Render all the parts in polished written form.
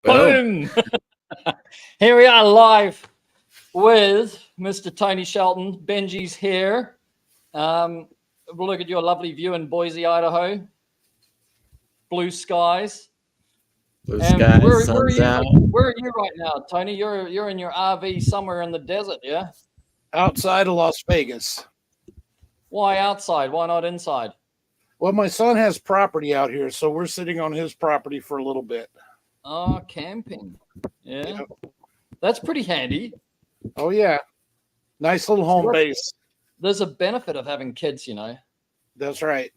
Boom! Here we are live with Mr. Tony Shelton. Benji's here. Look at your lovely view in Boise, Idaho. Blue skies. Blue skies, Where are sun's you? out. Where are you right now, Tony? You're in your RV somewhere in the desert, yeah? Outside of Las Vegas. Why outside? Why not inside? Well, my son has property out here, so we're sitting on his property for a little bit. Oh, camping. Yeah. That's pretty handy. Oh, yeah. Nice little home base. There's a benefit of having kids, you know. That's right.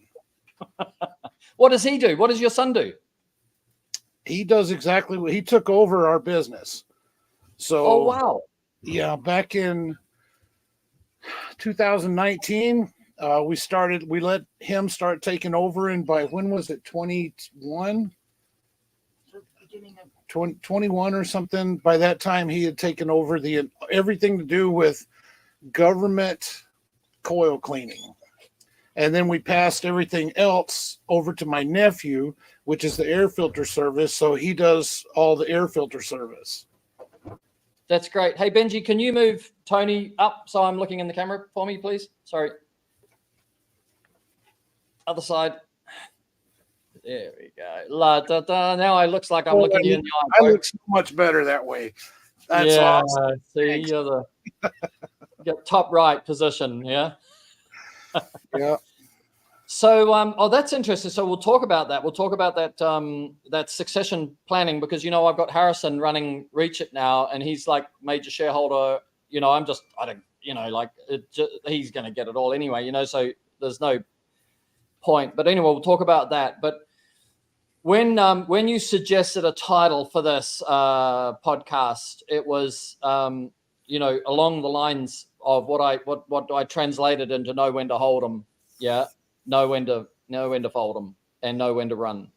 What does he do? What does your son do? He does exactly what he took over our business. So, oh, wow. Yeah, back in 2019, we let him start taking over. And by when was it? 21? 21 or something. By that time, he had taken over everything to do with government coil cleaning. And then we passed everything else over to my nephew, which is the air filter service. So he does all the air filter service. That's great. Hey, Benji, can you move Tony up so I'm looking in the camera for me, please? Sorry. Other side. There we go. La, da, da. Now it looks like I'm looking you in the eye. I look so much better that way. That's yeah, awesome. See, you're the top right position, yeah? Yeah. So, that's interesting. So we'll talk about that. We'll talk about that that succession planning because, I've got Harrison running Reach It now, and he's like major shareholder. He's going to get it all anyway, so there's no point. But anyway, we'll talk about that. But when you suggested a title for this podcast, it was, along the lines of what I translated into know when to hold them. Yeah. Know when to fold them and know when to run.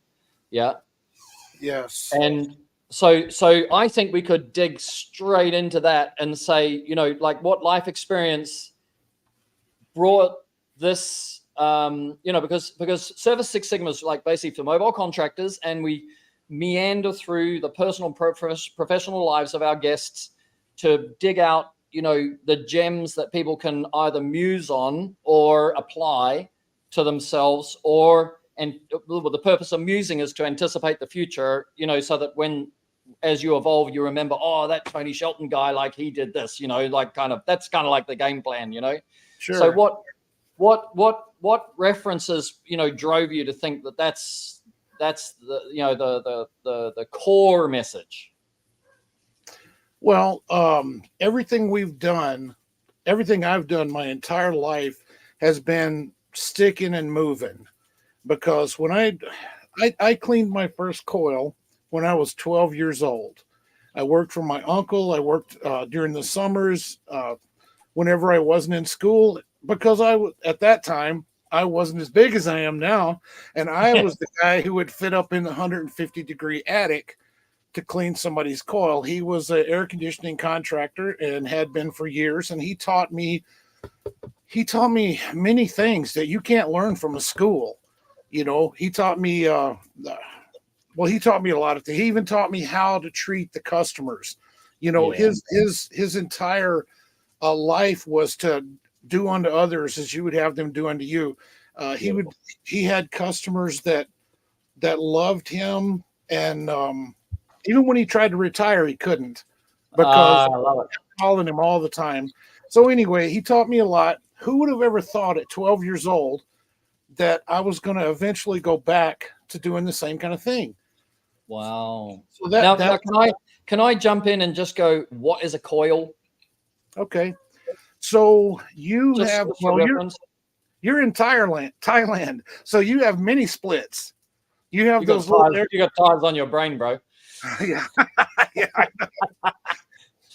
Yeah. Yes. And so I think we could dig straight into that and say, what life experience brought this, because Service Six Sigma is like basically for mobile contractors, and we meander through the personal professional lives of our guests to dig out, the gems that people can either muse on or apply to themselves, and the purpose of musing is to anticipate the future, so that as you evolve, you remember, that Tony Shelton guy, like he did this, that's kind of like the game plan, Sure. So what references, drove you to think that's the core message? Well, everything I've done my entire life has been sticking and moving, because when I cleaned my first coil when I was 12 years old. I worked for my uncle. I worked during the summers whenever I wasn't in school, because at that time I wasn't as big as I am now, and I was the guy who would fit up in the 150-degree attic to clean somebody's coil. He was an air conditioning contractor and had been for years, and he taught me many things that you can't learn from a school. He taught me he taught me a lot of things. He even taught me how to treat the customers. His entire life was to do unto others as you would have them do unto you. He had customers that loved him, and even when he tried to retire, he couldn't, because I love it. Calling him all the time. So anyway, he taught me a lot. Who would have ever thought at 12 years old that I was going to eventually go back to doing the same kind of thing? Wow. So now can I jump in and just go, what is a coil? Okay. So you're in Thailand. So you have mini splits. You have those little. You got ties on your brain, bro. Yeah.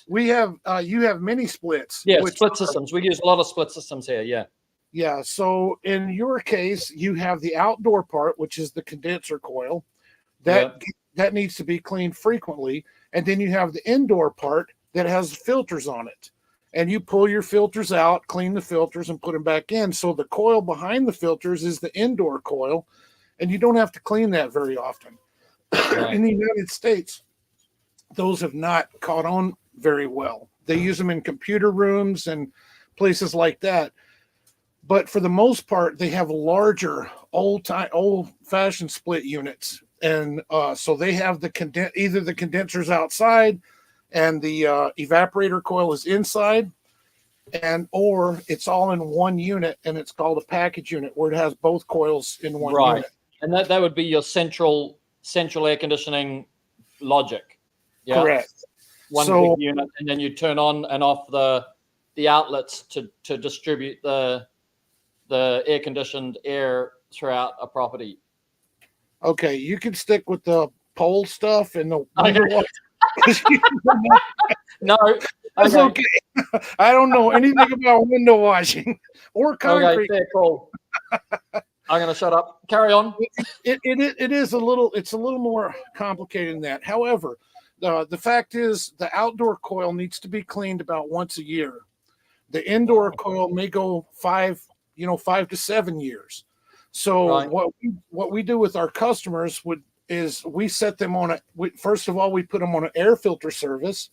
We have you have mini splits. Yeah, split systems. We use a lot of split systems here. Yeah. Yeah. So in your case, you have the outdoor part, which is the condenser coil. That needs to be cleaned frequently. And then you have the indoor part that has filters on it. And you pull your filters out, clean the filters, and put them back in. So the coil behind the filters is the indoor coil, and you don't have to clean that very often. Right. In the United States, those have not caught on very well. They use them in computer rooms and places like that. But for the most part, they have larger, old-fashioned split units, and so they have either the condensers outside, and the evaporator coil is inside, or it's all in one unit, and it's called a package unit, where it has both coils in one unit. And that would be your central air conditioning logic. Yeah. Correct. One big unit, and then you turn on and off the outlets to distribute the air conditioned air throughout a property. Okay, you can stick with the pole stuff and the No, that's okay. I don't know anything about window washing or concrete. Okay, cool. I'm going to shut up. Carry on. It is a little more complicated than that. However, the fact is the outdoor coil needs to be cleaned about once a year. The indoor coil may go 5 to 7 years. So what we do with our customers is we set them on first of all, we put them on an air filter service.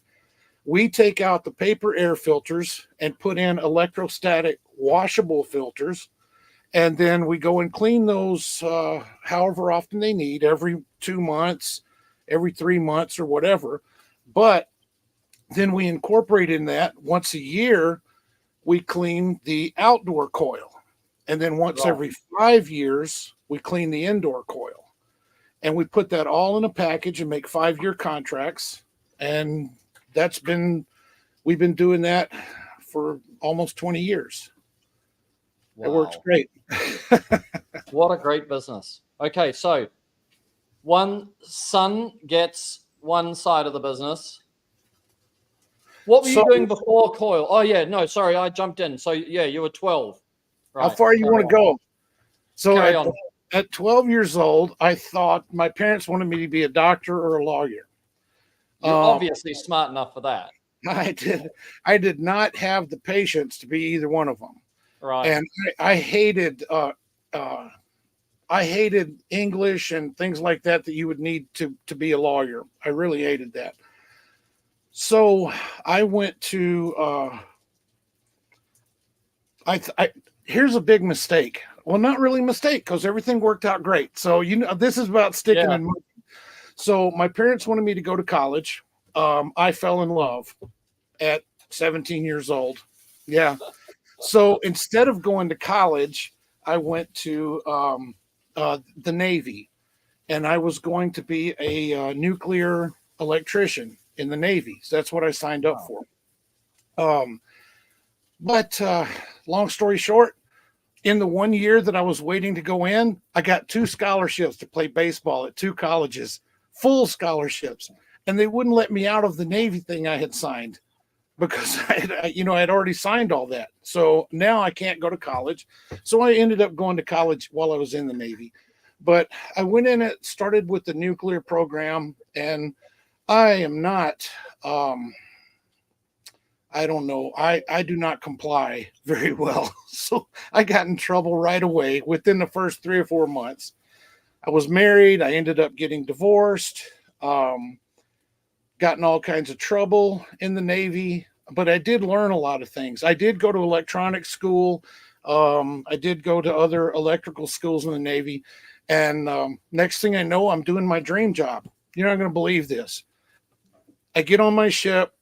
We take out the paper air filters and put in electrostatic washable filters. And then we go and clean those however often they need, every 2 months, every 3 months or whatever. But then we incorporate in that once a year, we clean the outdoor coil. And then once every 5 years, we clean the indoor coil. And we put that all in a package and make 5-year contracts. And we've been doing that for almost 20 years. It works great. What a great business. Okay, so one son gets one side of the business. What were you doing before coil? Oh, yeah, no, sorry, I jumped in. So, yeah, you were 12. Right, how far you want to go? So at 12 years old, I thought my parents wanted me to be a doctor or a lawyer. You're obviously smart enough for that. I did not have the patience to be either one of them. Right. And I hated English and things like that you would need to be a lawyer. I really hated that. So I went to here's a big mistake. Well, not really a mistake because everything worked out great. So this is about sticking and moving. So my parents wanted me to go to college. I fell in love at 17 years old. Yeah. So instead of going to college, I went to the Navy, and I was going to be a nuclear electrician in the Navy. So that's what I signed up for. But long story short, in the 1 year that I was waiting to go in, I got 2 scholarships to play baseball at 2 colleges, full scholarships. And they wouldn't let me out of the Navy thing I had signed because I had already signed all that. So now I can't go to college. So I ended up going to college while I was in the Navy. But I went in it, started with the nuclear program, and I am not, I don't know. I do not comply very well. So I got in trouble right away within the first 3 or 4 months. I was married. I ended up getting divorced, got in all kinds of trouble in the Navy, but I did learn a lot of things. I did go to electronics school. I did go to other electrical schools in the Navy. And next thing I know, I'm doing my dream job. You're not going to believe this. I get on my ship.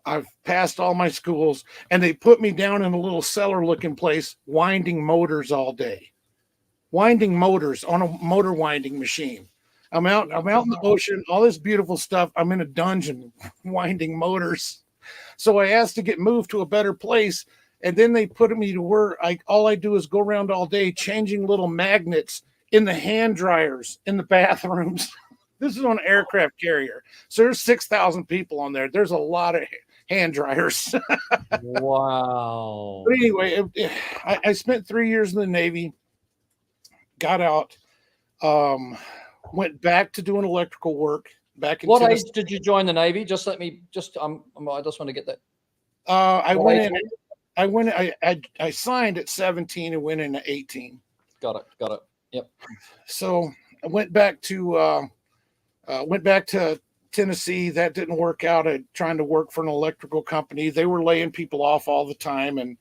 I've passed all my schools, and they put me down in a little cellar-looking place, winding motors all day. Winding motors on a motor winding machine. I'm out in the ocean, all this beautiful stuff. I'm in a dungeon winding motors. So I asked to get moved to a better place, and then they put me to where all I do is go around all day changing little magnets in the hand dryers in the bathrooms. This is on an aircraft carrier. So there's 6,000 people on there. There's a lot of hand dryers. Wow. But anyway, I spent 3 years in the Navy, got out, went back to doing electrical work back in What Tennessee. age did you join the Navy? Just let me I just want to get that. I signed at 17 and went in at 18. Got it. Yep. So I went back to Tennessee. That didn't work out. I trying to work for an electrical company. They were laying people off all the time, and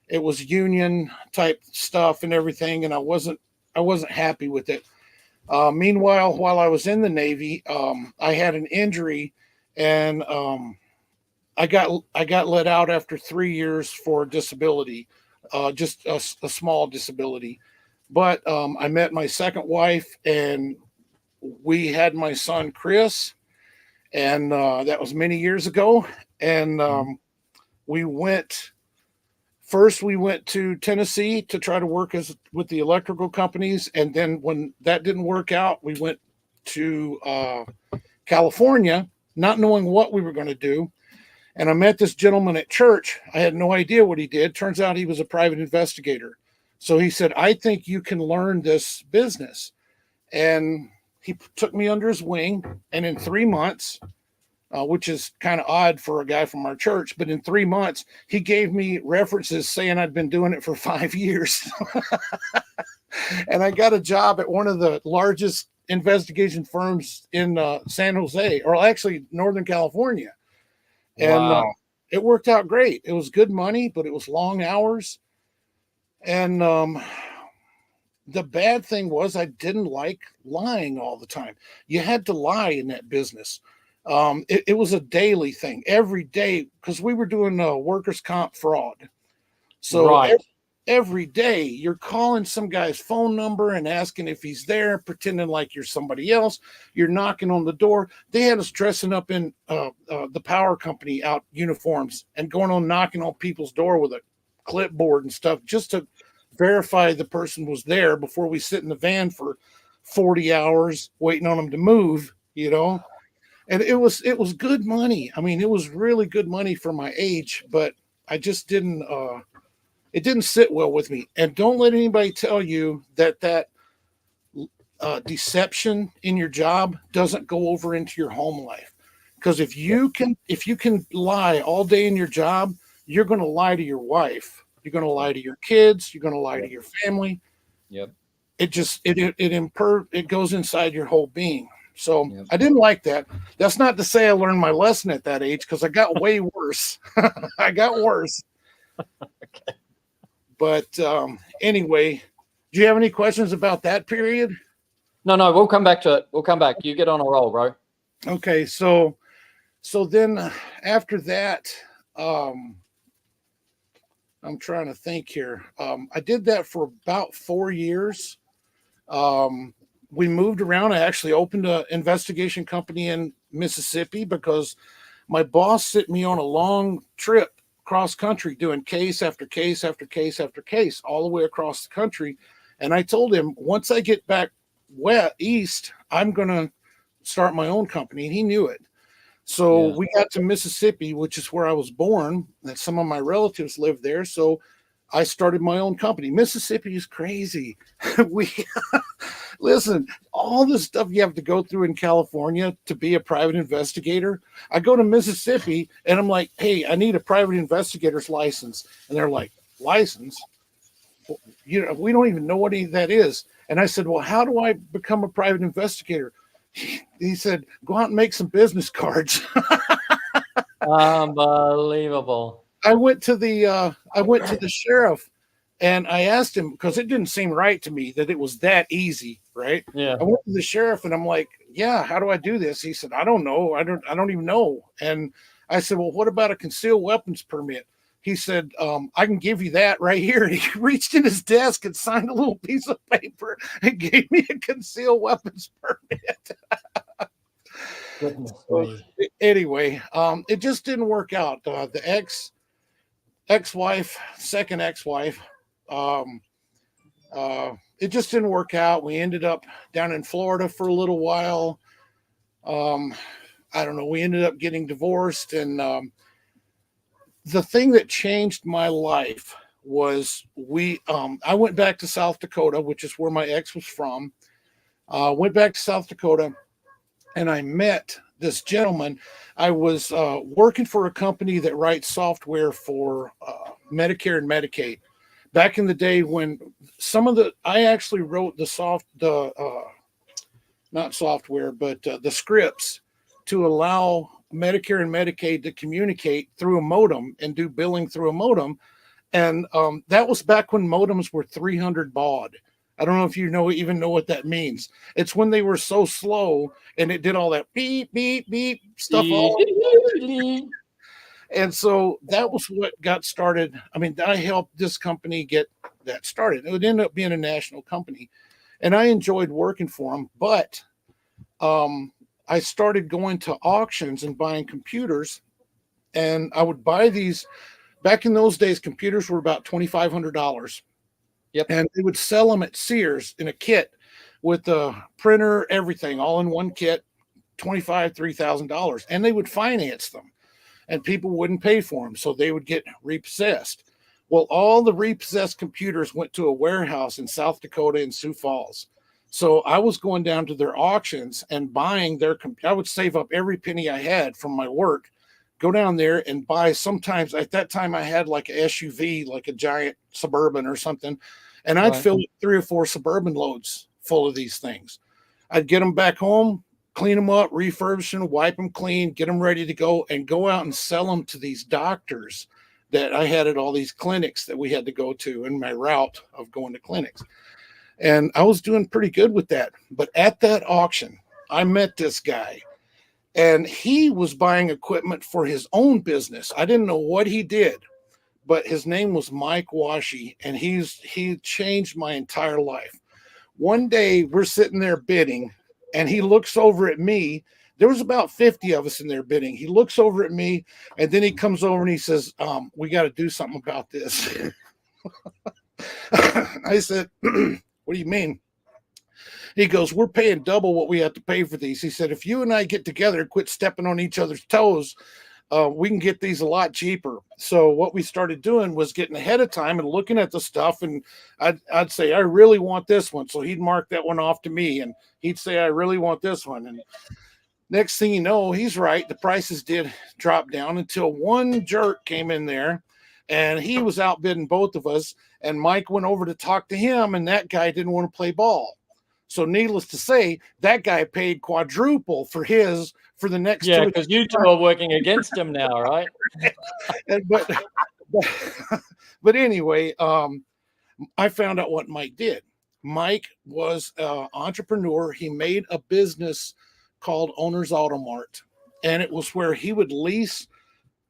it was union type stuff and everything. And I wasn't happy with it. Meanwhile, while I was in the Navy, I had an injury, and I got let out after 3 years for disability, just a small disability. But I met my second wife, and we had my son Chris, and that was many years ago. And we went to Tennessee to try to work with the electrical companies, and then when that didn't work out, we went to California, not knowing what we were going to do. And I met this gentleman at church. I had no idea what he did. Turns out he was a private investigator. So he said, I think you can learn this business. And he took me under his wing. And in 3 months, which is kind of odd for a guy from our church, but in 3 months, he gave me references saying I'd been doing it for 5 years. And I got a job at one of the largest investigation firms in San Jose, or actually Northern California. And Wow. it worked out great. It was good money, but it was long hours. And the bad thing was I didn't like lying all the time. You had to lie in that business. It was a daily thing every day, because we were doing workers' comp fraud. So Right. every day you're calling some guy's phone number and asking if he's there, pretending like you're somebody else. You're knocking on the door. They had us dressing up in the power company out uniforms and going on knocking on people's door with a clipboard and stuff just to verify the person was there before we sit in the van for 40 hours waiting on them to move, And it was good money. I mean, it was really good money for my age, but I just didn't it didn't sit well with me. And don't let anybody tell you that deception in your job doesn't go over into your home life. Because if you can lie all day in your job, you're going to lie to your wife. You're going to lie to your kids. You're going to lie to your family. Yep. It goes inside your whole being. So Yep. I didn't like that. That's not to say I learned my lesson at that age, because I got way worse. I got worse. Okay. But anyway, do you have any questions about that period? No, we'll come back to it. We'll come back. You get on a roll, bro. Okay, so then after that, I'm trying to think here. I did that for about 4 years. We moved around. I actually opened an investigation company in Mississippi because my boss sent me on a long trip cross country doing case after case after case after case all the way across the country. And I told him, once I get back east, I'm going to start my own company. And he knew it. So we got to Mississippi, which is where I was born, and some of my relatives lived there. So I started my own company. Mississippi is crazy. Listen, all the stuff you have to go through in California to be a private investigator. I go to Mississippi and I'm like, hey, I need a private investigator's license. And they're like, license? We don't even know what that is. And I said, well, how do I become a private investigator? He said, go out and make some business cards. Unbelievable. I went to the sheriff and I asked him, because it didn't seem right to me that it was that easy, right? Yeah. I went to the sheriff and I'm like, yeah, how do I do this? He said, I don't know. I don't even know. And I said, well, what about a concealed weapons permit? He said, I can give you that right here. And he reached in his desk and signed a little piece of paper and gave me a concealed weapons permit. Goodness So, anyway, it just didn't work out. The ex-wife, second ex-wife, it just didn't work out. We ended up down in Florida for a little while. I don't know. We ended up getting divorced, and the thing that changed my life was I went back to South Dakota, which is where my ex was from. Went back to South Dakota, and I met this gentleman. I was working for a company that writes software for Medicare and Medicaid. Back in the day when I actually wrote not software, but the scripts to allow Medicare and Medicaid to communicate through a modem and do billing through a modem. And that was back when modems were 300 baud. I don't know if you even know what that means. It's when they were so slow and it did all that beep, beep, beep stuff. And so that was what got started. I mean, I helped this company get that started. It would end up being a national company. And I enjoyed working for them. But I started going to auctions and buying computers. And I would buy these. Back in those days, computers were about $2,500. Yep. And they would sell them at Sears in a kit with the printer, everything, all in one kit, $2,500, $3,000. And they would finance them. And people wouldn't pay for them, so they would get repossessed. Well, all the repossessed computers went to a warehouse in South Dakota and Sioux Falls. So I was going down to their auctions and buying their I would save up every penny I had from my work, go down there and buy. Sometimes at that time I had like an SUV, like a giant Suburban or something, and I'd fill 3 or 4 Suburban loads full of these things. I'd get them back home, clean them up, refurbish them, wipe them clean, get them ready to go, and go out and sell them to these doctors that I had at all these clinics that we had to go to in my route of going to clinics. And I was doing pretty good with that. But at that auction, I met this guy, and he was buying equipment for his own business. I didn't know what he did, but his name was Mike Washi, and he changed my entire life. One day we're sitting there bidding, and he looks over at me. There was about 50 of us in there bidding. He looks over at me, and then he comes over and he says, we got to do something about this. I said, what do you mean? He goes, we're paying double what we have to pay for these. He said, if you and I get together and quit stepping on each other's toes, we can get these a lot cheaper. So what we started doing was getting ahead of time and looking at the stuff. And I'd say, I really want this one. So he'd mark that one off to me. And he'd say, I really want this one. And next thing you know, he's right. The prices did drop down until one jerk came in there and he was outbidding both of us. And Mike went over to talk to him, and that guy didn't want to play ball. So needless to say, that guy paid quadruple for the next. Yeah, because you two are working against him now, right? but anyway, I found out what Mike did. Mike was an entrepreneur. He made a business called Owner's Auto Mart, and it was where he would lease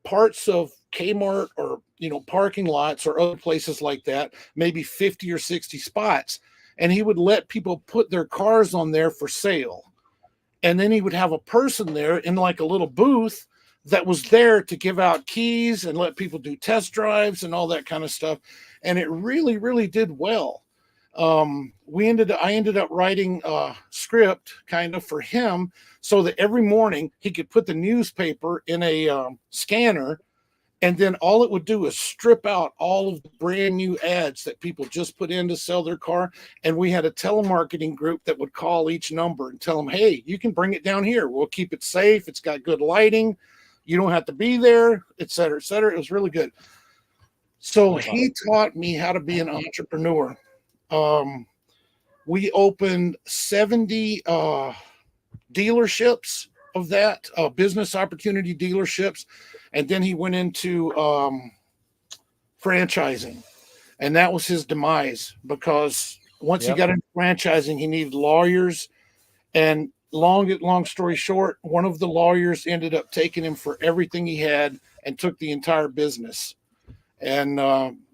parts of Kmart or parking lots or other places like that, maybe 50 or 60 spots, and he would let people put their cars on there for sale. And then he would have a person there in like a little booth that was there to give out keys and let people do test drives and all that kind of stuff. And it really, really did well. I ended up writing a script kind of for him so that every morning he could put the newspaper in a scanner, and then all it would do is strip out all of the brand new ads that people just put in to sell their car. And we had a telemarketing group that would call each number and tell them, hey, you can bring it down here. We'll keep it safe. It's got good lighting. You don't have to be there, et cetera, et cetera. It was really good. So he taught me how to be an entrepreneur. We opened 70 dealerships of that, business opportunity dealerships. And then he went into franchising. And that was his demise, because once he got into franchising, he needed lawyers. And long story short, one of the lawyers ended up taking him for everything he had and took the entire business. And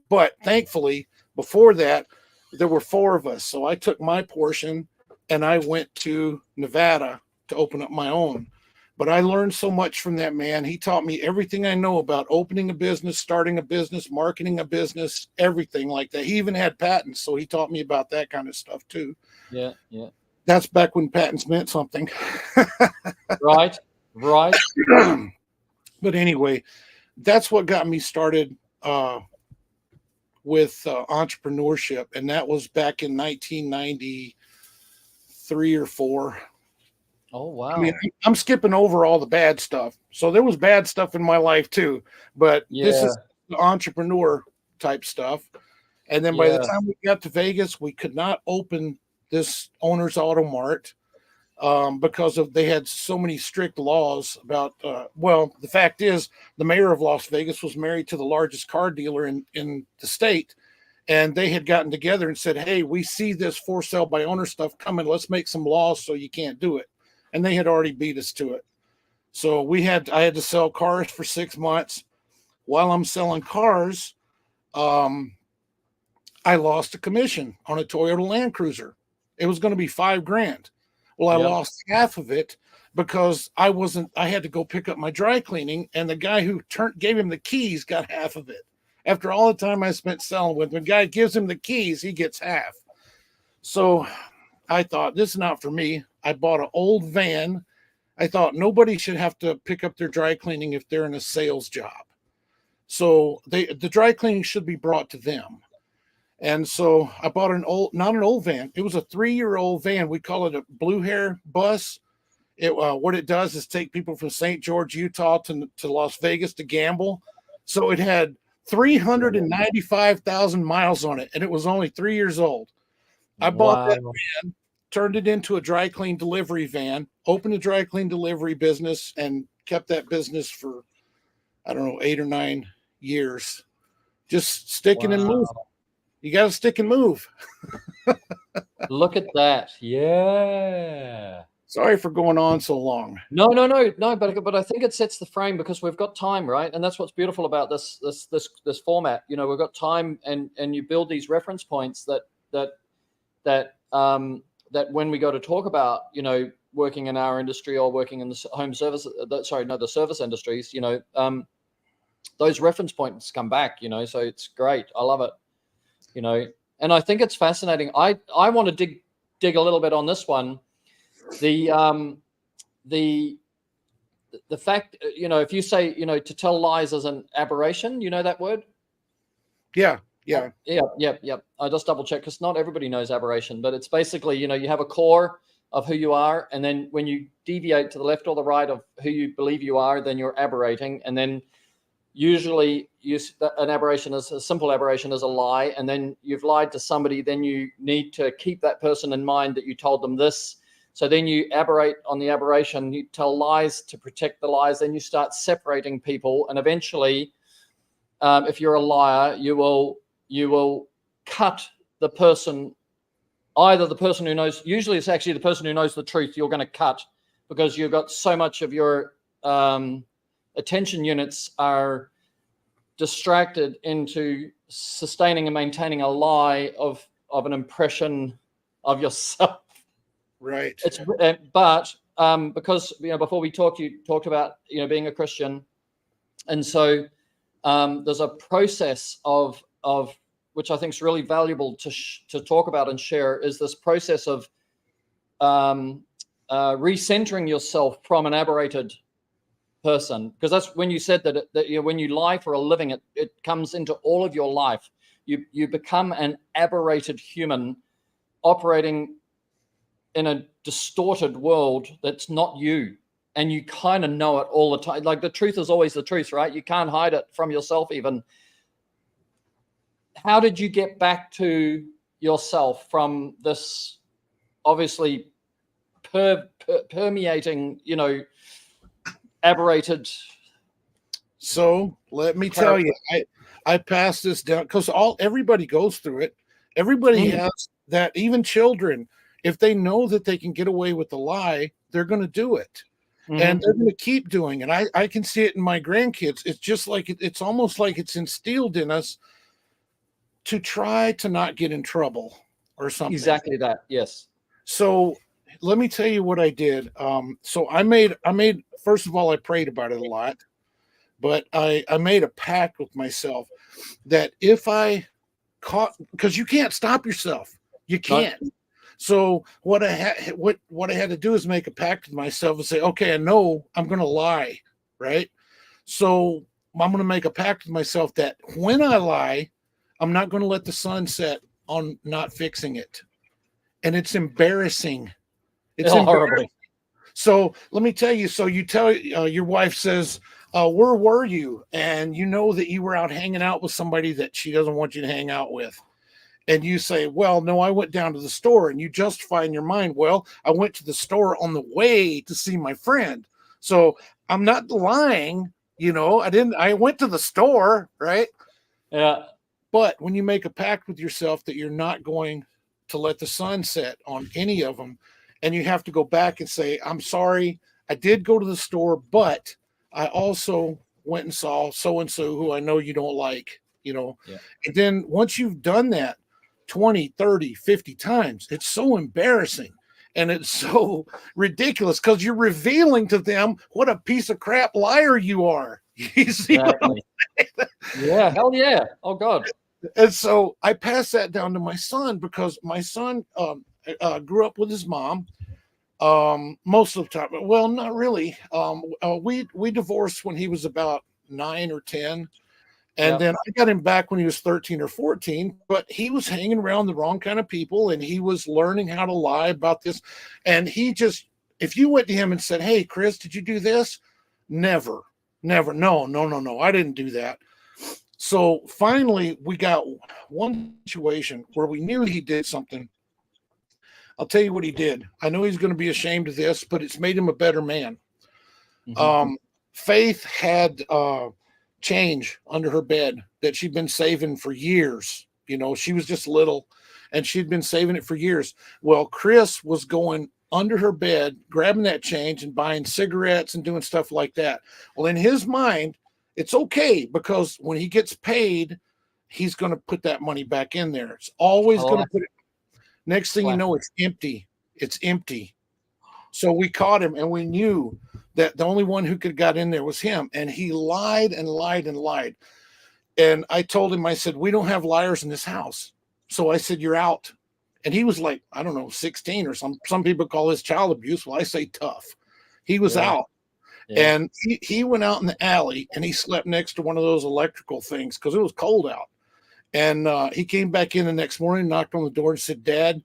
but thankfully, before that, there were 4 of us. So I took my portion and I went to Nevada to open up my own. But I learned so much from that man. He taught me everything I know about opening a business, starting a business, marketing a business, everything like that. He even had patents, so he taught me about that kind of stuff too. Yeah. That's back when patents meant something. Right. But anyway, that's what got me started with entrepreneurship, and that was back in 1993 or 4. Oh, wow. I mean, I'm skipping over all the bad stuff. So there was bad stuff in my life too, but this is the entrepreneur type stuff. And then by the time we got to Vegas, we could not open this Owner's Auto Mart. because they had so many strict laws about. Well, the fact is, the mayor of Las Vegas was married to the largest car dealer in the state, and they had gotten together and said, "Hey, we see this for sale by owner stuff coming. Let's make some laws so you can't do it." And they had already beat us to it. So I had to sell cars for 6 months. While I'm selling cars, I lost a commission on a Toyota Land Cruiser. It was going to be $5,000. Well, I lost half of it because I had to go pick up my dry cleaning, and the guy who gave him the keys got half of it. After all the time I spent selling with him, the guy gives him the keys, he gets half. So I thought, this is not for me. I bought an old van. I thought nobody should have to pick up their dry cleaning if they're in a sales job. So the dry cleaning should be brought to them. And so I bought not an old van. It was a 3-year-old van. We call it a Blue Hair bus. What it does is take people from St. George, Utah to Las Vegas to gamble. So it had 395,000 miles on it, and it was only 3 years old. I bought that van, turned it into a dry clean delivery van, opened a dry clean delivery business, and kept that business for, I don't know, 8 or 9 years. Just sticking and moving. You got to stick and move. Look at that. Yeah. Sorry for going on so long. No. But I think it sets the frame because we've got time, right? And that's what's beautiful about this format. You know, we've got time, and you build these reference points that when we go to talk about, you know, working in our industry or working in the service industries, you know, those reference points come back, you know, so it's great. I love it, you know, and I think it's fascinating. I want to dig a little bit on this one. The fact, you know, if you say, you know, to tell lies is an aberration, you know that word? Yeah. I just double check because not everybody knows aberration, but it's basically, you know, you have a core of who you are, and then when you deviate to the left or the right of who you believe you are, then you're aberrating. And then usually an aberration is a simple aberration is a lie, and then you've lied to somebody, then you need to keep that person in mind that you told them this. So then you aberrate on the aberration, you tell lies to protect the lies, then you start separating people, and eventually, if you're a liar, you will cut the person, either the person who knows, usually it's actually the person who knows the truth you're going to cut, because you've got so much of your attention units are distracted into sustaining and maintaining a lie of an impression of yourself. Right. But because, you know, before we talked, you talked about, you know, being a Christian, and so there's a process of which I think is really valuable to talk about and share, is this process of recentering yourself from an aberrated person, because that's when you said that you know, when you lie for a living, it comes into all of your life. You become an aberrated human operating in a distorted world that's not you, and you kind of know it all the time. Like, the truth is always the truth, right? You can't hide it from yourself even. How did you get back to yourself from this obviously permeating, you know, aberrated? So let me tell you, I passed this down because everybody goes through it. Everybody has that, even children. If they know that they can get away with the lie, they're going to do it. And they're going to keep doing it. I can see it in my grandkids. It's just like, it's almost like it's instilled in us to try to not get in trouble or something. Exactly that. Yes. So let me tell you what I did. So I made, first of all, I prayed about it a lot, but I made a pact with myself that if I caught, because you can't stop yourself. You can't. So what I had to do is make a pact with myself and say, okay, I know I'm going to lie, right? So I'm going to make a pact with myself that when I lie, I'm not going to let the sun set on not fixing it. And it's embarrassing. It's embarrassing. So let me tell you. So you tell your wife says, where were you? And you know that you were out hanging out with somebody that she doesn't want you to hang out with. and you say, well, no, I went down to the store, and you justify in your mind, well, I went to the store on the way to see my friend. So I'm not lying, I went to the store, right? Yeah. But when you make a pact with yourself that you're not going to let the sun set on any of them, and you have to go back and say, I'm sorry, I did go to the store, but I also went and saw so-and-so who I know you don't like, Yeah. And then once you've done that 20, 30, 50 times, it's so embarrassing. And it's so ridiculous because you're revealing to them what a piece of crap liar you are. You see what I'm Exactly. Yeah. Hell yeah. Oh God. And so I passed that down to my son because my son grew up with his mom most of the time. Well, not really. We divorced when he was about 9 or 10. And Yep. then I got him back when he was 13 or 14, but he was hanging around the wrong kind of people, and he was learning how to lie about this. And if you went to him and said, hey, Chris, did you do this? Never. No. I didn't do that. So finally, we got one situation where we knew he did something. I'll tell you what he did. I know he's going to be ashamed of this, but it's made him a better man. Mm-hmm. Faith had change under her bed that she'd been saving for years. She was just little, and she'd been saving it for years. Well, Chris was going under her bed, grabbing that change and buying cigarettes and doing stuff like that. Well, in his mind, it's okay because when he gets paid, he's going to put that money back in there. It's always going to put it. Next thing you know, it's empty. It's empty. So we caught him, and we knew that the only one who could have got in there was him. And he lied and lied and lied. And I told him, I said, we don't have liars in this house. So I said, you're out. And he was like, I don't know, 16 or some people call this child abuse. Well, I say tough. He was out. Yeah. And he went out in the alley, and he slept next to one of those electrical things because it was cold out. And he came back in the next morning, knocked on the door and said, Dad,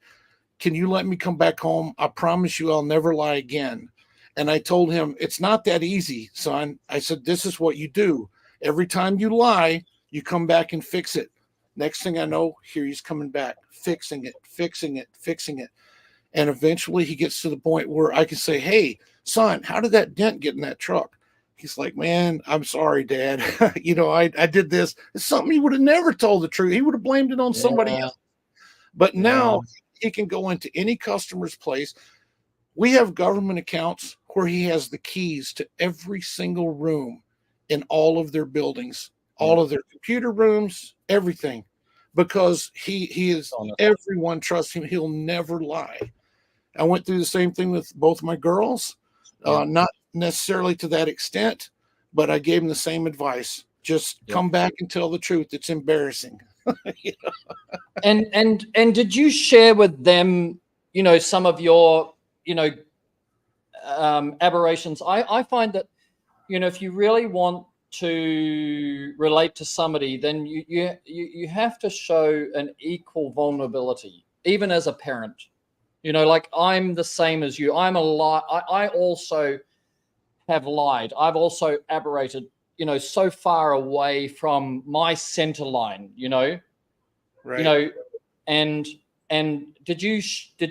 can you let me come back home? I promise you I'll never lie again. And I told him, it's not that easy, son. I said, this is what you do. Every time you lie, you come back and fix it. Next thing I know, here he's coming back, fixing it. And eventually he gets to the point where I can say, hey, son, how did that dent get in that truck? He's like, man, I'm sorry, Dad. I did this. It's something he would have never told the truth. He would have blamed it on somebody else. But now he can go into any customer's place. We have government accounts where he has the keys to every single room in all of their buildings, all of their computer rooms, everything, because he is, everyone trusts him. He'll never lie. I went through the same thing with both my girls, not necessarily to that extent, but I gave them the same advice. Just come back and tell the truth. It's embarrassing. And did you share with them, some of your, aberrations? I find that, if you really want to relate to somebody, then you have to show an equal vulnerability, even as a parent. Like I'm the same as you. I'm a lie. I also have lied. I've also aberrated, so far away from my center line, Right. And did you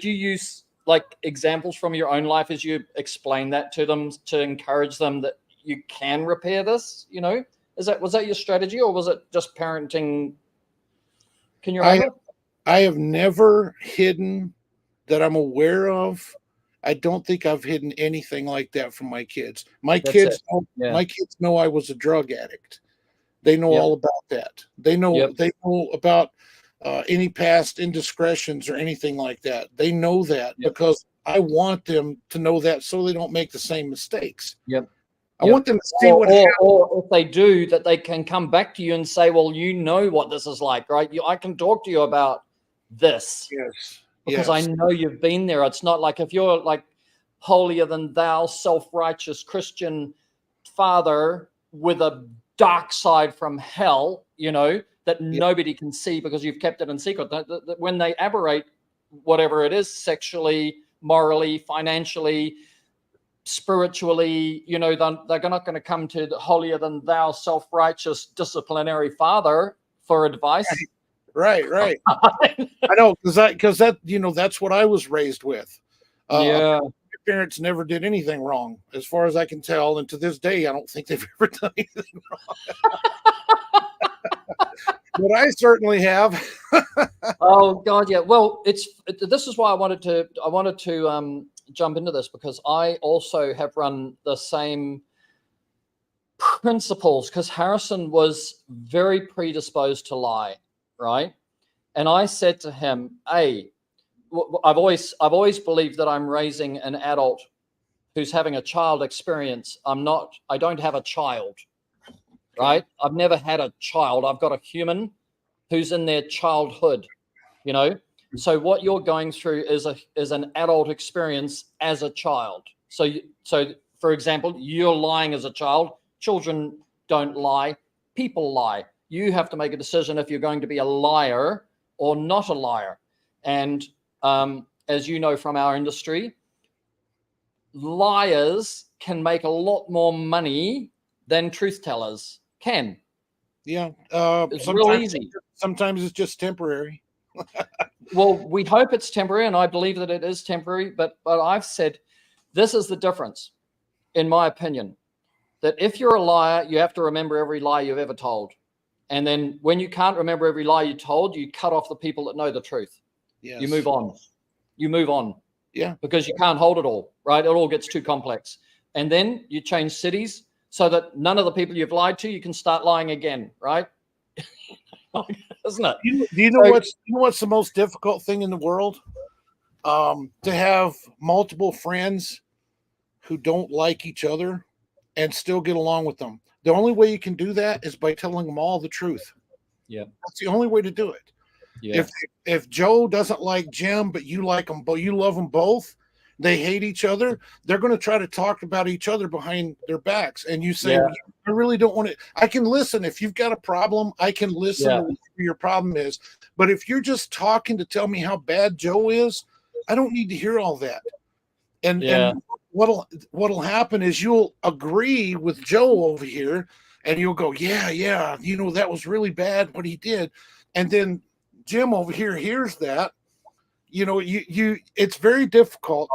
use like examples from your own life as you explain that to them to encourage them that you can repair this? Was that your strategy, or was it just parenting? Can you remember? I have never hidden that I'm aware of. I don't think I've hidden anything like that from my kids. My kids know I was a drug addict. They know all about that. They know about any past indiscretions or anything like that. They know that because I want them to know that so they don't make the same mistakes. I want them to see or if they do, that they can come back to you and say, well, you know what this is like, right? I can talk to you about this. Yes. Because I know you've been there. It's not like if you're like holier than thou, self-righteous Christian father with a dark side from hell, that nobody can see because you've kept it in secret. That when they aberrate, whatever it is, sexually, morally, financially, spiritually, they're not going to come to the holier than thou, self-righteous, disciplinary father for advice. Right. I know, because that that's what I was raised with. Yeah. My parents never did anything wrong, as far as I can tell, and to this day, I don't think they've ever done anything wrong. But I certainly have. Oh God, yeah. Well, this is why I wanted to jump into this, because I also have run the same principles, because Harrison was very predisposed to lie, right? And I said to him, "Hey, I've always believed that I'm raising an adult who's having a child experience. I don't have a child, right? I've never had a child. I've got a human who's in their childhood, you know. So what you're going through is an adult experience as a child. So for example, you're lying as a child. Children don't lie. People lie. You have to make a decision if you're going to be a liar or not a liar. And as you know from our industry, liars can make a lot more money than truth tellers can. Yeah, It's real easy. Sometimes it's just temporary. Well, we hope it's temporary, and I believe that it is temporary. But I've said this is the difference, in my opinion, that if you're a liar, you have to remember every lie you've ever told. And then when you can't remember every lie you told, you cut off the people that know the truth. Yes. You move on. You move on. Yeah. Because you can't hold it all, right? It all gets too complex. And then you change cities so that none of the people you've lied to, you can start lying again, right? Isn't it? Do you know what's the most difficult thing in the world? To have multiple friends who don't like each other and still get along with them. The only way you can do that is by telling them all the truth. Yeah. That's the only way to do it. Yeah. If Joe doesn't like Jim, but you like them, but you love them both, they hate each other, they're going to try to talk about each other behind their backs. And you say, Yeah. I really don't want to. I can listen. If you've got a problem, I can listen to what your problem is. But if you're just talking to tell me how bad Joe is, I don't need to hear all that. And what'll happen is you'll agree with Joe over here, and you'll go, yeah, that was really bad what he did. And then Jim over here hears that. It's very difficult.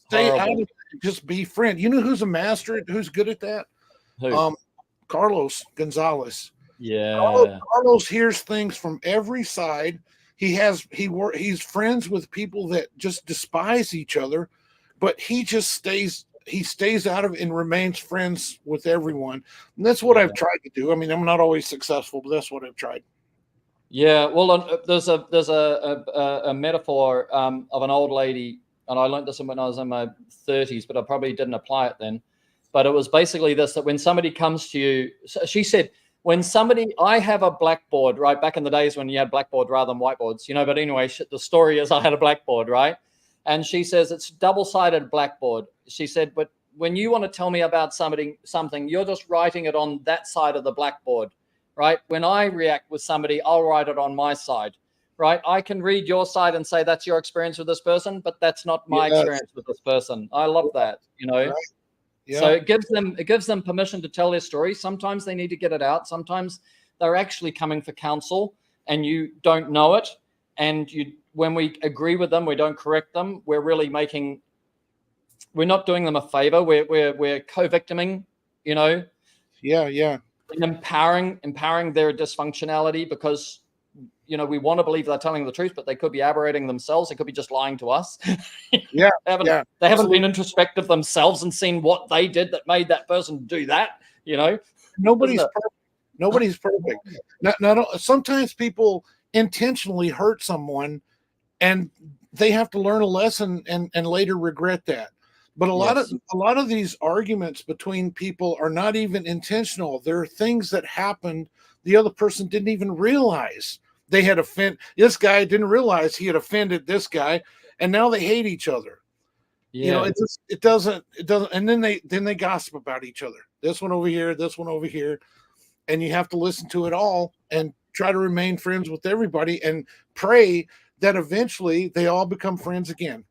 Stay out of it, just be friend. You know who's a master, who's good at that? Who? Carlos Gonzalez. Yeah. Carlos hears things from every side. He's friends with people that just despise each other, but he stays out of it and remains friends with everyone. And that's what I've tried to do. I mean, I'm not always successful, but that's what I've tried. Yeah, well, there's a metaphor of an old lady, and I learned this when I was in my 30s, but I probably didn't apply it then. But it was basically this: that when somebody comes to you, she said, I have a blackboard, right? Back in the days when you had blackboard rather than whiteboards, But anyway, the story is I had a blackboard, right? And she says it's double-sided blackboard. She said, but when you want to tell me about something, you're just writing it on that side of the blackboard. Right? When I react with somebody, I'll write it on my side, right? I can read your side and say that's your experience with this person, but that's not my experience with this person. I love that, Right. Yeah. So it gives them permission to tell their story. Sometimes they need to get it out. Sometimes they're actually coming for counsel and you don't know it. And when we agree with them, we don't correct them. We're really we're not doing them a favor. We're co-victiming, Yeah. Empowering their dysfunctionality, because we want to believe they're telling the truth, but they could be aberrating themselves. They could be just lying to us. Yeah. They haven't been introspective themselves and seen what they did that made that person do that. Nobody's perfect. Nobody's perfect. Now, sometimes people intentionally hurt someone, and they have to learn a lesson and later regret that. But a lot of these arguments between people are not even intentional. There are things that happened the other person didn't even realize they had offended. This guy didn't realize he had offended this guy, and now they hate each other. Yeah. It doesn't. And then they gossip about each other. This one over here, this one over here, and you have to listen to it all and try to remain friends with everybody and pray that eventually they all become friends again.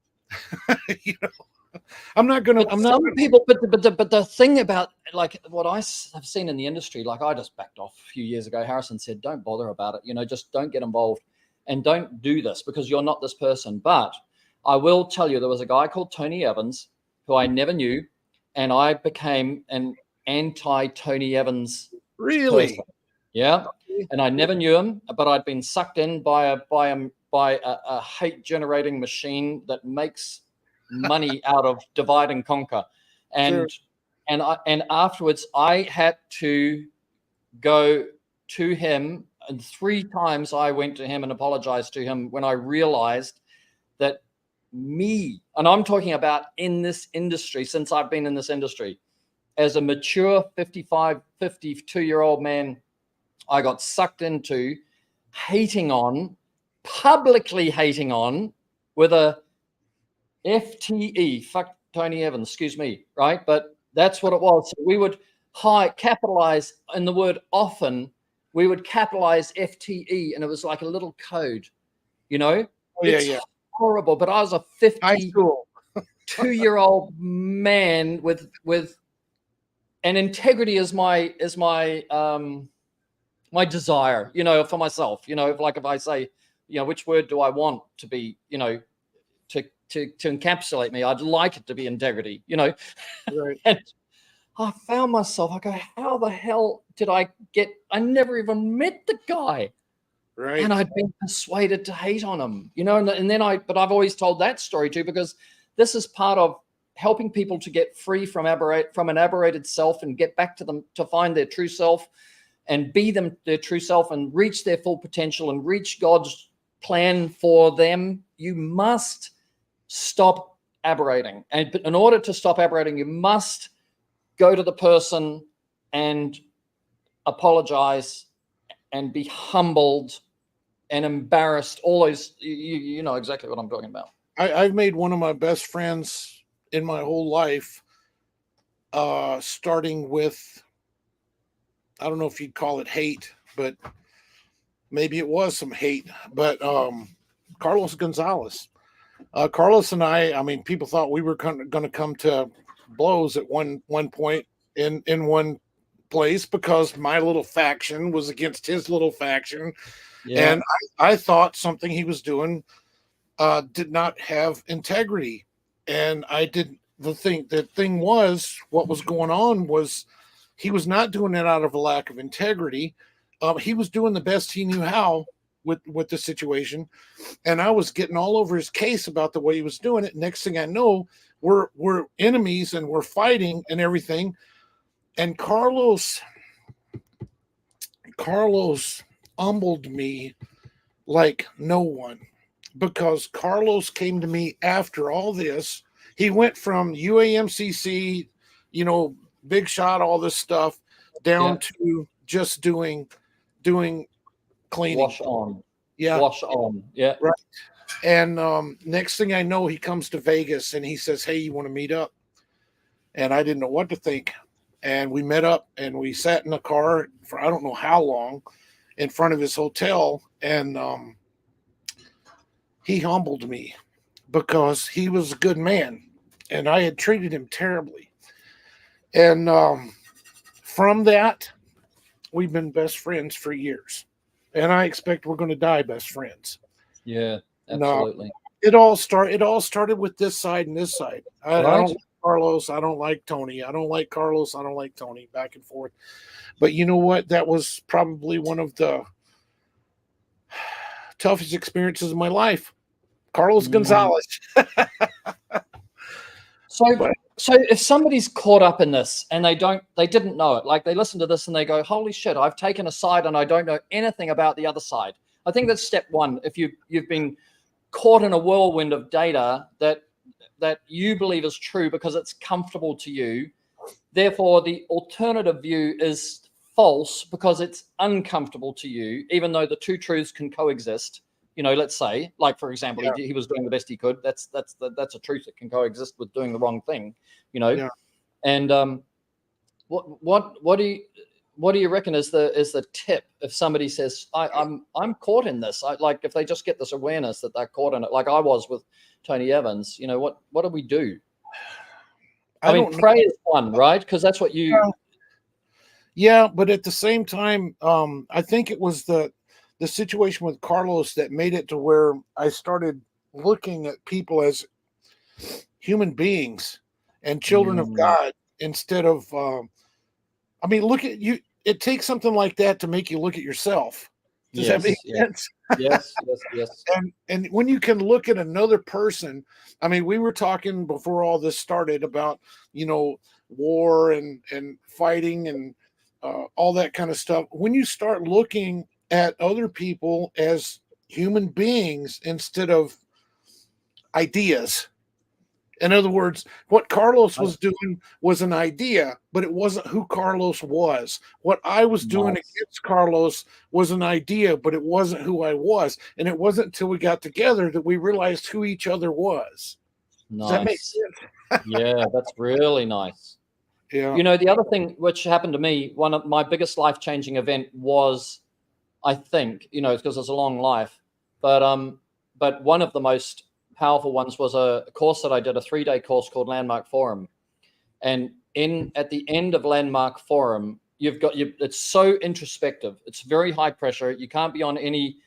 I'm not gonna. But I'm not. some people, but the thing about like what I have seen in the industry, like I just backed off a few years ago. Harrison said, "Don't bother about it. You know, just don't get involved and don't do this because you're not this person." But I will tell you, there was a guy called Tony Evans who I never knew, and I became an anti-Tony Evans Really? person. Yeah, and I never knew him, but I'd been sucked in by a hate-generating machine that makes money out of divide and conquer, Sure. and afterwards I had to go to him, and 3 times I went to him and apologized to him when I realized that me, and I'm talking about in this industry, since I've been in this industry as a mature 55 52-year-old man, I got sucked into publicly hating on with a FTE, fuck Tony Evans, excuse me, right? But that's what it was. So we would capitalize in the word often, we would capitalize FTE, and it was like a little code, you know? Oh, yeah, It's yeah. horrible, but I was a High school. 52-year-old man with and integrity is my my desire, you know, for myself, you know, like if I say, you know, which word do I want to be, you know, to encapsulate me, I'd like it to be integrity, you know. Right. And I found myself, I go, how the hell did I never even met the guy. Right. And I'd been persuaded to hate on him, you know, and then but I've always told that story too, because this is part of helping people to get free from an aberrated self and get back to them, to find their true self and be their true self and reach their full potential and reach God's plan for them. You must stop aberrating. And in order to stop aberrating, you must go to the person and apologize and be humbled and embarrassed. All those, you know exactly what I'm talking about. I've made one of my best friends in my whole life, starting with, I don't know if you'd call it hate, but maybe it was some hate. But Carlos Gonzalez. Carlos and I mean, people thought we were going to come to blows at one point in one place because my little faction was against his little faction. Yeah. And I thought something he was doing did not have integrity. And I did the thing was, what was going on was he was not doing it out of a lack of integrity. He was doing the best he knew how with the situation, and I was getting all over his case about the way he was doing it. Next thing I know, we're enemies and we're fighting and everything. And Carlos humbled me like no one, because Carlos came to me after all this. He went from UAMCC, you know, big shot, all this stuff, down to just doing cleaning. Wash on. Yeah. Wash on. Yeah. Right. And next thing I know, he comes to Vegas and he says, "Hey, you want to meet up?" And I didn't know what to think. And we met up and we sat in a car for I don't know how long in front of his hotel. And he humbled me because he was a good man and I had treated him terribly. And from that, we've been best friends for years. And I expect we're going to die best friends. Yeah, absolutely. It all started with this side and this side. I don't like Carlos. I don't like Tony. I don't like Carlos. I don't like Tony. Back and forth. But you know what? That was probably one of the toughest experiences of my life. Carlos Gonzalez. So if somebody's caught up in this and they didn't know it, like they listen to this and they go, "Holy shit, I've taken a side and I don't know anything about the other side." I think that's step one. If you've been caught in a whirlwind of data that you believe is true because it's comfortable to you, therefore the alternative view is false because it's uncomfortable to you, even though the two truths can coexist. You know, let's say, like for example, he was doing the best he could. That's a truth that can coexist with doing the wrong thing. You know, and what do you reckon is the tip if somebody says I'm caught in this? Like if they just get this awareness that they're caught in it, like I was with Tony Evans. You know, what do we do? I mean, pray is one, right? Because that's what you. Yeah, but at the same time, I think it was the situation with Carlos that made it to where I started looking at people as human beings and children of God instead of. I mean, look at you. It takes something like that to make you look at yourself. Does that make sense? Yes, yes. And when you can look at another person, I mean, we were talking before all this started about, war and fighting and all that kind of stuff. When you start looking at other people as human beings instead of ideas. In other words, what Carlos was doing was an idea, but it wasn't who Carlos was. What I was doing against Carlos was an idea, but it wasn't who I was. And it wasn't until we got together that we realized who each other was. Does that make sense? Yeah, that's really nice. Yeah. The other thing which happened to me, one of my biggest life-changing event was, I think, because it's a long life, but one of the most powerful ones was a course that I did, a 3-day course called Landmark Forum. And at the end of Landmark Forum, it's so introspective. It's very high pressure. You can't be on any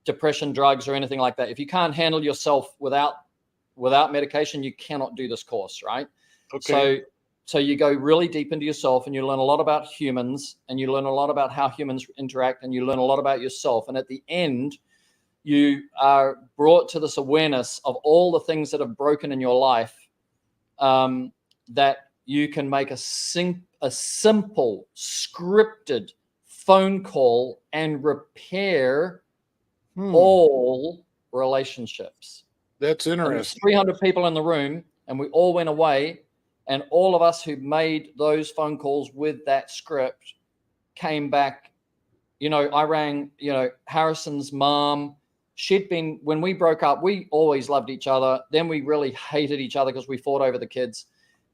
depression drugs or anything like that. If you can't handle yourself without medication, you cannot do this course, right? Okay. So you go really deep into yourself and you learn a lot about humans and you learn a lot about how humans interact and you learn a lot about yourself. And at the end, you are brought to this awareness of all the things that have broken in your life, that you can make a simple scripted phone call and repair all relationships. That's interesting. There's 300 people in the room and we all went away, and all of us who made those phone calls with that script came back. I rang, Harrison's mom. When we broke up, we always loved each other. Then we really hated each other because we fought over the kids.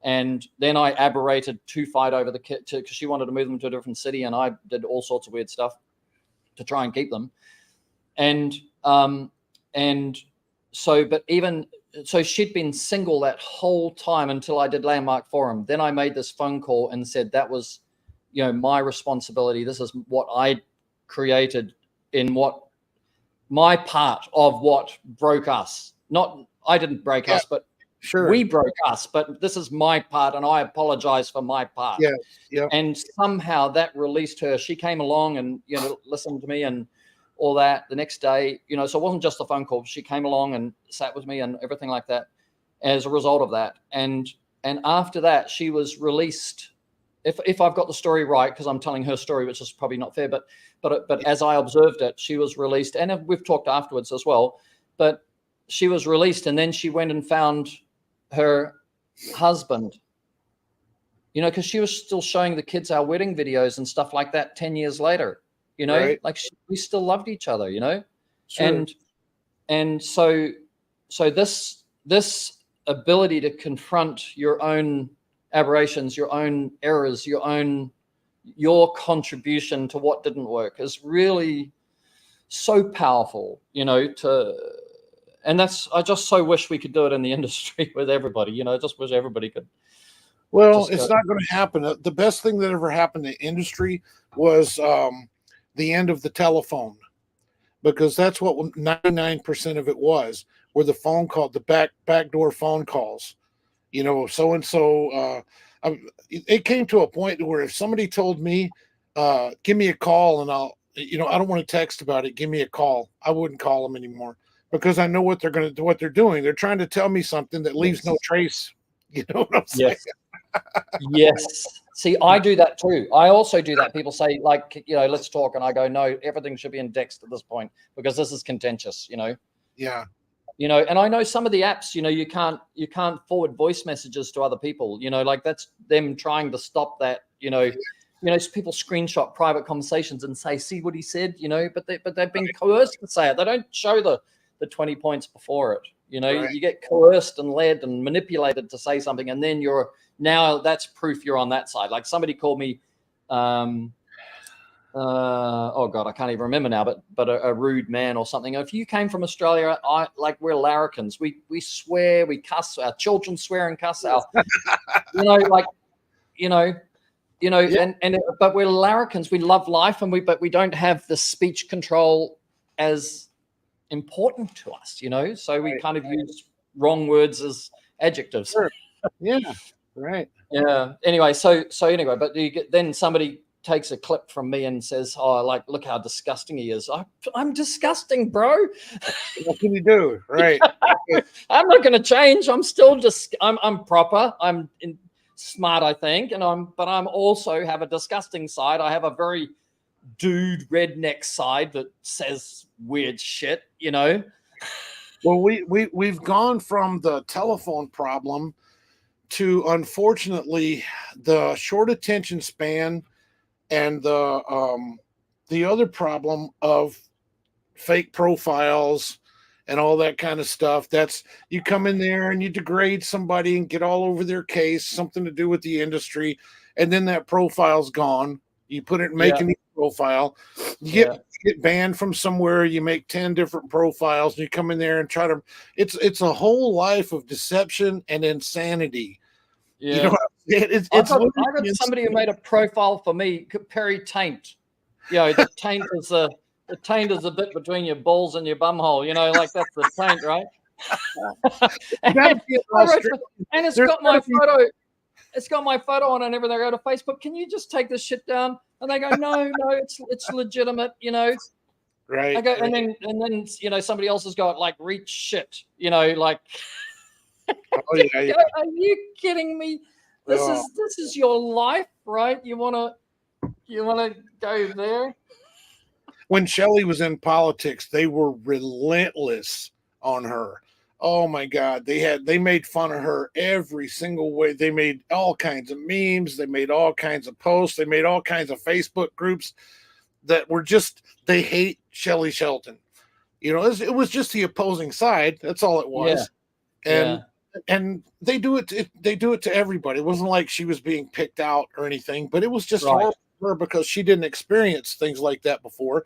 And then I aberrated to fight over the kid because she wanted to move them to a different city. And I did all sorts of weird stuff to try and keep them. So she'd been single that whole time until I did Landmark Forum. Then I made this phone call and said, that was, my responsibility. This is what I created in what my part of what broke us. Not, I didn't break us, but we broke us, but this is my part. And I apologize for my part. Yeah. And somehow that released her. She came along and, listened to me and all that the next day, so it wasn't just a phone call. She came along and sat with me and everything like that as a result of that. And after that, she was released. If I've got the story right, because I'm telling her story, which is probably not fair, but as I observed it, she was released, and we've talked afterwards as well. But she was released, and then she went and found her husband. Because she was still showing the kids our wedding videos and stuff like that 10 years later. Right. We still loved each other, Sure. And so this ability to confront your own aberrations, your own errors, your contribution to what didn't work is really so powerful, and I just so wish we could do it in the industry with everybody, I just wish everybody could. Well, it's not going to happen. The best thing that ever happened to industry was the end of the telephone, because that's what 99% of it were the phone call, the backdoor phone calls. So-and-so, it came to a point where if somebody told me, give me a call and I'll, I don't want to text about it, give me a call, I wouldn't call them anymore, because I know what they're going to do, what they're doing. They're trying to tell me something that leaves no trace. You know what I'm saying? Yes. See, I do that too. I also do that. People say, let's talk. And I go, no, everything should be in text at this point because this is contentious, Yeah. And I know some of the apps, you can't forward voice messages to other people, that's them trying to stop that, people screenshot private conversations and say, see what he said, but they've been coerced to say it. They don't show the 20 points before it. You get coerced and led and manipulated to say something. And then now that's proof you're on that side. Like somebody called me oh God, I can't even remember now, but a rude man or something. If you came from Australia, we're larrikins. We swear, we cuss. Our children swear and cuss. Yeah. But we're larrikins. We love life, but we don't have the speech control as important to us. So we kind of use wrong words as adjectives. Sure. Yeah. Right. Yeah. Anyway, anyway, but then somebody takes a clip from me and says, "Oh, like, look how disgusting he is." I'm disgusting, bro. What can you do? Right. I'm not going to change. I'm still I'm proper. I'm smart, I think, but I'm also have a disgusting side. I have a very dude redneck side that says weird shit. Well, we've gone from the telephone problem to, unfortunately, the short attention span and the other problem of fake profiles and all that kind of stuff. That's, you come in there and you degrade somebody and get all over their case, something to do with the industry, and then that profile's gone. You put it, make a new profile, you get banned from somewhere, you make 10 different profiles, and you come in there and try to, it's a whole life of deception and insanity. Yeah. You know, it's I got somebody who made a profile for me, Perry Taint. The taint is the taint is a bit between your balls and your bumhole. Like that's the taint, right? and it's got my photo. It's got my photo on and everything. I go to Facebook. Can you just take this shit down? And they go, no, it's legitimate. Right. I go, and then somebody else has got like reach shit. Like. Oh, yeah. Are you kidding me? This is your life, right? You wanna go there? When Shelley was in politics, they were relentless on her. Oh my God. They made fun of her every single way. They made all kinds of memes, they made all kinds of posts, they made all kinds of Facebook groups that were just, they hate Shelley Shelton. It was just the opposing side. That's all it was. Yeah. And they do it to everybody. It wasn't like she was being picked out or anything, but it was just horrible for her because she didn't experience things like that before.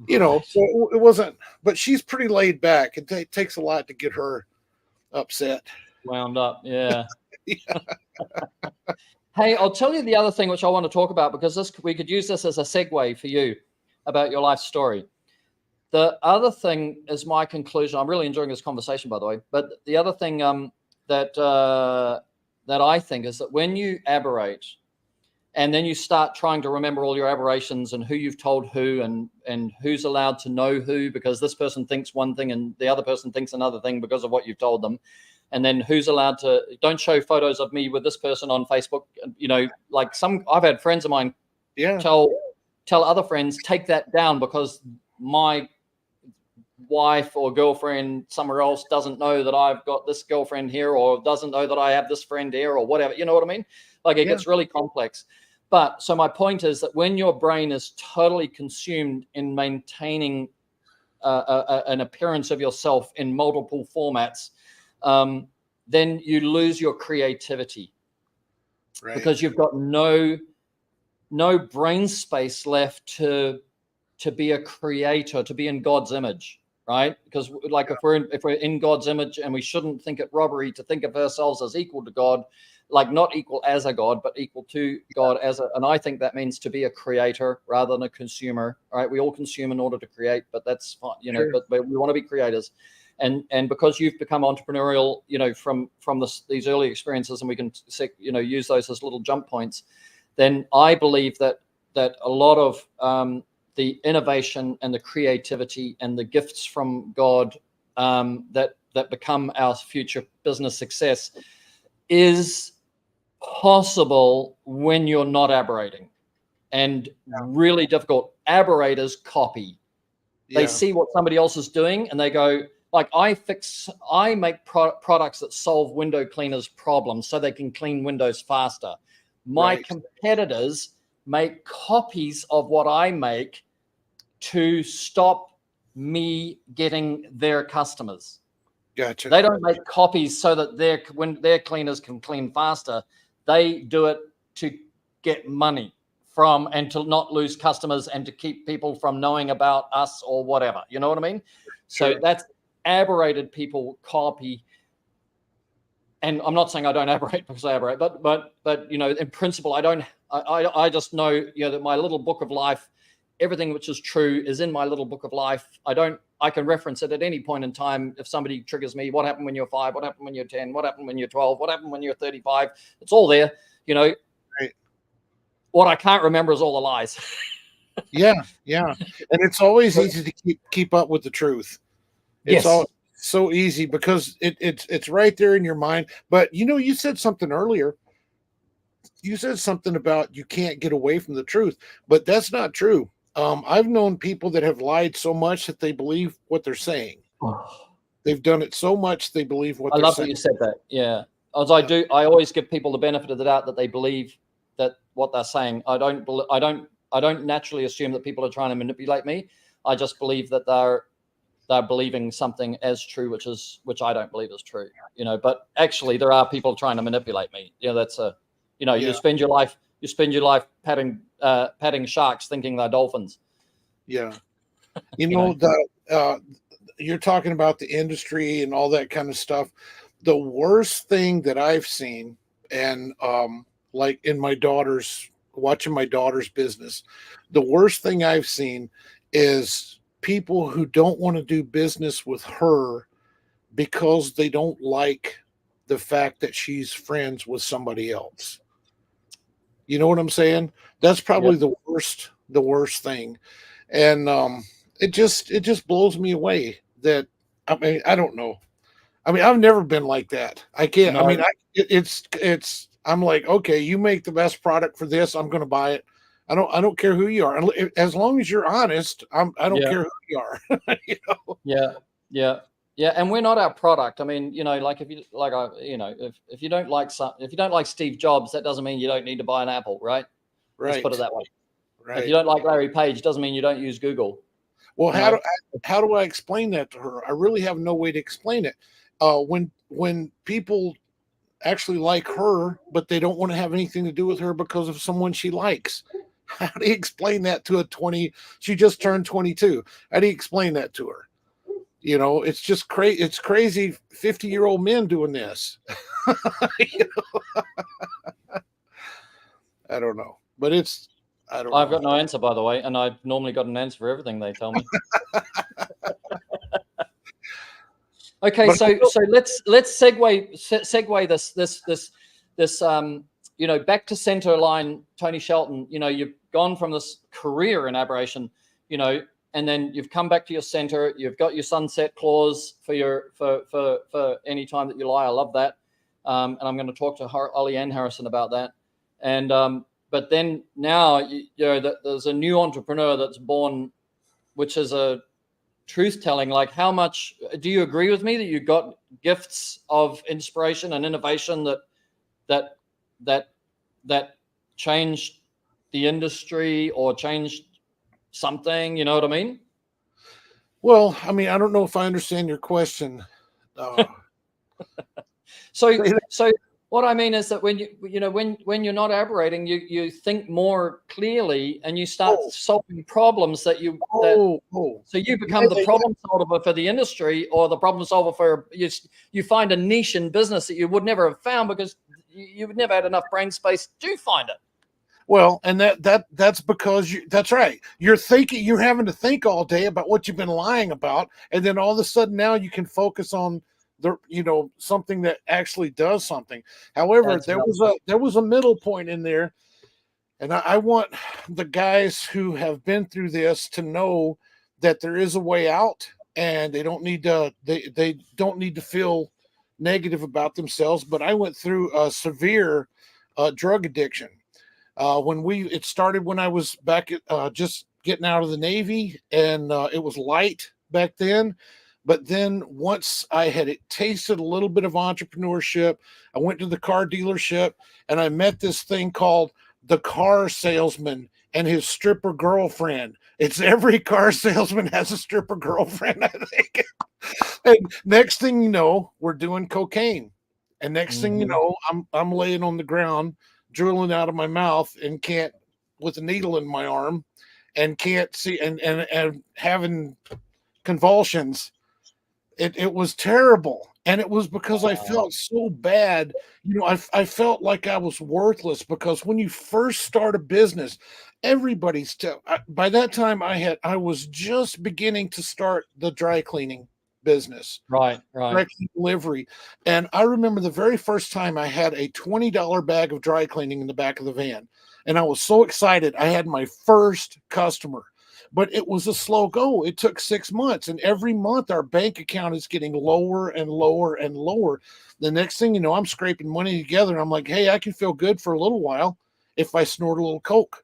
So it wasn't, but she's pretty laid back. It takes a lot to get her upset. Wound up, yeah. Hey, I'll tell you the other thing which I want to talk about, because we could use this as a segue for you about your life story. The other thing is my conclusion. I'm really enjoying this conversation, by the way. But the other thing that I think is that when you aberrate, and then you start trying to remember all your aberrations and who you've told who and who's allowed to know who, because this person thinks one thing and the other person thinks another thing because of what you've told them. And then who's allowed to, don't show photos of me with this person on Facebook. Like I've had friends of mine tell other friends, take that down because my wife or girlfriend somewhere else doesn't know that I've got this girlfriend here, or doesn't know that I have this friend here, or whatever. You know what I mean? Like it gets really complex. But so my point is that when your brain is totally consumed in maintaining an appearance of yourself in multiple formats, then you lose your creativity, because you've got no brain space left to be a creator, to be in God's image, right? Because like if we're in God's image, and we shouldn't think it robbery to think of ourselves as equal to God, like not equal as a God, but equal to God and I think that means to be a creator rather than a consumer, right? We all consume in order to create, but that's fine, but we want to be creators. And because you've become entrepreneurial, from these early experiences, and we can use those as little jump points, then I believe that a lot of the innovation and the creativity and the gifts from God that become our future business success is possible when you're not aberrating. And really difficult. Aberrators copy. They see what somebody else is doing and they go, like, I make products that solve window cleaners' problems so they can clean windows faster. My competitors make copies of what I make to stop me getting their customers. Gotcha. They don't make copies so that when their cleaners can clean faster. They do it to get money from, and to not lose customers, and to keep people from knowing about us or whatever. You know what I mean? Sure. So that's aberrated people copy. And I'm not saying I don't aberrate because I aberrate, but you know, in principle, I just know, you know, that my little book of life, everything which is true is in my little book of life. I can reference it at any point in time. If somebody triggers me, what happened when you're 5? What happened when you're 10? What happened when you're 12? What happened when you're 35? It's all there, you know. Right. What I can't remember is all the lies. Yeah. And it's always easy to keep up with the truth. It's all so easy because it's right there in your mind. But you know, you said something earlier. You said something about you can't get away from the truth, but that's not true. I've known people that have lied so much that they believe what they're saying. They've done it so much they believe what I they're love saying. that you said that. Yeah, as I do, I always give people the benefit of the doubt that they believe that what they're saying. I don't naturally assume that people are trying to manipulate me. I just believe that they're believing something as true, which I don't believe is true. You know, but actually there are people trying to manipulate me. You know, that's a, you know, you spend your life patting sharks thinking they're dolphins. Yeah. You know, you're talking about the industry and all that kind of stuff. The worst thing that I've seen, and like in watching my daughter's business, the worst thing I've seen is people who don't want to do business with her because they don't like the fact that she's friends with somebody else. You know what I'm saying? That's probably the worst thing. And it just blows me away that, I mean, I don't know. I mean, I've never been like that. I can't. No. I mean, it's. I'm like, okay, you make the best product for this. I'm going to buy it. I don't care who you are, as long as you're honest. I don't care who you are. You know? Yeah. And we're not our product. I mean, you know, like if you like, you know, if you don't like Steve Jobs, that doesn't mean you don't need to buy an Apple, right? Right. Let's put it that way. Right. If you don't like Larry Page, doesn't mean you don't use Google. Well, how do I explain that to her? I really have no way to explain it. When people actually like her, but they don't want to have anything to do with her because of someone she likes. How do you explain that to a 20? She just turned 22. How do you explain that to her? You know, it's just crazy. It's crazy. 50-year-old men doing this. You know? I don't know, but I've got no answer, by the way, and I've normally got an answer for everything they tell me. Okay, so let's segue this you know, back to center line, Tony Shelton. You know, you've gone from this career in aberration, you know, and then you've come back to your center. You've got your sunset clause for any time that you lie. I love that, and I'm going to talk to Ollie and Harrison about that. And but then now you know that there's a new entrepreneur that's born, which is a truth telling. Like, how much do you agree with me that you got gifts of inspiration and innovation that changed the industry or changed something? You know what I mean? Well, I mean, I don't know if I understand your question. So what I mean is that when when you're not aberrating, you think more clearly and you start solving problems so you become the problem solver for the industry, or the problem solver for you find a niche in business that you would never have found because you would never had enough brain space to find it. Well, and that's because that's right. You're having to think all day about what you've been lying about, and then all of a sudden now you can focus on something that actually does something. However, there was a middle point in there, and I want the guys who have been through this to know that there is a way out, and they don't need to feel negative about themselves. But I went through a severe drug addiction. It started when I was back at just getting out of the Navy, and it was light back then. But then once I had tasted a little bit of entrepreneurship, I went to the car dealership and I met this thing called the car salesman and his stripper girlfriend. It's every car salesman has a stripper girlfriend, I think. And next thing you know, we're doing cocaine. And next thing you know, I'm laying on the ground, drooling out of my mouth and can't with a needle in my arm and can't see and having convulsions. It was terrible. And it was because I felt so bad. I felt like I was worthless, because when you first start a business, by that time I was just beginning to start the dry cleaning business, Right. dry cleaning delivery. And I remember the very first time I had a $20 bag of dry cleaning in the back of the van. And I was so excited. I had my first customer. But it was a slow go. It took 6 months, and every month our bank account is getting lower and lower and lower. The next thing you know, I'm scraping money together, and I'm like, hey, I can feel good for a little while if I snort a little Coke.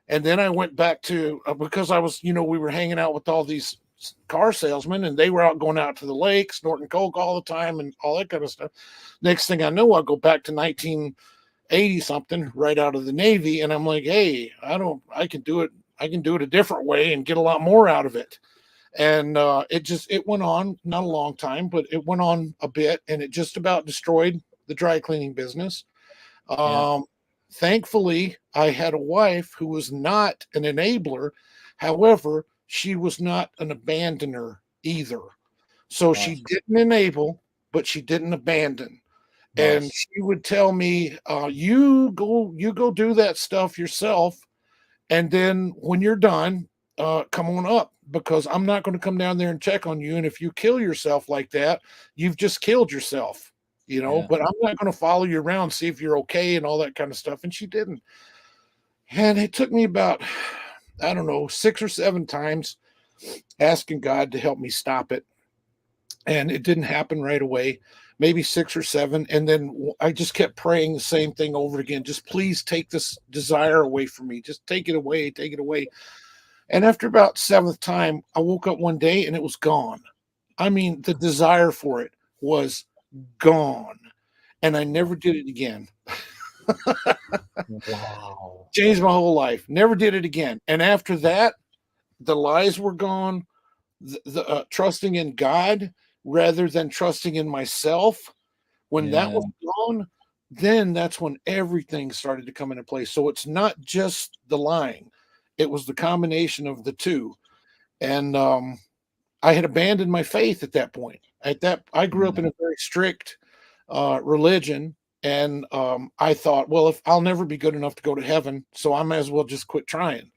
And then I went back to, because I was, we were hanging out with all these car salesmen, and they were going out to the lake, snorting Coke all the time and all that kind of stuff. Next thing I know, I'll go back to 1980 something, right out of the Navy, and I'm like, hey, I can do it. I can do it a different way and get a lot more out of it. And it went on, not a long time, but it went on a bit, and it just about destroyed the dry cleaning business. Thankfully, I had a wife who was not an enabler. However, she was not an abandoner either. So she didn't enable, but she didn't abandon. And she would tell me, you go do that stuff yourself. And then when you're done, come on up, because I'm not going to come down there and check on you. And if you kill yourself like that, you've just killed yourself, but I'm not going to follow you around, see if you're okay and all that kind of stuff. And she didn't. And it took me about, I don't know, 6 or 7 times asking God to help me stop it. And it didn't happen right away, maybe 6 or 7. And then I just kept praying the same thing over again. Just please take this desire away from me. Just take it away, take it away. And after about 7th time, I woke up one day and it was gone. I mean, the desire for it was gone. And I never did it again. Wow. Changed my whole life. Never did it again. And after that, the lies were gone. The trusting in God rather than trusting in myself. When that was gone, then that's when everything started to come into place. So it's not just the lying. It was the combination of the two. And I had abandoned my faith at that point. I grew up in a very strict religion. And I thought, well, if I'll never be good enough to go to heaven, so I might as well just quit trying.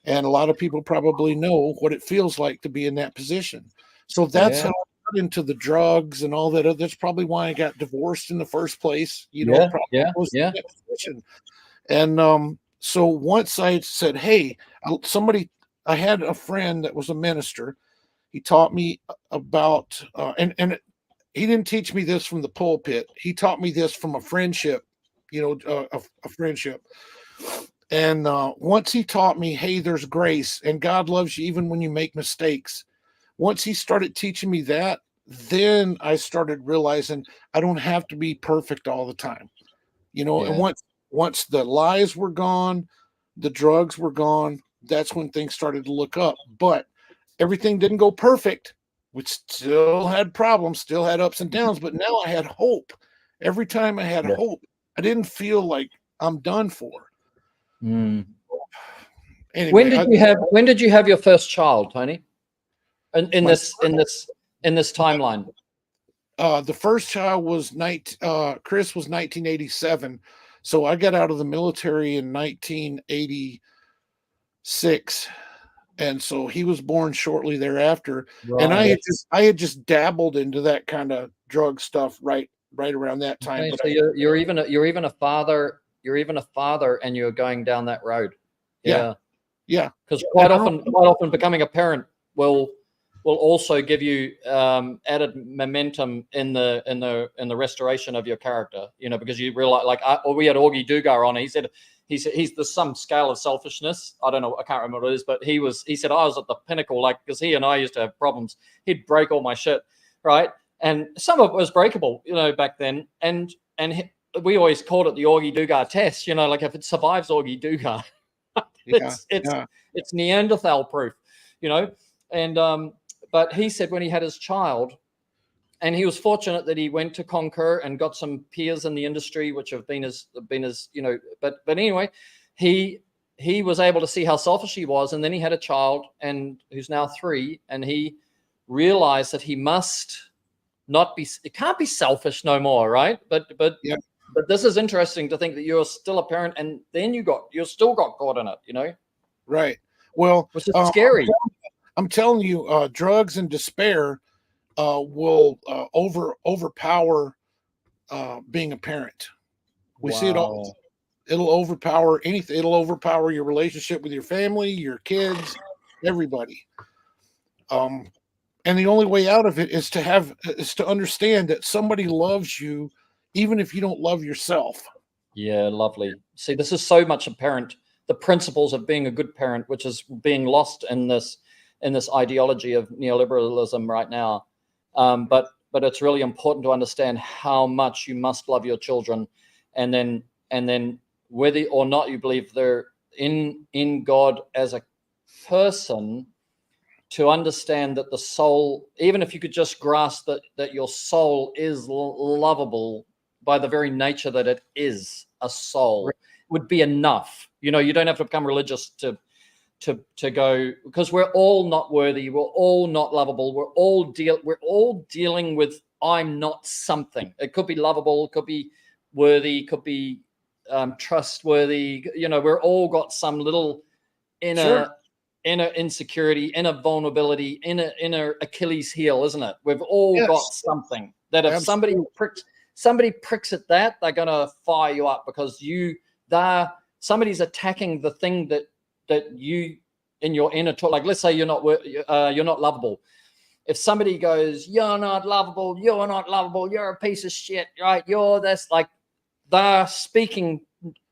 And a lot of people probably know what it feels like to be in that position. So that's how I got into the drugs and all that. That's probably why I got divorced in the first place. And so once I said, hey, I had a friend that was a minister. He taught me about, and he didn't teach me this from the pulpit. He taught me this from a friendship, a friendship. And once he taught me, hey, there's grace and God loves you even when you make mistakes. Once he started teaching me that, then I started realizing I don't have to be perfect all the time. And once the lies were gone, the drugs were gone, that's when things started to look up. But everything didn't go perfect. We still had problems, still had ups and downs, but now I had hope. Every time I had hope, I didn't feel like I'm done for. Mm. Anyway, when did you have your first child, Tony? In this timeline? The first child was Chris was 1987. So I got out of the military in 1986. And so he was born shortly thereafter. Right. And I had just dabbled into that kind of drug stuff right around that time. Okay, so you're even a father. You're even a father, and you're going down that road. Yeah. Because quite often becoming a parent will also give you added momentum in the restoration of your character. Because you realize, we had Augie Dugar on. He said there's some scale of selfishness. I don't know. I can't remember what it is, but he said I was at the pinnacle, because he and I used to have problems. He'd break all my shit, right? And some of it was breakable, back then. And we always called it the Augie Dugar test. If it survives Augie Dugar, it's Neanderthal proof, And but he said when he had his child, and he was fortunate that he went to Concur and got some peers in the industry, which have been his. But anyway, he he was able to see how selfish he was, and then he had a child, and who's now 3, and he realized that he must not be. It can't be selfish no more, right? But Yeah. But this is interesting to think that you're still a parent, and then you still got caught in it, Right. Well, which is scary. I'm telling you, drugs and despair will overpower being a parent. We see it all. It'll overpower anything. It'll overpower your relationship with your family, your kids, everybody. And the only way out of it is to understand that somebody loves you, even if you don't love yourself. Yeah, lovely. See, this is so much apparent. The principles of being a good parent, which is being lost in this ideology of neoliberalism right now. But it's really important to understand how much you must love your children, and then whether or not you believe they're in God as a person, to understand that the soul, even if you could just grasp that your soul is lovable by the very nature that it is a soul, right, would be enough. You don't have to become religious to go, because we're all not worthy, we're all not lovable, we're all dealing with I'm not something. It could be lovable, it could be worthy, it could be trustworthy. We're all got some little inner insecurity, inner vulnerability, inner Achilles heel, isn't it? We've all got something that if somebody pricks at that, they're gonna fire you up, because somebody's attacking the thing that you in your inner talk. Like, let's say you're not lovable. If somebody goes, you're not lovable, you're a piece of shit, right? You're this, like, they're speaking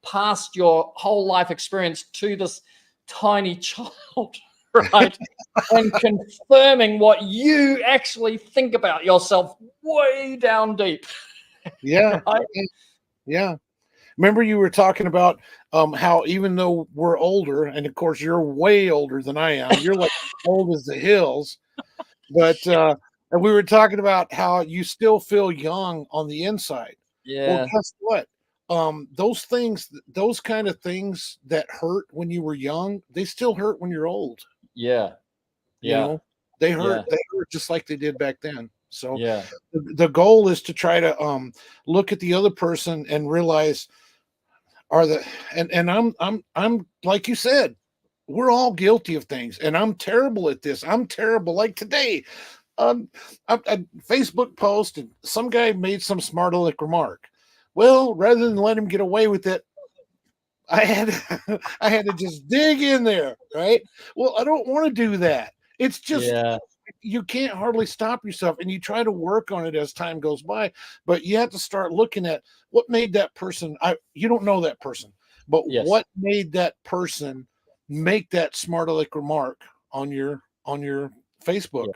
past your whole life experience to this tiny child, right? And confirming what you actually think about yourself way down deep. Yeah. Right? Yeah. Remember, you were talking about how even though we're older, and of course you're way older than I am, you're like old as the hills, but and we were talking about how you still feel young on the inside. Yeah. Well, guess what? Those kind of things that hurt when you were young, they still hurt when you're old. Yeah. Yeah. They hurt. Yeah. They hurt just like they did back then. So yeah, the goal is to try to look at the other person and realize, I'm like you said, we're all guilty of things, and I'm terrible at this. I'm terrible. Like today, a Facebook post, and some guy made some smart aleck remark. Well, rather than let him get away with it, I had to just dig in there, right? Well, I don't want to do that. It's just you can't hardly stop yourself, and you try to work on it as time goes by, but you have to start looking at what made that person. You don't know that person, but what made that person make that smart aleck remark on your Facebook?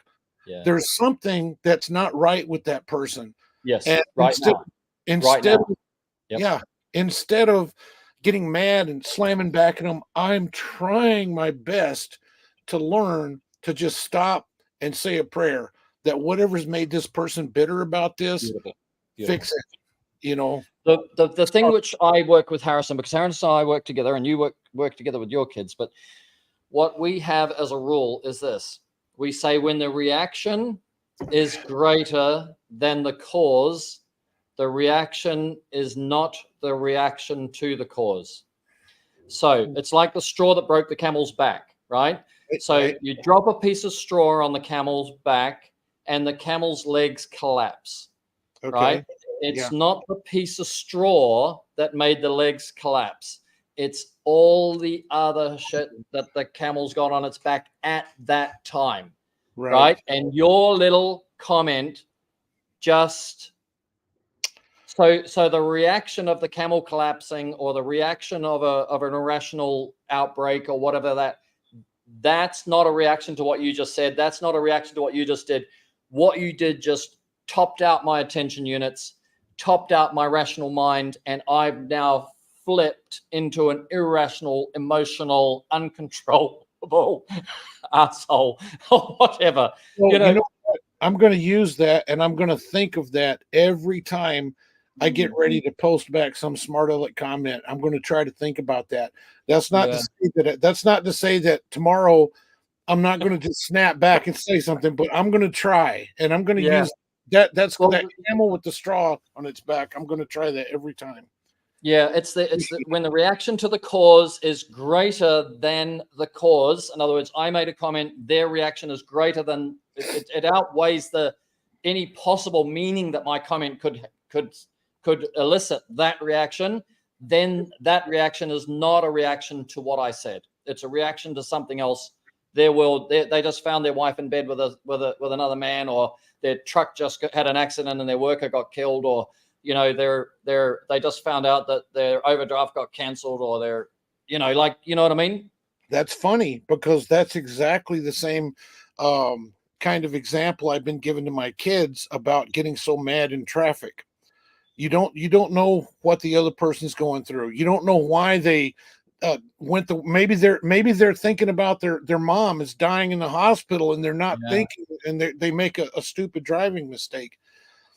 Yeah. There's something that's not right with that person. Yes, and instead of getting mad and slamming back at them, I'm trying my best to learn to just stop and say a prayer that whatever's made this person bitter about this, fix it. The thing which I work with Harrison, because Harrison and I work together, and you work together with your kids, but what we have as a rule is this: we say when the reaction is greater than the cause, the reaction is not the reaction to the cause. So it's like the straw that broke the camel's back, right? So you drop a piece of straw on the camel's back and the camel's legs collapse, right? It's not the piece of straw that made the legs collapse. It's all the other shit that the camel's got on its back at that time, right? And your little comment just... So the reaction of the camel collapsing, or the reaction of an irrational outbreak, or whatever, that's not a reaction to what you just said. That's not a reaction to what you just did. What you did just topped out my attention units, topped out my rational mind, and I've now flipped into an irrational, emotional, uncontrollable asshole, or whatever. Well, you know what? I'm going to use that, and I'm going to think of that every time I get ready to post back some smart aleck comment. I'm going to try to think about that. That's not to Yeah. say that's not to say that tomorrow I'm not going to just snap back and say something, but I'm going to try, and I'm going to Yeah. use that. That's Well, that camel with the straw on its back. I'm going to try that every time. yeah, it's when the reaction to the cause is greater than the cause. In other words, I made a comment, their reaction is greater than it outweighs the any possible meaning that my comment could elicit that reaction. Then that reaction is not a reaction to what I said. It's a reaction to something else. Their world, they just found their wife in bed with another man, or their truck just had an accident and their worker got killed, or they just found out that their overdraft got canceled, or they're, you know what I mean? That's funny because that's exactly the same kind of example I've been given to my kids about getting so mad in traffic. You don't know what the other person's going through. You don't know why they went the maybe they're thinking about their mom is dying in the hospital and they're not Yeah. thinking, and they make a stupid driving mistake.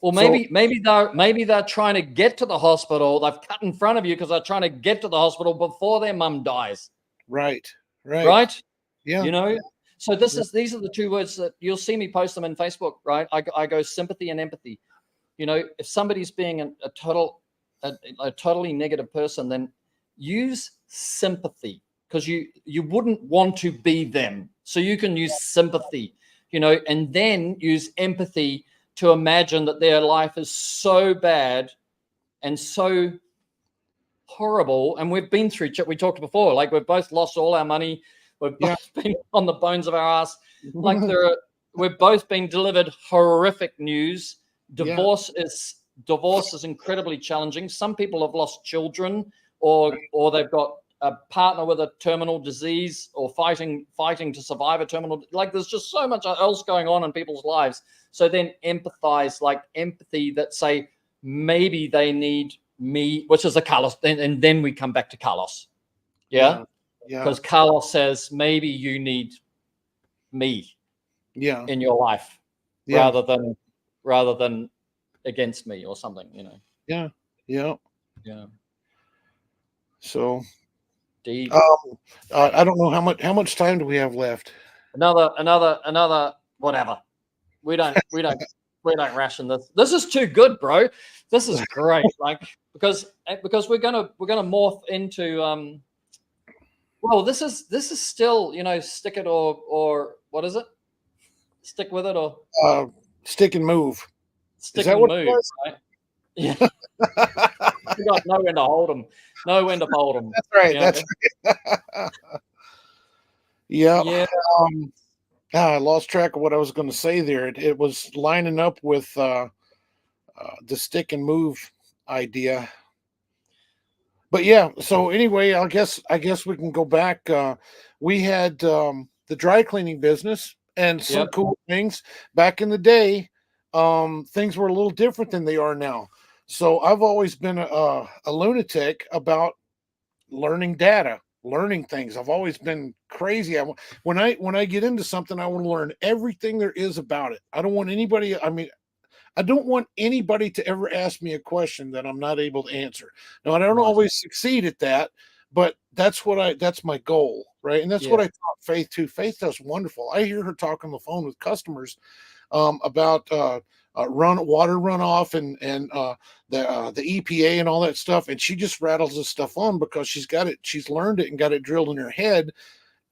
Well, So maybe they're trying to get to the hospital. They've cut in front of you because they're trying to get to the hospital before their mum dies. right, Right? yeah, You know? So yeah, these are the two words that you'll see me post them in Facebook, right? I go sympathy and empathy. If somebody's being a totally negative person, then use sympathy, because you wouldn't want to be them. So you can use sympathy, and then use empathy to imagine that their life is so bad and so horrible. And we've been through, we talked before, like we've both lost all our money. We've yeah. both been on the bones of our ass. Like we've both been delivered horrific news. Yeah, Divorce is incredibly challenging. Some people have lost children, or they've got a partner with a terminal disease, or fighting to survive a terminal. Like there's just so much else going on in people's lives. So then empathize, like empathy that say maybe they need me, which is a Carlos, and then we come back to Carlos. Yeah. yeah, Because Carlos says maybe you need me yeah, in your life yeah, rather than against me or something, yeah, yeah. Yeah. So Deep. I don't know how much time do we have left. Another whatever. We don't ration this. This is too good, bro. This is great. Like because we're gonna morph into well, this is still, stick it or what is it? Stick with it or Stick and move. stick Is that and what it move, was? right? Yeah. We got know when to hold them, know when to fold them. That's right. That's right. Yeah. Yeah. I lost track of what I was going to say there. It was lining up with the stick and move idea. But yeah, so anyway, I guess we can go back. We had the dry cleaning business and some Yep. cool things back in the day. Things were a little different than they are now. So I've always been a lunatic about learning data, learning things. I've always been crazy. When I get into something, I want to learn everything there is about it. I don't want anybody. I mean, I don't want anybody to ever ask me a question that I'm not able to answer. Now, I don't Right. always succeed at that, but that's my goal, right? And that's what Yeah. I taught Faith too. Faith does wonderful. I hear her talk on the phone with customers about water runoff and the EPA and all that stuff, and she just rattles this stuff on because she's learned it and got it drilled in her head.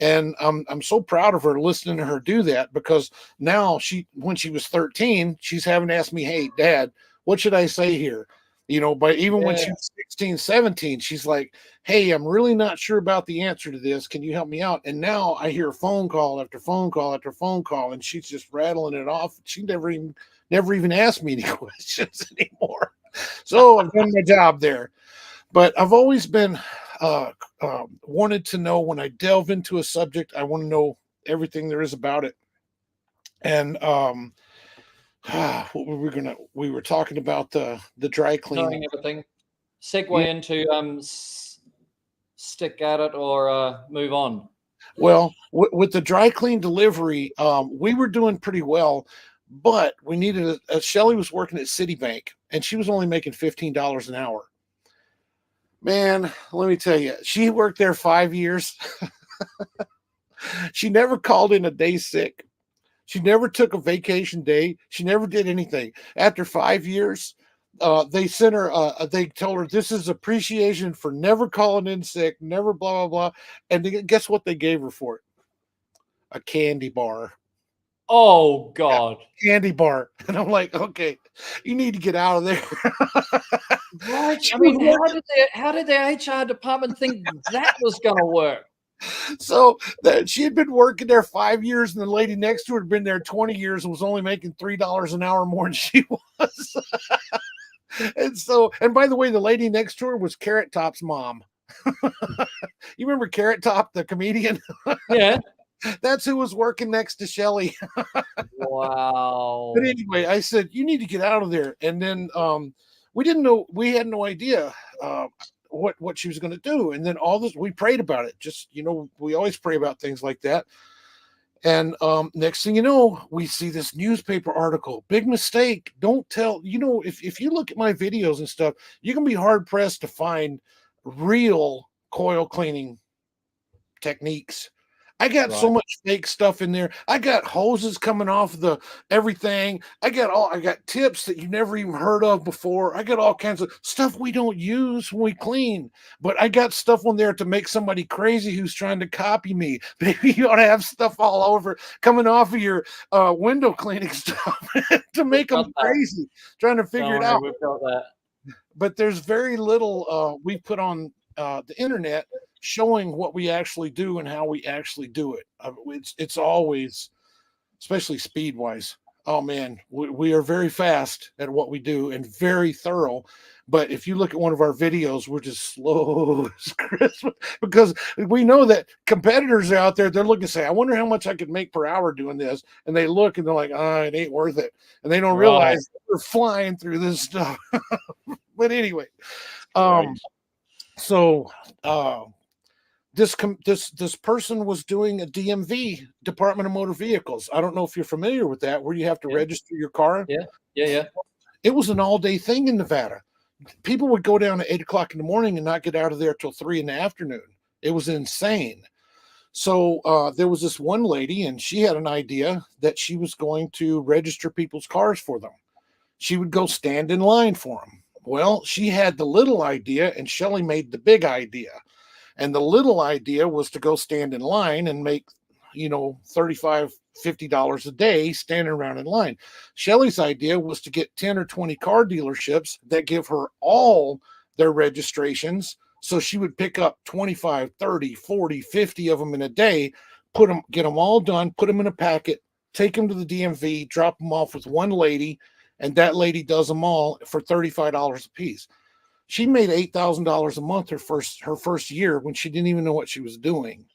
And I'm so proud of her listening to her do that, because now when she was 13, she's having to ask me, hey, Dad, what should I say here? But even when she was 16, 17, she's like, hey, I'm really not sure about the answer to this. Can you help me out? And now I hear phone call after phone call after phone call, and she's just rattling it off. She never even asked me any questions anymore. So I've done my job there. But I've always been wanted to know, when I delve into a subject, I want to know everything there is about it. And we were talking about the dry cleaning. Knowing everything. Segue Yeah. into stick at it or move on. Well, with the dry clean delivery, we were doing pretty well, but we needed Shelly was working at Citibank, and she was only making $15 an hour. Man, let me tell you, she worked there 5 years. She never called in a day sick. She never took a vacation day. She never did anything. After 5 years, they sent her. They told her this is appreciation for never calling in sick, never blah blah blah. And guess what they gave her for it? A candy bar. Oh Yeah, God. candy bar. And I'm like, okay, you need to get out of there. Right. She I was mean, working how did their HR department think that was going to work? so that she had been working there 5 years, and the lady next to her had been there 20 years and was only making $3 an hour more than she was. And so, and by the way, the lady next to her was Carrot Top's mom. You remember Carrot Top, the comedian? Yeah. That's who was working next to Shelly. Wow. But anyway, I said, you need to get out of there. And then we didn't know, we had no idea what she was going to do. And then all this, we prayed about it. Just, we always pray about things like that. And next thing you know, we see this newspaper article. Big mistake. Don't tell, if you look at my videos and stuff, you can be hard pressed to find real coil cleaning techniques. I got so much fake stuff in there. I got hoses coming off the everything. I got tips that you never even heard of before. I got all kinds of stuff we don't use when we clean. But I got stuff on there to make somebody crazy who's trying to copy me. Maybe you ought to have stuff all over coming off of your window cleaning stuff to make them crazy, trying to figure it out. We've got that. But there's very little we put on the internet showing what we actually do and how we actually do it. It's always, especially speed wise. Oh man, we are very fast at what we do and very thorough. But if you look at one of our videos, we're just slow as Christmas because we know that competitors are out there. They're looking to say, I wonder how much I could make per hour doing this. And they look and they're like, it ain't worth it. And they don't realize they're flying through this stuff. But anyway, so this person was doing a DMV, Department of Motor Vehicles. I don't know if you're familiar with that, where you have to register your car. Yeah. It was an all-day thing in Nevada. People would go down at 8 o'clock in the morning and not get out of there till 3 in the afternoon. It was insane. So there was this one lady, and she had an idea that she was going to register people's cars for them. She would go stand in line for them. Well, she had the little idea, and Shelly made the big idea. And the little idea was to go stand in line and make, $35, $50 a day standing around in line. Shelly's idea was to get 10 or 20 car dealerships that give her all their registrations. So she would pick up 25, 30, 40, 50 of them in a day, get them all done, put them in a packet, take them to the DMV, drop them off with one lady, and that lady does them all for $35 a piece. She made $8,000 a month her first year when she didn't even know what she was doing.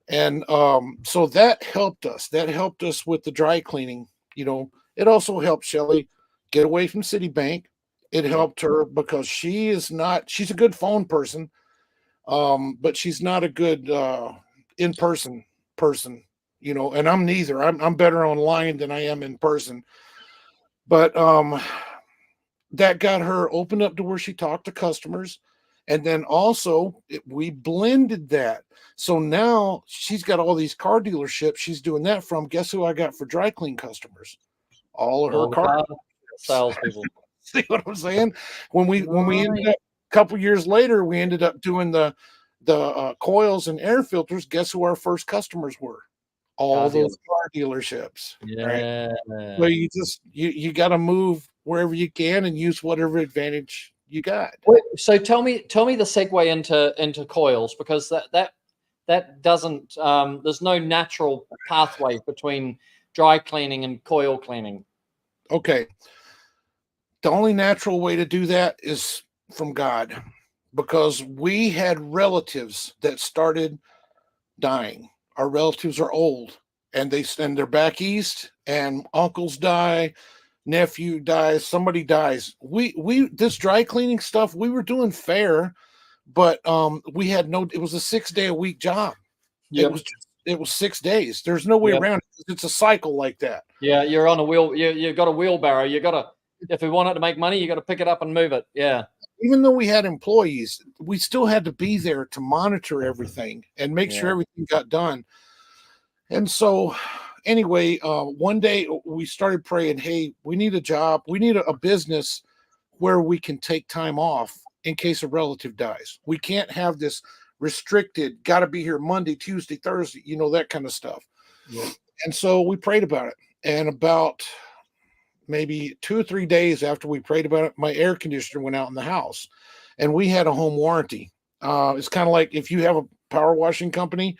And so that helped us. That helped us with the dry cleaning. It also helped Shelly get away from Citibank. It helped her because she's a good phone person, but she's not a good in-person person, and I'm neither. I'm better online than I am in person. But that got her opened up to where she talked to customers. And then also we blended that. So now she's got all these car dealerships she's doing that from. Guess who I got for dry clean customers? All of her car salespeople. See what I'm saying? When we ended up a couple years later, we ended up doing the coils and air filters. Guess who our first customers were? All those car dealerships. Yeah. Right? So you got to move wherever you can and use whatever advantage you got. So tell me the segue into coils, because that doesn't there's no natural pathway between dry cleaning and coil cleaning. Okay. The only natural way to do that is from God, because we had relatives that started dying. Our relatives are old and they're back east, and uncles die, nephew dies, somebody dies. We this dry cleaning stuff we were doing fair, but we had it was a 6-day-a-week job. Yep. It was 6 days. There's no way around it. It's a cycle like that. Yeah, you're on a wheel. You got a wheelbarrow. You got to if we wanted to make money, you got to pick it up and move it. Yeah. Even though we had employees, we still had to be there to monitor everything and make sure everything got done. And so, anyway, one day we started praying, hey, we need a job. We need a business where we can take time off in case a relative dies. We can't have this restricted, got to be here Monday, Tuesday, Thursday, that kind of stuff. Yeah. And so we prayed about it. And about maybe 2 or 3 days after we prayed about it, my air conditioner went out in the house, and we had a home warranty. It's kind of like if you have a power washing company,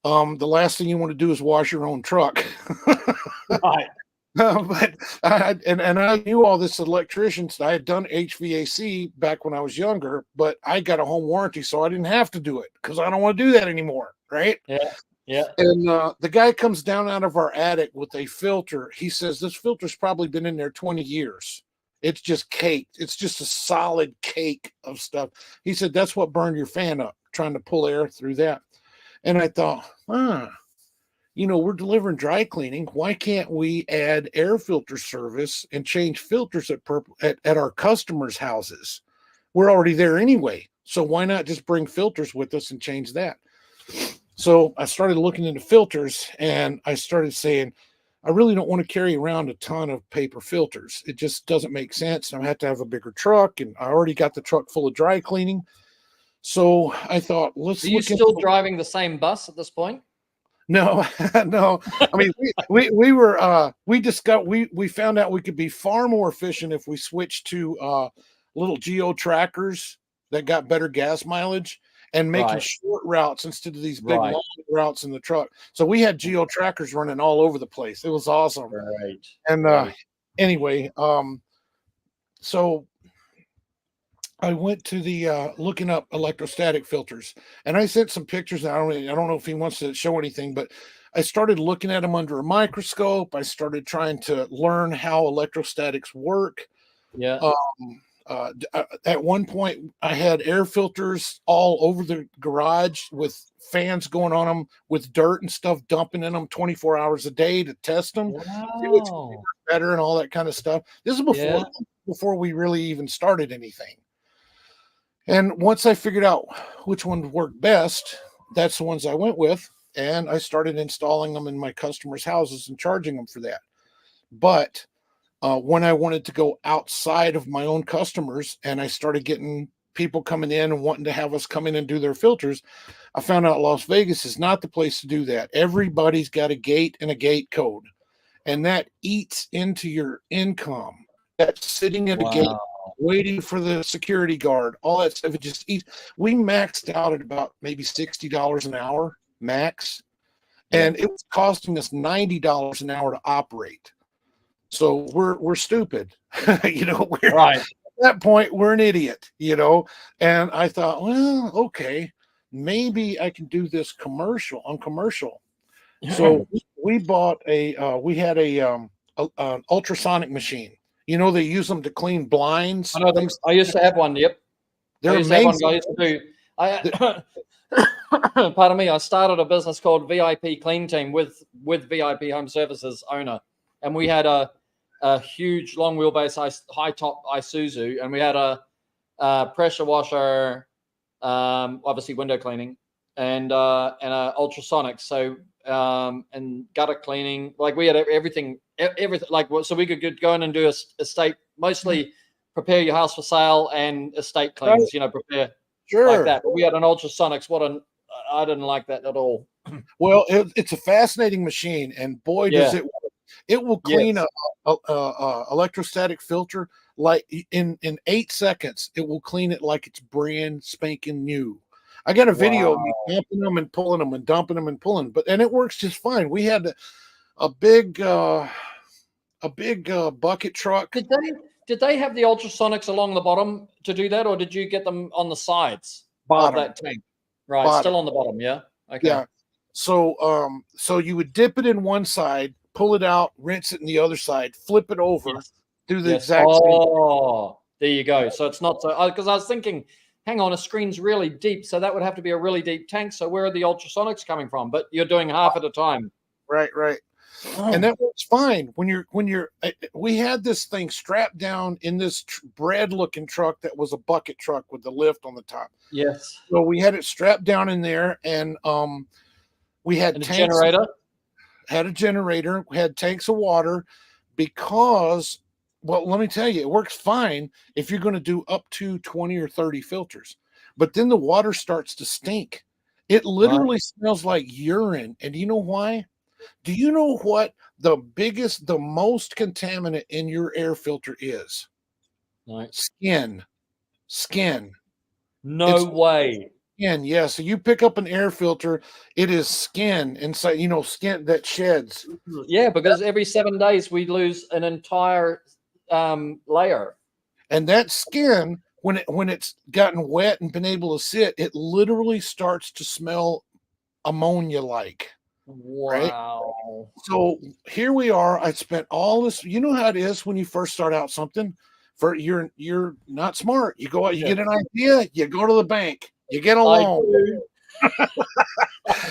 the last thing you want to do is wash your own truck. Right. But I knew all this electricians. I had done HVAC back when I was younger, but I got a home warranty, so I didn't have to do it because I don't want to do that anymore. Right. Yeah. Yeah. And the guy comes down out of our attic with a filter. He says, this filter's probably been in there 20 years. It's just caked. It's just a solid cake of stuff. He said, that's what burned your fan up, trying to pull air through that. And I thought, we're delivering dry cleaning. Why can't we add air filter service and change filters at our customers' houses? We're already there anyway. So why not just bring filters with us and change that? So I started looking into filters, and I started saying, I really don't want to carry around a ton of paper filters. It just doesn't make sense. I have to have a bigger truck, and I already got the truck full of dry cleaning. So I thought, let's. Are you still driving the same bus at this point? No, no. I mean, we found out we could be far more efficient if we switched to little geo trackers that got better gas mileage and making short routes instead of these big long routes in the truck. So we had geo trackers running all over the place. It was awesome. Right. And anyway, so I went to the looking up electrostatic filters, and I sent some pictures. I don't know if he wants to show anything, but I started looking at them under a microscope. I started trying to learn how electrostatics work. Yeah. At one point, I had air filters all over the garage with fans going on them with dirt and stuff dumping in them 24 hours a day to test them. Wow. Better and all that kind of stuff. This is before we really even started anything. And once I figured out which one worked best, that's the ones I went with. And I started installing them in my customers' houses and charging them for that. But when I wanted to go outside of my own customers and I started getting people coming in and wanting to have us come in and do their filters, I found out Las Vegas is not the place to do that. Everybody's got a gate and a gate code, and that eats into your income. That's sitting at a gate waiting for the security guard, all that stuff. It just eats. We maxed out at about maybe $60 an hour max, and it was costing us $90 an hour to operate. So we're stupid, At that point, we're an idiot, And I thought, well, okay, maybe I can do this on commercial. So we bought we had an ultrasonic machine. They use them to clean blinds. I know I used to have one. Yep. They're amazing. Pardon me. I started a business called VIP Clean Team with VIP Home Services owner, and we had a huge long wheelbase high top Isuzu, and we had a pressure washer, obviously window cleaning, and a ultrasonic. So and gutter cleaning. Like we had everything. Like so we could go in and do estate, mostly prepare your house for sale and estate cleans. Prepare like that. But we had an ultrasonics. I didn't like that at all. Well, it's a fascinating machine, and boy, does it work. It will clean a electrostatic filter like in 8 seconds. It will clean it like it's brand spanking new. I got a video of me dumping them and pulling them and dumping them and pulling, and it works just fine. We had a big bucket truck. Did they have the ultrasonics along the bottom to do that, or did you get them on the sides of that tank? Right, bottom. Still on the bottom, yeah. Okay. Yeah. So you would dip it in one side, pull it out, rinse it in the other side, flip it over, do the exact same. Oh, there you go. So it's not so, because I was thinking, hang on, a screen's really deep, so that would have to be a really deep tank. So where are the ultrasonics coming from? But you're doing half at a time. Right. And that works fine we had this thing strapped down in this bread looking truck that was a bucket truck with the lift on the top. Yes. So we had it strapped down in there, and we had And a tanks, generator. had a generator, we had tanks of water, because, well, let me tell you, it works fine if you're going to do up to 20 or 30 filters. But then the water starts to stink. It literally smells like urine. And do you know why? Do you know what the most contaminant in your air filter is? No. Skin. No way. Skin, yeah. So you pick up an air filter, it is skin inside, skin that sheds. Yeah, because every 7 days we lose an entire layer. And that skin, when it's gotten wet and been able to sit, it literally starts to smell ammonia like. Wow. Right? So here we are. I spent all this. You know how it is when you first start out something. You're not smart. You go out, you get an idea, you go to the bank, you get a loan.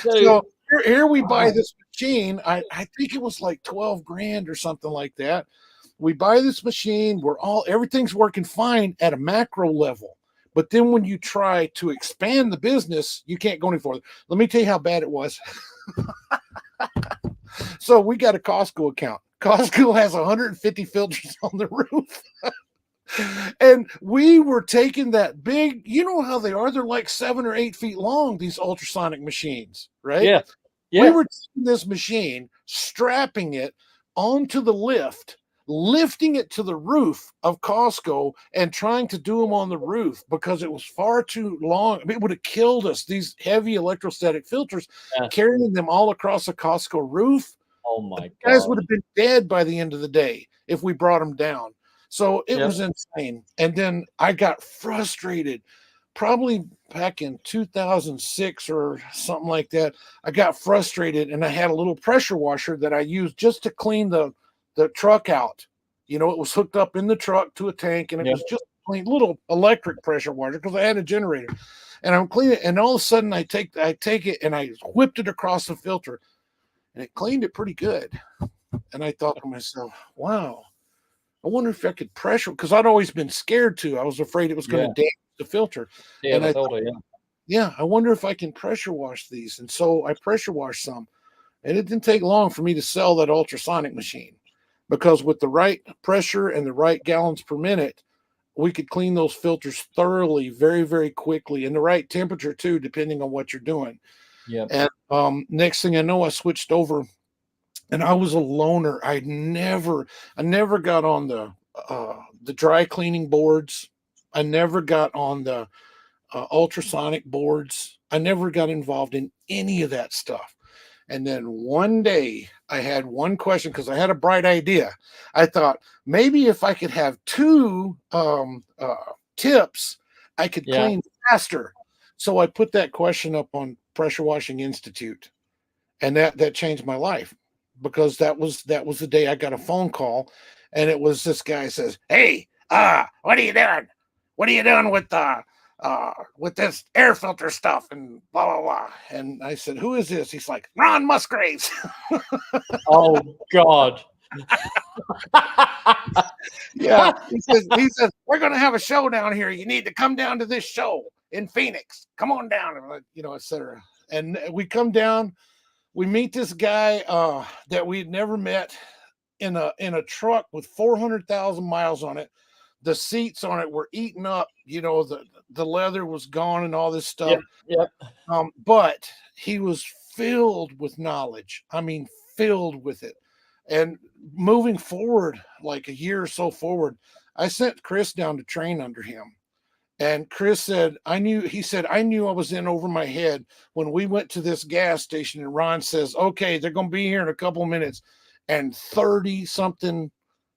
So here we buy this machine. I think it was like 12 grand or something like that. We buy this machine. Everything's working fine at a macro level. But then when you try to expand the business, you can't go any further. Let me tell you how bad it was. So we got a Costco account. Costco has 150 filters on the roof. And we were taking that big, you know how they are? They're like 7 or 8 feet long, these ultrasonic machines, right? Yeah. We were taking this machine, strapping it onto the lift, lifting it to the roof of Costco and trying to do them on the roof because it was far too long. It would have killed us, these heavy electrostatic filters, carrying them all across the Costco roof. Oh my God. Guys would have been dead by the end of the day if we brought them down. So it was insane. And then I got frustrated, probably back in 2006 or something like that. I got frustrated, and I had a little pressure washer that I used just to clean the truck out. It was hooked up in the truck to a tank, and it was just a clean little electric pressure washer because I had a generator. And I'm cleaning it, and all of a sudden I take it and I whipped it across the filter, and it cleaned it pretty good. And I thought to myself, wow, I wonder if I could pressure, because I'd always been scared to. I was afraid it was going to damage the filter. Yeah, and the filter, I wonder if I can pressure wash these. And so I pressure washed some. And it didn't take long for me to sell that ultrasonic machine, because with the right pressure and the right gallons per minute, we could clean those filters thoroughly, very, very quickly, and the right temperature too, depending on what you're doing. Yeah. And next thing I know, I switched over. And I was a loner. I never got on the dry cleaning boards. I never got on the ultrasonic boards. I never got involved in any of that stuff. And then one day I had one question, because I had a bright idea. I thought maybe if I could have 2 tips, I could clean faster. So I put that question up on Pressure Washing Institute, and that changed my life. Because that was the day I got a phone call, and it was this guy says, "Hey, what are you doing? What are you doing with this air filter stuff and blah blah blah?" And I said, "Who is this?" He's like, "Ron Musgraves." Oh God. Yeah. He says, "We're going to have a show down here. You need to come down to this show in Phoenix. Come on down," etc. And we come down. We meet this guy that we'd never met in a truck with 400,000 miles on it. The seats on it were eaten up. The leather was gone and all this stuff. Yep. But he was filled with knowledge. I mean, filled with it. And moving forward, like a year or so forward, I sent Chris down to train under him. And Chris said, I knew I was in over my head when we went to this gas station, and Ron says, "Okay, they're going to be here in a couple of minutes." And 30 something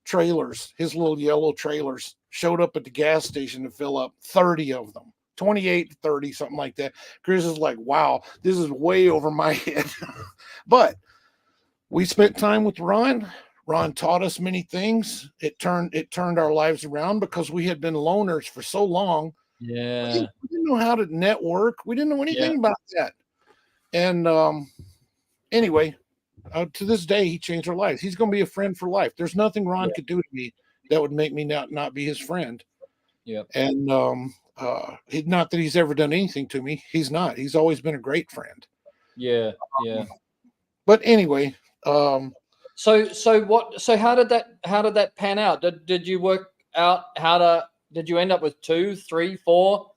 trailers, his little yellow trailers, showed up at the gas station to fill up, 30 of them, 28 to 30, something like that. Chris is like, wow, this is way over my head. But we spent time with Ron. Ron taught us many things. It turned our lives around, because we had been loners for so long. Yeah. We didn't know how to network. We didn't know anything about that. And anyway, to this day, he changed our lives. He's going to be a friend for life. There's nothing Ron could do to me that would make me not be his friend. Yeah. And not that he's ever done anything to me. He's not. He's always been a great friend. Yeah. Yeah. But anyway, so how did that pan out? Did you work out did you end up with 2, 3, 4?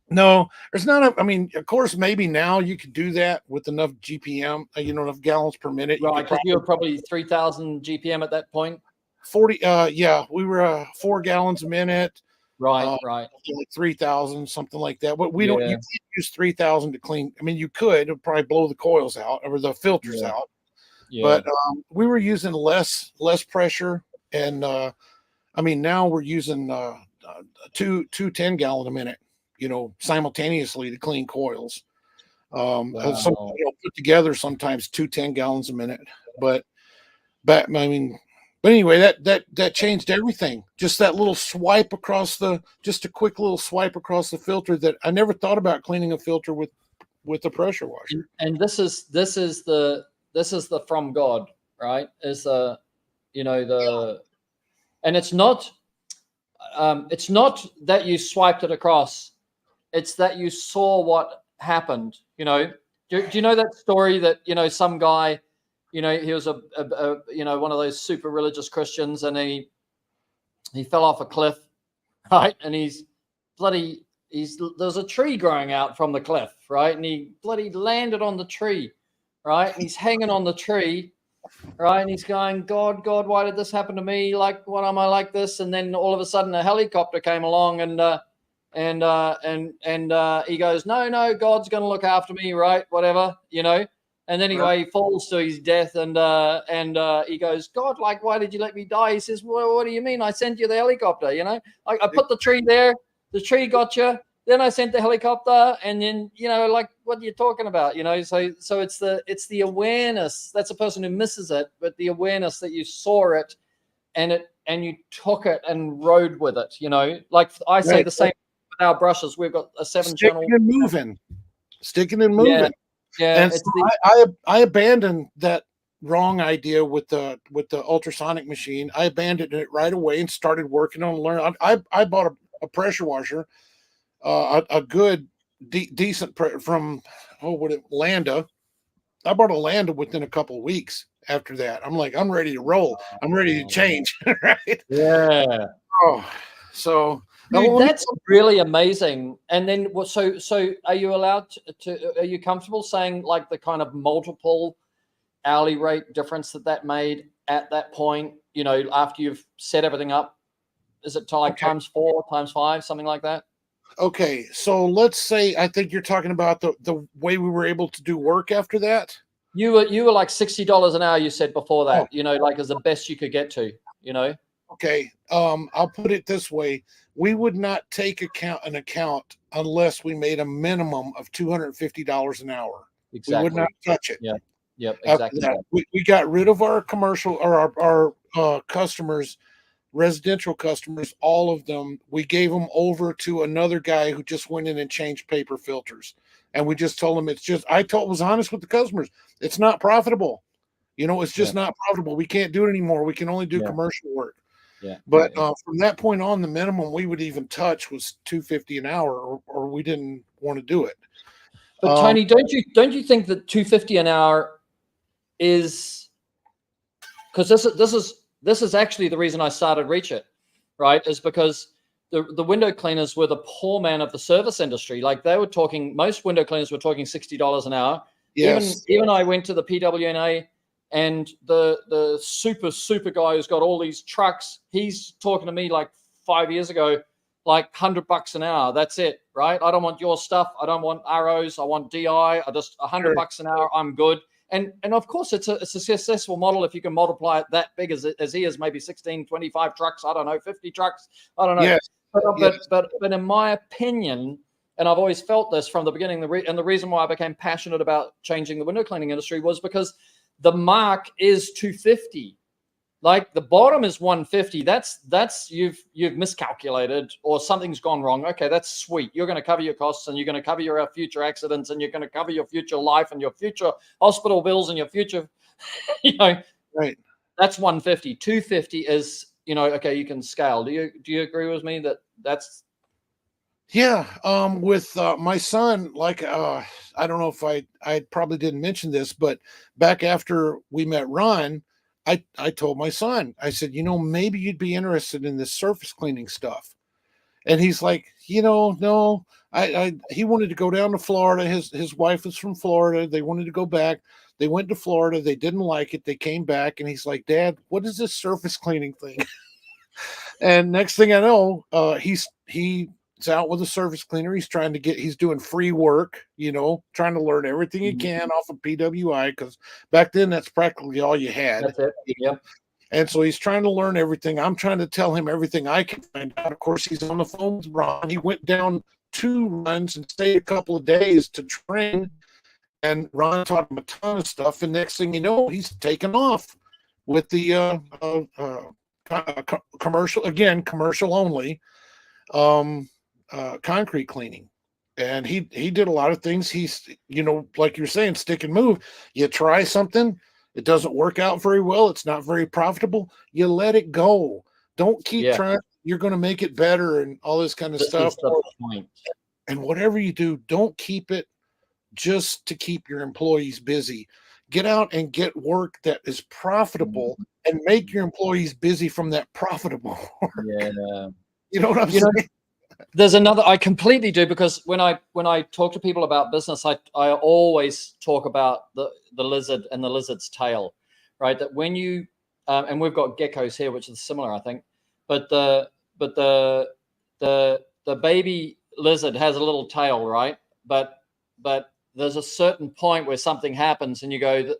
No, there's not I mean, of course, maybe now you could do that with enough GPM, enough gallons per minute. Right, because you were probably 3,000 GPM at that point. 40, yeah, we were 4 gallons a minute. Right. Like 3,000, something like that. But you can't use 3,000 to clean. I mean, you could, it'd probably blow the coils out or the filters out. Yeah. But we were using less pressure. And I mean, now we're using two 10-gallon a minute, simultaneously to clean coils. Some put together sometimes 2 10-gallons a minute. But anyway, that changed everything. Just that little swipe across just a quick little swipe across the filter that I never thought about cleaning a filter with the pressure washer. And this is the from God, right? Is and it's not that you swiped it across, it's that you saw what happened. Do you know that story that some guy, he was a one of those super religious Christians, and he fell off a cliff, right? And there's a tree growing out from the cliff, right? And he bloody landed on the tree, right? And he's hanging on the tree, right? And he's going, God, why did this happen to me? Like, what am I like this? And then all of a sudden a helicopter came along and he goes, no, God's going to look after me, right? Whatever, And then anyway, he falls to his death, and he goes, God, like, why did you let me die? He says, well, what do you mean? I sent you the helicopter, I put the tree there, the tree got you, then I sent the helicopter, and then, like, what are you talking about? So it's the awareness. That's a person who misses it, but the awareness that you saw it, and you took it and rode with it, like I say the same with our brushes. We've got a 7-channel. Sticking and moving. Yeah, and I abandoned that wrong idea with the ultrasonic machine. I abandoned it right away and started working on learning. I bought a pressure washer, a good decent from Landa. I bought a Landa within a couple of weeks after that. I'm like, I'm ready to roll. I'm ready to change. Right? Yeah. Oh, so. Dude, that's really amazing. And then, so are you allowed are you comfortable saying like the kind of multiple hourly rate difference that made at that point, after you've set everything up? Is it times 4, times 5, something like that? Okay. So let's say, I think you're talking about the way we were able to do work after that. You were like $60 an hour, you said before that, like as the best you could get to, Okay. I'll put it this way. We would not take an account unless we made a minimum of $250 an hour. Exactly. We would not touch it. Yeah. Yep. Exactly. We got rid of our commercial or our customers, residential customers, all of them. We gave them over to another guy who just went in and changed paper filters. And we just told them I was honest with the customers. It's not profitable. It's just not profitable. We can't do it anymore. We can only do commercial work. Yeah. But from that point on, the minimum we would even touch was $250 an hour, or we didn't want to do it. But Tony, don't you think that $250 an hour is, because this is actually the reason I started Reach It, right? Is because the window cleaners were the poor man of the service industry. Like most window cleaners were talking $60 an hour. Yes. Even I went to the PWNA. And the super guy who's got all these trucks, he's talking to me like 5 years ago, like $100 an hour. That's it, right? I don't want your stuff. I don't want ROs. I want DI. I just $100 an hour. I'm good. And of course, it's a successful model if you can multiply it that big as he is, maybe 16, 25 trucks. I don't know, 50 trucks. I don't know. Yes. But in my opinion, and I've always felt this from the beginning, and the reason why I became passionate about changing the window cleaning industry was because the mark is 250. Like the bottom is 150. That's you've miscalculated or something's gone wrong. Okay, that's sweet. You're going to cover your costs and you're going to cover your future accidents and you're going to cover your future life and your future hospital bills and your future you know, Right. that's 150. 250 is, you know, okay, you can scale. Do you agree with me that that's Yeah. With my son, like I don't know if I probably didn't mention this, but back after we met Ron, I told my son, I said, you know, maybe you'd be interested in this surface cleaning stuff. And he's like, you know, no, he wanted to go down to Florida. His wife is from Florida. They wanted to go back. They went to Florida. They didn't like it. They came back, and he's like, Dad, what is this surface cleaning thing? And next thing I know, he's out with a surface cleaner. He's doing free work, you know, trying to learn everything he can off of PWI, because back then that's practically all you had. that's it? You know? Yep. And so he's trying to learn everything. I'm trying to tell him everything I can find out. Of course, he's on the phone with Ron. He went down 2 runs and stayed a couple of days to train. And Ron taught him a ton of stuff. And next thing you know, he's taken off with the commercial only, concrete cleaning. And he did a lot of things. He's, you know, like you're saying, stick and move. You try something, it doesn't work out very well, it's not very profitable, you let it go. Don't keep trying. You're going to make it better and all this kind of stuff. Is the point. And whatever you do, don't keep it just to keep your employees busy. Get out and get work that is profitable and make your employees busy from that profitable work. Yeah. You know what I'm saying? There's another, I completely do, because when I talk to people about business, I always talk about the lizard and the lizard's tail, right? That when you and we've got geckos here, which is similar, I think, but the baby lizard has a little tail, right? But there's a certain point where something happens and you go,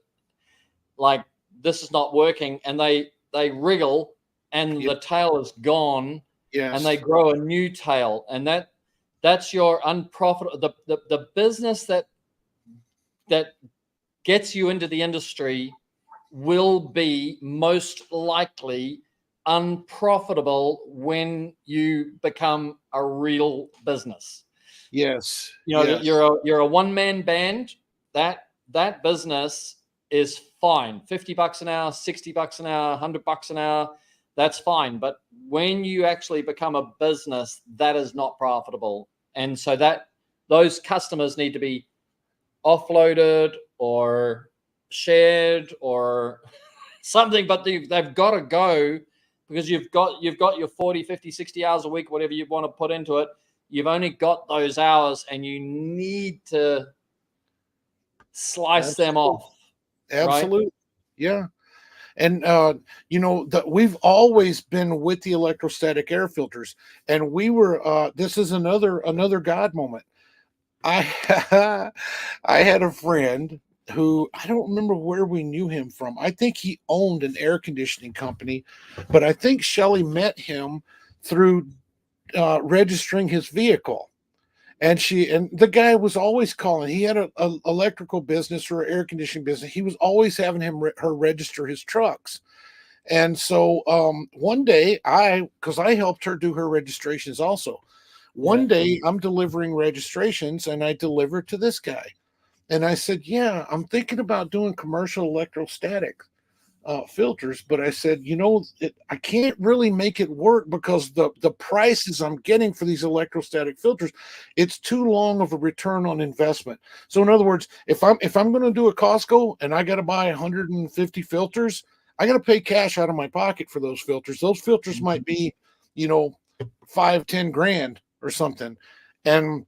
like, this is not working, and they wriggle and the tail is gone. Yes. And they grow a new tail, and that's your unprofitable, the business that gets you into the industry will be most likely unprofitable when you become a real business. Yes. You know, yes. you're a one-man band. That business is fine. $50 an hour, $60 an hour, $100 an hour. That's fine. But when you actually become a business, that is not profitable. And so those customers need to be offloaded or shared or something, but they've got to go, because you've got your 40, 50, 60 hours a week, whatever you want to put into it. You've only got those hours and you need to slice them off. Absolutely. Right? Yeah. And you know, that we've always been with the electrostatic air filters, and we were. This is another God moment. I had a friend who, I don't remember where we knew him from. I think he owned an air conditioning company, but I think Shelly met him through registering his vehicle. And the guy was always calling. He had a electrical business or air conditioning business. He was always having her register his trucks. And so one day, because I helped her do her registrations also. One day I'm delivering registrations, and I deliver to this guy. And I said, yeah, I'm thinking about doing commercial electrostatic filters, but I said, you know, I can't really make it work because the prices I'm getting for these electrostatic filters, it's too long of a return on investment. So in other words, if I'm going to do a Costco and I got to buy 150 filters, I got to pay cash out of my pocket for those filters. Those filters might be, you know, 5-10 grand or something. And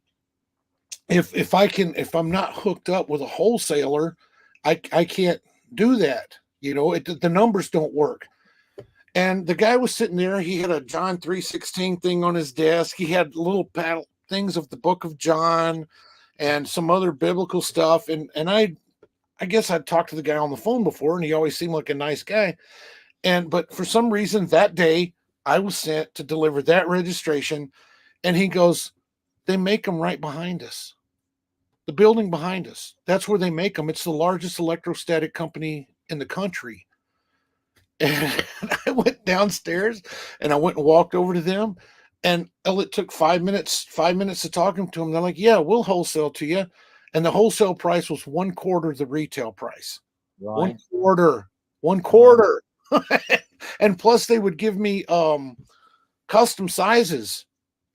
if I'm not hooked up with a wholesaler, I can't do that. You know, the numbers don't work. And the guy was sitting there. He had a John 3:16 thing on his desk. He had little paddle things of the book of John and some other biblical stuff. And I guess I'd talked to the guy on the phone before, and he always seemed like a nice guy. But for some reason that day, I was sent to deliver that registration. And he goes, they make them right behind us. The building behind us. That's where they make them. It's the largest electrostatic company in the country. And I went downstairs and I went and walked over to them, and it took 5 minutes to talking to them. They're like, yeah, we'll wholesale to you. And the wholesale price was 1/4 the retail price. Right. One quarter. And plus they would give me custom sizes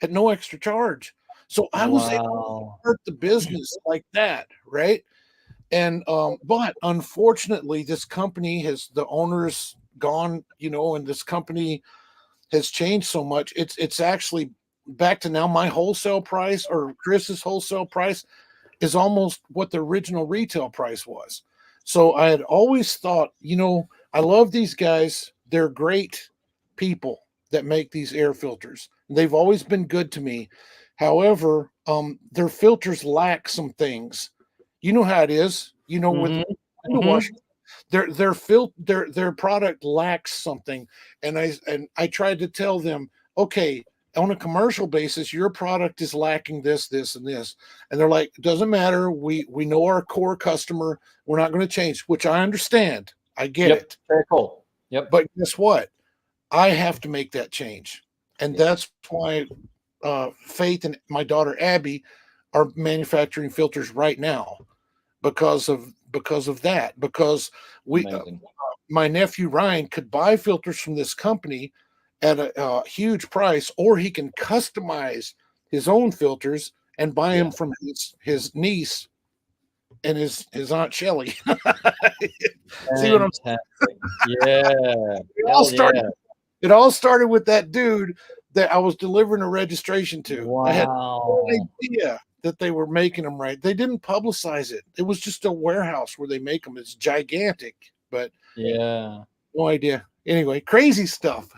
at no extra charge. So I was able to start the business like that, right? And but unfortunately this company has, the owner's gone, and this company has changed so much. It's actually back to now my wholesale price, or Chris's wholesale price, is almost what the original retail price was. So I had always thought, I love these guys. They're great people that make these air filters. They've always been good to me. However, their filters lack some things. You know how it is. With window washers, their product lacks something. And I tried to tell them, okay, on a commercial basis, your product is lacking this, this, and this. And they're like, it doesn't matter. We know our core customer. We're not going to change, which I understand. I get it. Very cool. Yep. But guess what? I have to make that change. And that's why Faith and my daughter Abby are manufacturing filters right now because of that. Because my nephew Ryan could buy filters from this company at a huge price, or he can customize his own filters and buy them from his niece and his Aunt Shelly. See what I'm saying? Yeah. It all started with that dude that I was delivering a registration to. Wow. I had no idea that they were making them right. They didn't publicize it. It was just a warehouse where they make them. It's gigantic, but no idea. Anyway, crazy stuff.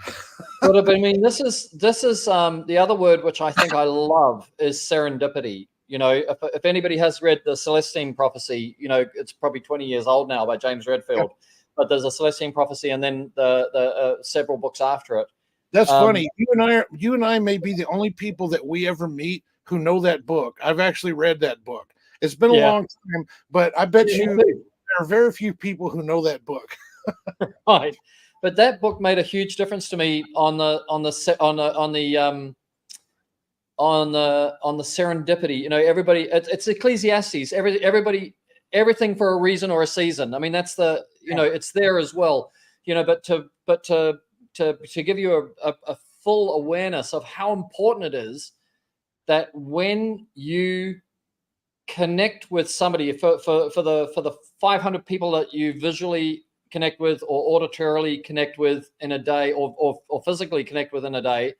But I mean, this is the other word which I think I love is serendipity. If anybody has read the Celestine Prophecy, it's probably 20 years old now by James Redfield, but there's a Celestine Prophecy and then the several books after it. That's funny. You and I may be the only people that we ever meet who know that book. I've actually read that book. It's been a long time, but I bet you there are very few people who know that book. Right. But that book made a huge difference to me on the serendipity. Everybody, it's Ecclesiastes. Everything for a reason or a season. I mean, that's it's there as well. But to give you a full awareness of how important it is that when you connect with somebody for the 500 people that you visually connect with or auditorily connect with in a day or physically connect with in a day,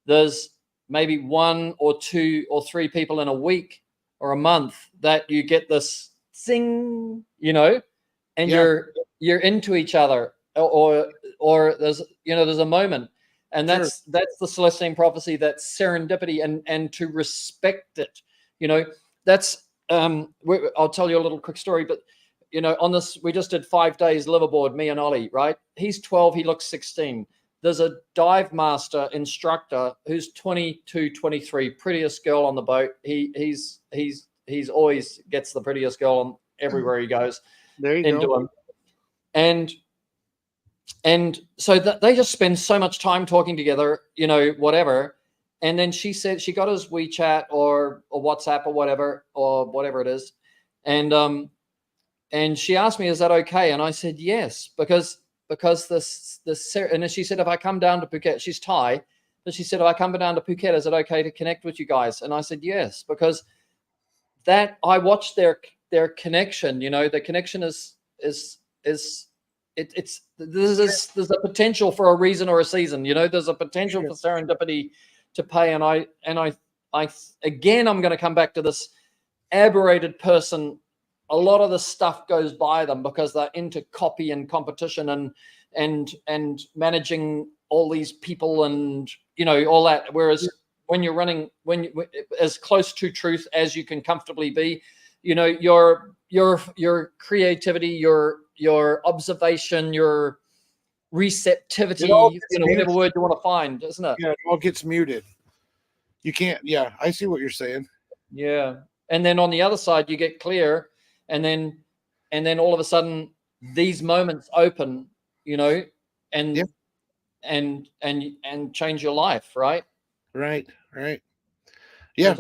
there's maybe 1 or 2 or 3 people in a week or a month that you get this zing, and you're into each other, or there's a moment, and that's the Celestine Prophecy, that's serendipity, and to respect it. That's I'll tell you a little quick story, but on this, we just did 5 days liverboard, me and Ollie, right? He's 12, he looks 16. There's a dive master instructor who's 22, 23, prettiest girl on the boat. He's always gets the prettiest girl on everywhere he goes. There you go. Him. And so they just spend so much time talking together, whatever. And then she said she got his WeChat or WhatsApp or whatever it is. And she asked me, is that okay? And I said, yes, because this, and then she said, if I come down to Phuket, she's Thai, but she said, if I come down to Phuket, is it okay to connect with you guys? And I said, yes, because that I watched their connection, the connection there's a potential for a reason or a season, there's a potential for serendipity to pay. And I again, I'm going to come back to this aberrated person. A lot of the stuff goes by them because they're into copy and competition and managing all these people and all that. Whereas when you're running, as close to truth as you can comfortably be, your creativity, your observation, your receptivity, whatever word you want to find, isn't it? Yeah, it all gets muted. You can't. Yeah, I see what you're saying. Yeah, and then on the other side, you get clear. And then all of a sudden, these moments open, and change your life, right? Right. Yeah.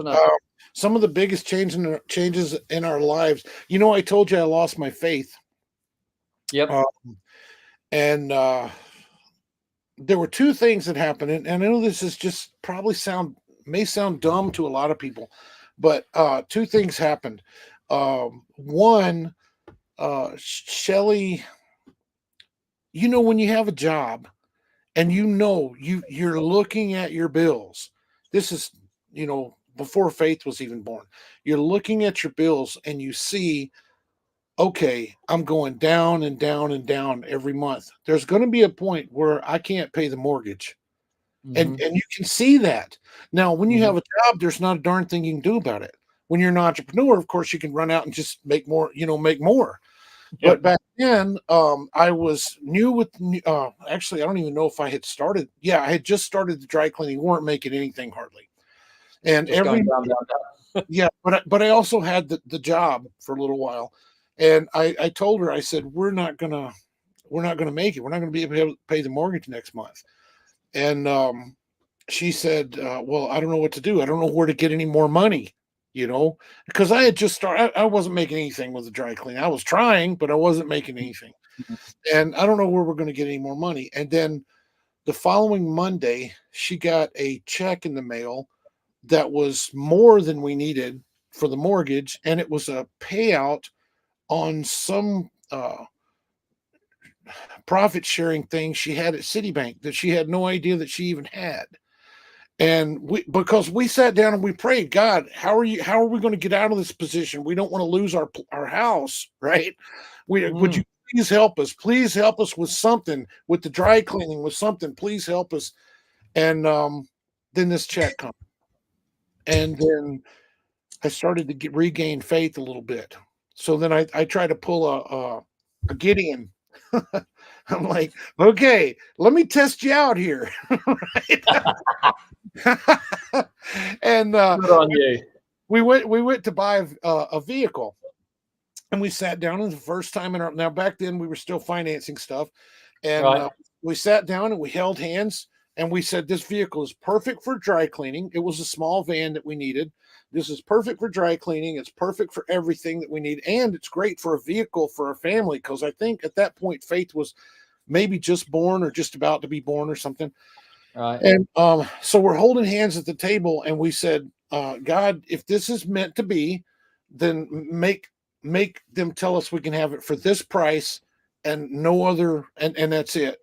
Some of the biggest changes in our lives. I told you I lost my faith. Yep. And there were two things that happened, and I know this is just probably may sound dumb to a lot of people, but two things happened. One, Shelly, when you have a job and you're looking at your bills. This is, before Faith was even born. You're looking at your bills and you see, okay, I'm going down and down and down every month. There's going to be a point where I can't pay the mortgage. And you can see that. Now, when you have a job, there's not a darn thing you can do about it. When you're an entrepreneur, of course, you can run out and just make more, make more. But back then, I was new with, actually, I don't even know if I had started. Yeah, I had just started the dry cleaning. We weren't making anything hardly. And Just going down. yeah, but I also had the job for a little while. And I told her, I said, we're not gonna make it. We're not gonna be able to pay the mortgage next month. And she said, well, I don't know what to do. I don't know where to get any more money, because I had just started. I wasn't making anything with the dry cleaning. I was trying, but I wasn't making anything. And I don't know where we're going to get any more money. And then the following Monday, she got a check in the mail that was more than we needed for the mortgage. And it was a payout on some profit sharing thing she had at Citibank that she had no idea that she even had. And because we sat down and we prayed, God, how are we going to get out of this position? We don't want to lose our house, right? Would you please help us? Please help us with something, with the dry cleaning, with something. Please help us. And then this check comes. And then I started to regain faith a little bit. So then I tried to pull a Gideon. I'm like, okay, let me test you out here. And Good on you. we went to buy a vehicle, and we sat down. And the first time now back then we were still financing stuff, and we sat down and we held hands and we said, this vehicle is perfect for dry cleaning. It was a small van that we needed. This is perfect for dry cleaning. It's perfect for everything that we need. And it's great for a vehicle for a family. Because I think at that point, Faith was maybe just born or just about to be born or something. Right. And so we're holding hands at the table. And we said, God, if this is meant to be, then make them tell us we can have it for this price and no other. And that's it.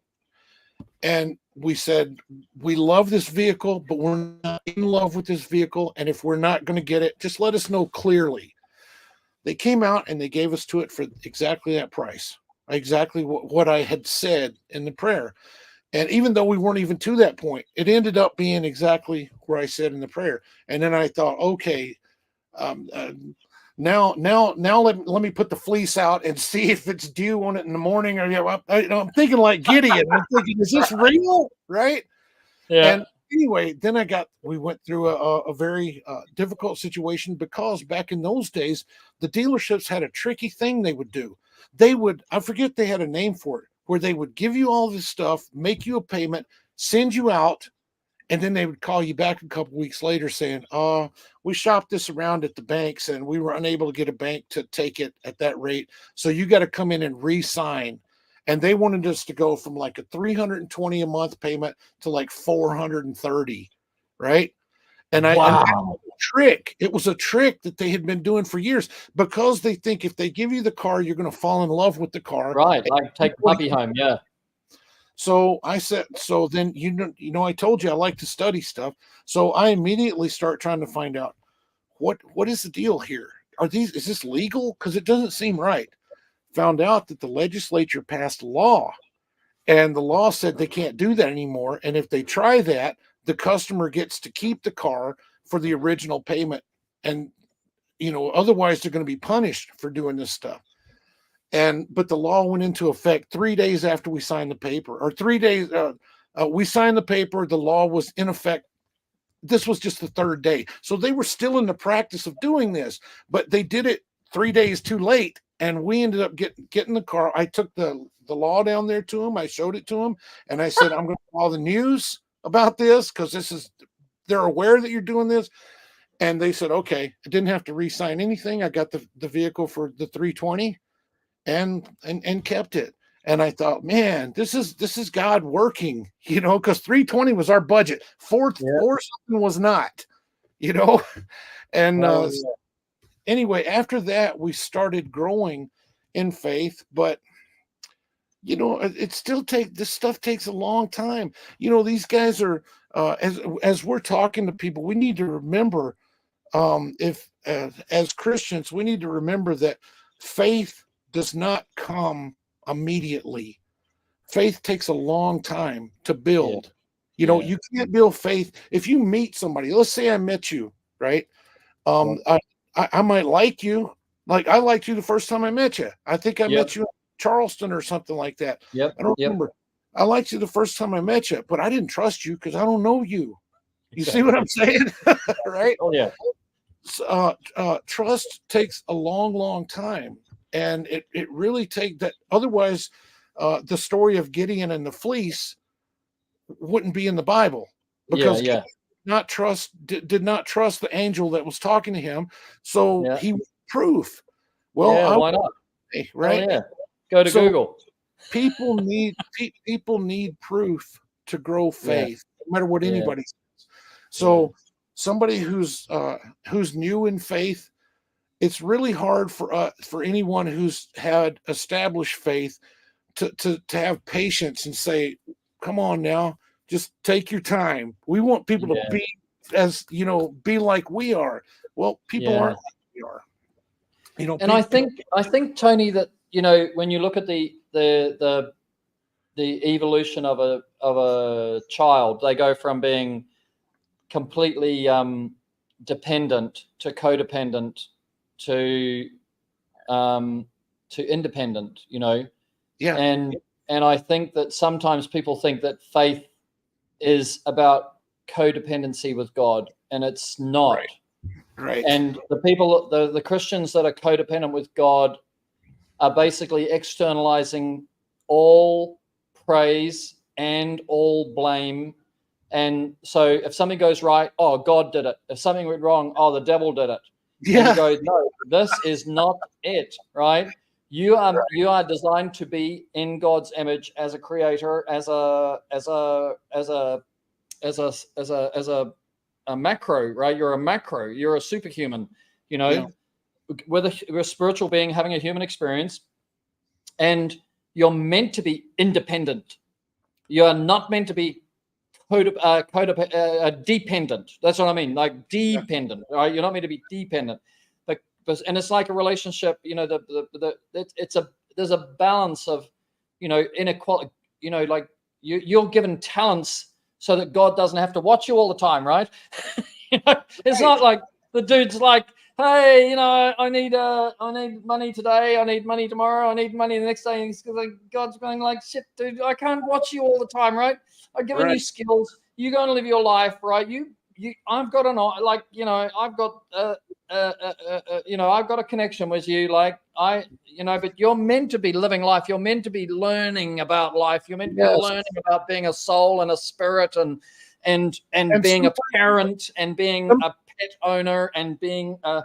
And we said, we love this vehicle, but we're not in love with this vehicle. And if we're not going to get it, just let us know clearly. They came out and they gave us to it for exactly that price, exactly what I had said in the prayer. And even though we weren't even to that point, it ended up being exactly where I said in the prayer. And then I thought, okay, now let me put the fleece out and see if it's due on it in the morning. Or I'm thinking like Gideon. I'm thinking, is this real? Right? Yeah. And anyway, then we went through a very difficult situation, because back in those days, the dealerships had a tricky thing they would do. I forget, they had a name for it, where they would give you all this stuff, make you a payment, send you out, and then they would call you back a couple weeks later saying, we shopped this around at the banks and we were unable to get a bank to take it at that rate. So you got to come in and re-sign. And they wanted us to go from like a $320 a month payment to like $430, right? And it was a trick that they had been doing for years, because they think if they give you the car, you're going to fall in love with the car. Right. Like take the puppy home. Yeah. So I said, so then, I told you I like to study stuff. So I immediately start trying to find out what is the deal here? Is this legal? Because it doesn't seem right. Found out that the legislature passed a law, and the law said they can't do that anymore. And if they try that, the customer gets to keep the car for the original payment. And, otherwise they're going to be punished for doing this stuff. But the law went into effect 3 days after we signed the paper, or 3 days. We signed the paper. The law was in effect. This was just the third day. So they were still in the practice of doing this, but they did it 3 days too late. And we ended up getting the car. I took the law down there to him. I showed it to him. And I said, I'm going to call the news about this, because they're aware that you're doing this. And they said, okay. I didn't have to re-sign anything. I got the vehicle for the $320 and kept it. And I thought, man, this is God working, because 320 was our budget. Four something was not, And anyway, after that, we started growing in faith, but it still this stuff takes a long time. These guys are as we're talking to people, we need to remember, if as Christians, we need to remember that faith does not come immediately. Faith takes a long time to build. You can't build faith if you meet somebody. Let's say I met you, right? I might like you, like I liked you the first time I met you. I think I met you in Charleston or something like that. I don't remember. I liked you the first time I met you, but I didn't trust you because I don't know you. You see what I'm saying? Right? Oh yeah. Trust takes a long, long time, and it really takes that. Otherwise, the story of Gideon and the fleece wouldn't be in the Bible, because did not trust the angel that was talking to him, so he was proof. Well, why not? Right? Oh, yeah. Go to Google. People need proof to grow faith, no matter what anybody says. So somebody who's new in faith, it's really hard for anyone who's had established faith to have patience and say, come on now, just take your time. We want people to be like we are. Well, people aren't like we are. And I think, Tony, that when you look at the evolution of a child, they go from being completely dependent to codependent to independent. And I think that sometimes people think that faith is about codependency with God, and it's not. Right. And the Christians that are codependent with God are basically externalizing all praise and all blame. And so if something goes right, oh, God did it. If something went wrong, oh, the devil did it. Yeah. And you go, no, this is not it, right? You are designed to be in God's image as a creator, as a macro, right? You're a macro. You're a superhuman. We're a spiritual being having a human experience, and you're meant to be independent. You are not meant to be dependent. That's what I mean, like dependent. Right? You're not meant to be dependent. And it's like a relationship. There's a balance of, inequality. Like you're given talents so that God doesn't have to watch you all the time, right? It's not like the dude's like, hey, I need money today, I need money tomorrow, I need money the next day. And God's going like, shit, dude, I can't watch you all the time, right? I've given you skills. You go and live your life, right? I've got I've got I've got a connection with you, but you're meant to be living life. You're meant to be learning about life. You're meant to be learning about being a soul and a spirit and being a parent and being a pet owner and being a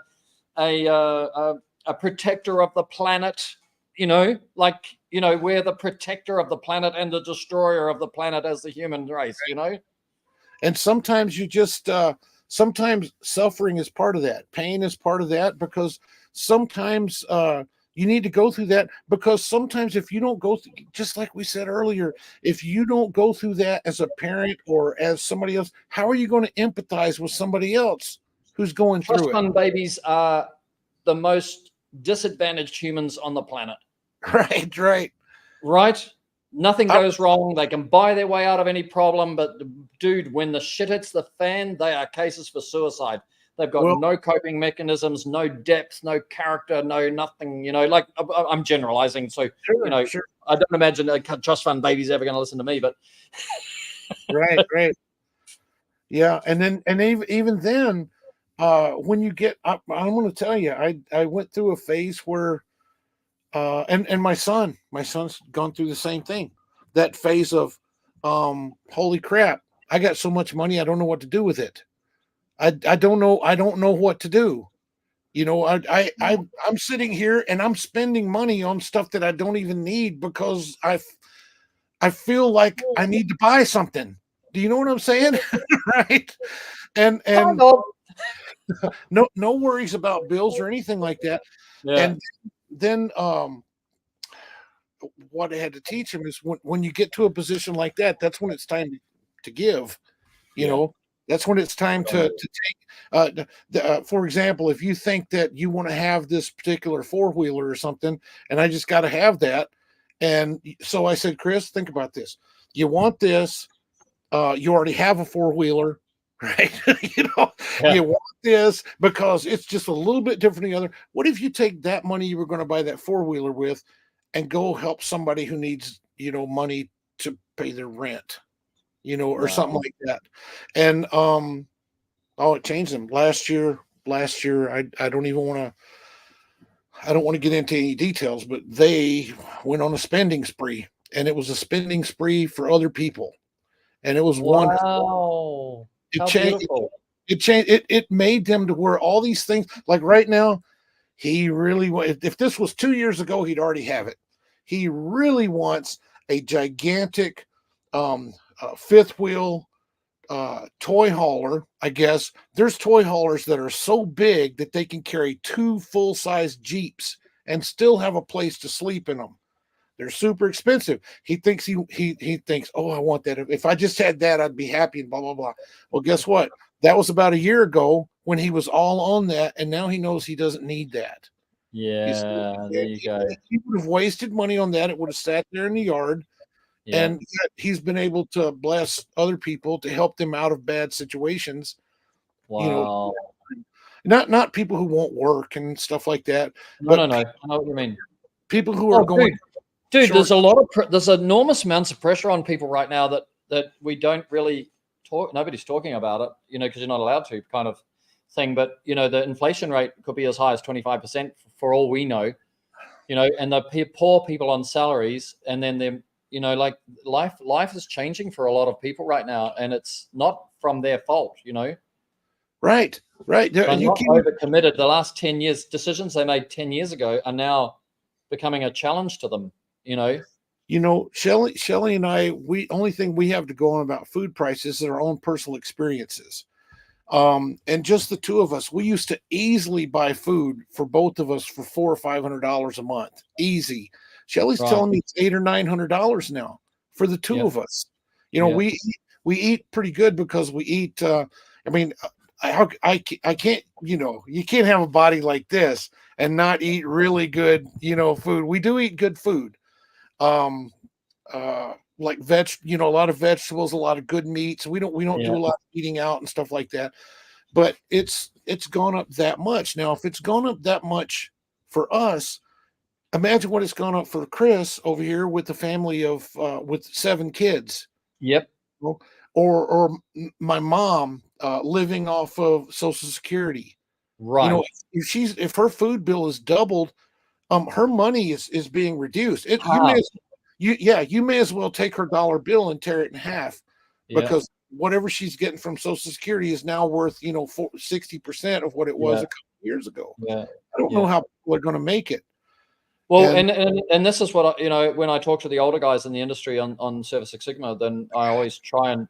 protector of the planet. We're the protector of the planet and the destroyer of the planet as the human race. And sometimes you just sometimes suffering is part of that. Pain is part of that, because sometimes you need to go through that, because sometimes if you don't go through, just like we said earlier, if you don't go through that as a parent or as somebody else, how are you going to empathize with somebody else who's going through it? Trust fund babies are the most disadvantaged humans on the planet. Right. Nothing goes wrong. They can buy their way out of any problem. But, dude, when the shit hits the fan, they are cases for suicide. They've got no coping mechanisms, no depth, no character, no nothing. Like I'm generalizing. So, I don't imagine a trust fund baby's ever going to listen to me. But right. Yeah. And even then, when you get up, I'm going to tell you, I went through a phase where and my son's gone through the same thing. That phase of, holy crap, I got so much money, I don't know what to do with it. I don't know what to do. I'm sitting here and I'm spending money on stuff that I don't even need because I feel like I need to buy something. Do you know what I'm saying? Right? And Kind of. no worries about bills or anything like that. Yeah. And then what I had to teach him is when you get to a position like that, that's when it's time to give. That's when it's time to take. For example, if you think that you want to have this particular four-wheeler or something, and I just got to have that, and so I said, Chris, think about this. You want this? You already have a four-wheeler, right? You want this because it's just a little bit different than the other. What if you take that money you were going to buy that four-wheeler with and go help somebody who needs, money to pay their rent, or something like that. And it changed them last year. I don't want to get into any details, but they went on a spending spree, and it was a spending spree for other people. And it was wonderful. How beautiful. It changed. It made them to where all these things, like right now, he really, if this was 2 years ago, he'd already have it. He really wants a gigantic fifth wheel toy hauler. I guess there's toy haulers that are so big that they can carry 2 full-size Jeeps and still have a place to sleep in them. They're super expensive. He thinks he thinks, oh, I want that. If I just had that, I'd be happy and blah, blah, blah. Well, guess what? That was about a year ago when he was all on that, and now he knows he doesn't need that. Yeah, there you go. He would have wasted money on that. It would have sat there in the yard. Yeah. And yet he's been able to bless other people to help them out of bad situations. Wow. Not people who won't work and stuff like that. No. I know what you mean. People who are going. Dude, there's there's enormous amounts of pressure on people right now that we don't really talk. Nobody's talking about it, because you're not allowed to, kind of thing. But the inflation rate could be as high as 25% for all we know. And the poor people on salaries, and then them. Like life is changing for a lot of people right now, and it's not from their fault, Right. They're not overcommitted. The last 10 years, decisions they made 10 years ago are now becoming a challenge to them, Shelly and I, only thing we have to go on about food prices is our own personal experiences. And just the two of us, we used to easily buy food for both of us for $400 or $500 a month. Easy. Shelly's telling me it's $800 or $900 now for the two of us. We eat pretty good because we eat. I can't. You can't have a body like this and not eat really good. Food. We do eat good food. Like a lot of vegetables, a lot of good meats. We don't do a lot of eating out and stuff like that. But it's gone up that much now. If it's gone up that much for us, imagine what it's gone up for Chris over here with the family of with 7 kids. Yep. Or my mom living off of Social Security. Right. If her food bill is doubled, her money is being reduced. You may as well take her dollar bill and tear it in half because whatever she's getting from Social Security is now worth 60% of what it was a couple of years ago. Yeah. I don't know how people are going to make it. Well, and this is what when I talk to the older guys in the industry on Service Six Sigma, then I always try and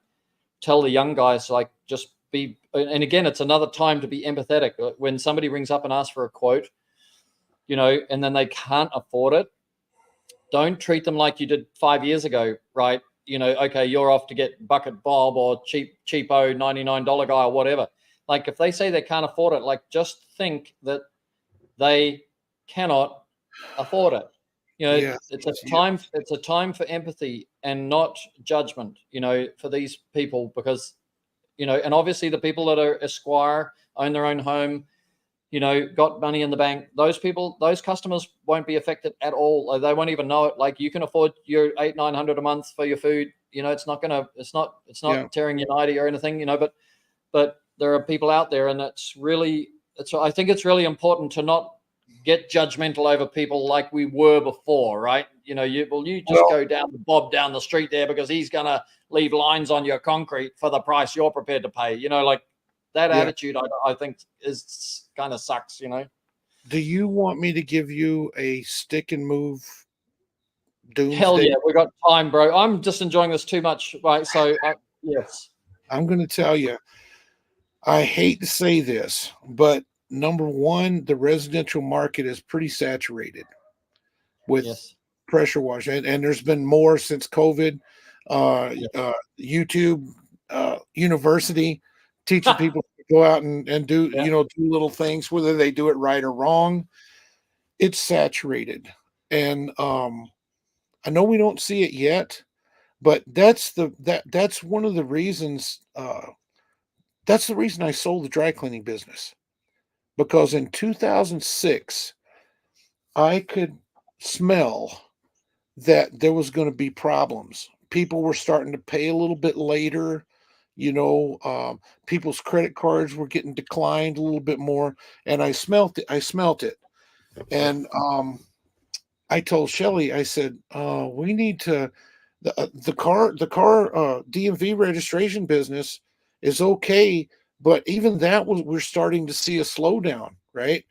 tell the young guys, like, just be. And again, it's another time to be empathetic. When somebody rings up and asks for a quote, and then they can't afford it, don't treat them like you did 5 years ago, right? Okay, you're off to get Bucket Bob or cheapo $99 guy or whatever. Like, if they say they can't afford it, like, just think that they cannot afford it. It's a time for empathy and not judgment, for these people, because and obviously the people that are Esquire, own their own home, got money in the bank, those customers won't be affected at all. They won't even know it. Like, you can afford your $800-900 a month for your food, it's not tearing your nighty or anything, but there are people out there, and I think it's really important to not get judgmental over people like we were before, right? You just go down to Bob down the street there because he's gonna leave lines on your concrete for the price you're prepared to pay. that Yeah. attitude, I think, is kind of sucks, you know. Do you want me to give you a stick and move doomsday? Hell yeah, we got time, bro. I'm just enjoying this too much, right? So, yes. I'm going to tell you, I hate to say this, but number one, the residential market is pretty saturated with Yes. pressure washing, and there's been more since COVID. YouTube University teaching people to go out and do Yeah. do little things, whether they do it right or wrong. It's saturated, and I know we don't see it yet, but that's one of the reasons. That's the reason I sold the dry cleaning business, because in 2006 I could smell that there was going to be problems. People were starting to pay a little bit later. People's credit cards were getting declined a little bit more, and I smelt it. And I told Shelly, I said, we need to the car DMV registration business is okay, but even that we're starting to see a slowdown, right?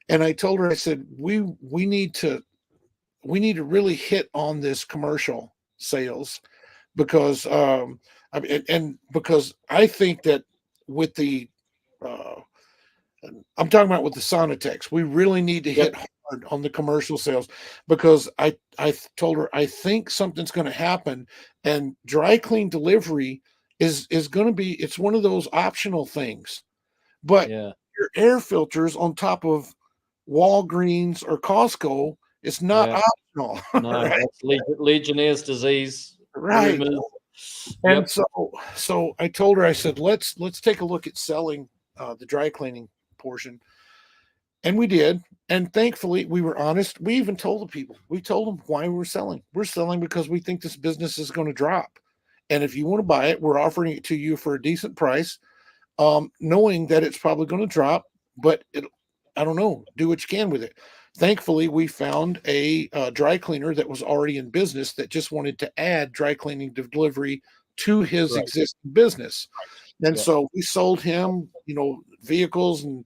And I told her, I said, we need to really hit on this commercial sales, because and because I think that with the I'm talking about with the Sonatex, we really need to hit hard on the commercial sales, because I told her I think something's going to happen, and dry clean delivery is going to be, it's one of those optional things, but Yeah. your air filters on top of Walgreens or Costco, it's not optional. No, Right? that's Legionnaire's disease. Right. Rumors. And Yep. so I told her, I said, let's take a look at selling the dry cleaning portion. And we did. And thankfully, we were honest. We even told the people, we told them why we're selling. We're selling because we think this business is going to drop. And if you want to buy it, we're offering it to you for a decent price, knowing that it's probably going to drop, but I don't know, do what you can with it. Thankfully, we found a dry cleaner that was already in business that just wanted to add dry cleaning delivery to his existing business. And so we sold him, vehicles, and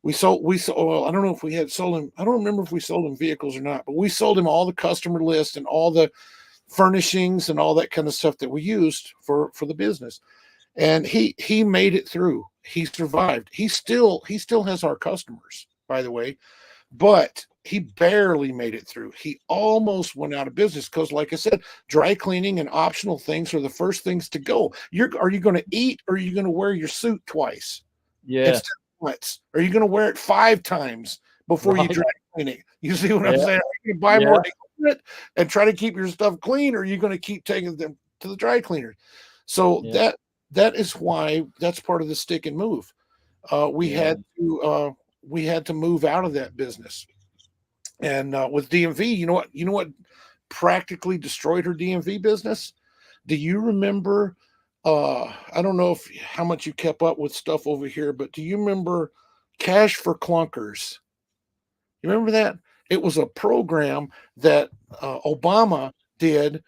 we sold, well, I don't know if we had sold him. I don't remember if we sold him vehicles or not, but we sold him all the customer list and all the furnishings and all that kind of stuff that we used for the business. And he made it through. He survived. He still has our customers, by the way, but he barely made it through. He almost went out of business because, like I said, dry cleaning and optional things are the first things to go. Are you going to eat, or are you going to wear your suit twice? Yeah. Instead of once? Are you going to wear it 5 times before you dry clean it? You see what I'm saying? Are you going to buy more equipment and try to keep your stuff clean, or are you going to keep taking them to the dry cleaner? So that is why that's part of the stick and move. We had to move out of that business. And with DMV, you know what practically destroyed her DMV business? Do you remember? I don't know how much you kept up with stuff over here, but do you remember Cash for Clunkers? You remember that? It was a program that Obama did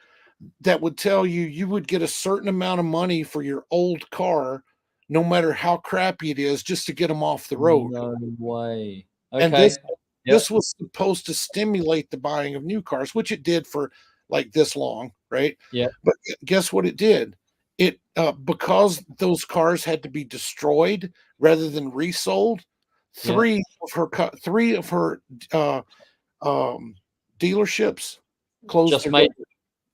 that would tell you would get a certain amount of money for your old car, no matter how crappy it is, just to get them off the road. No way. Okay. And this was supposed to stimulate the buying of new cars, which it did for like this long, right? Yeah. But guess what it did? It because those cars had to be destroyed rather than resold. Three of her dealerships closed.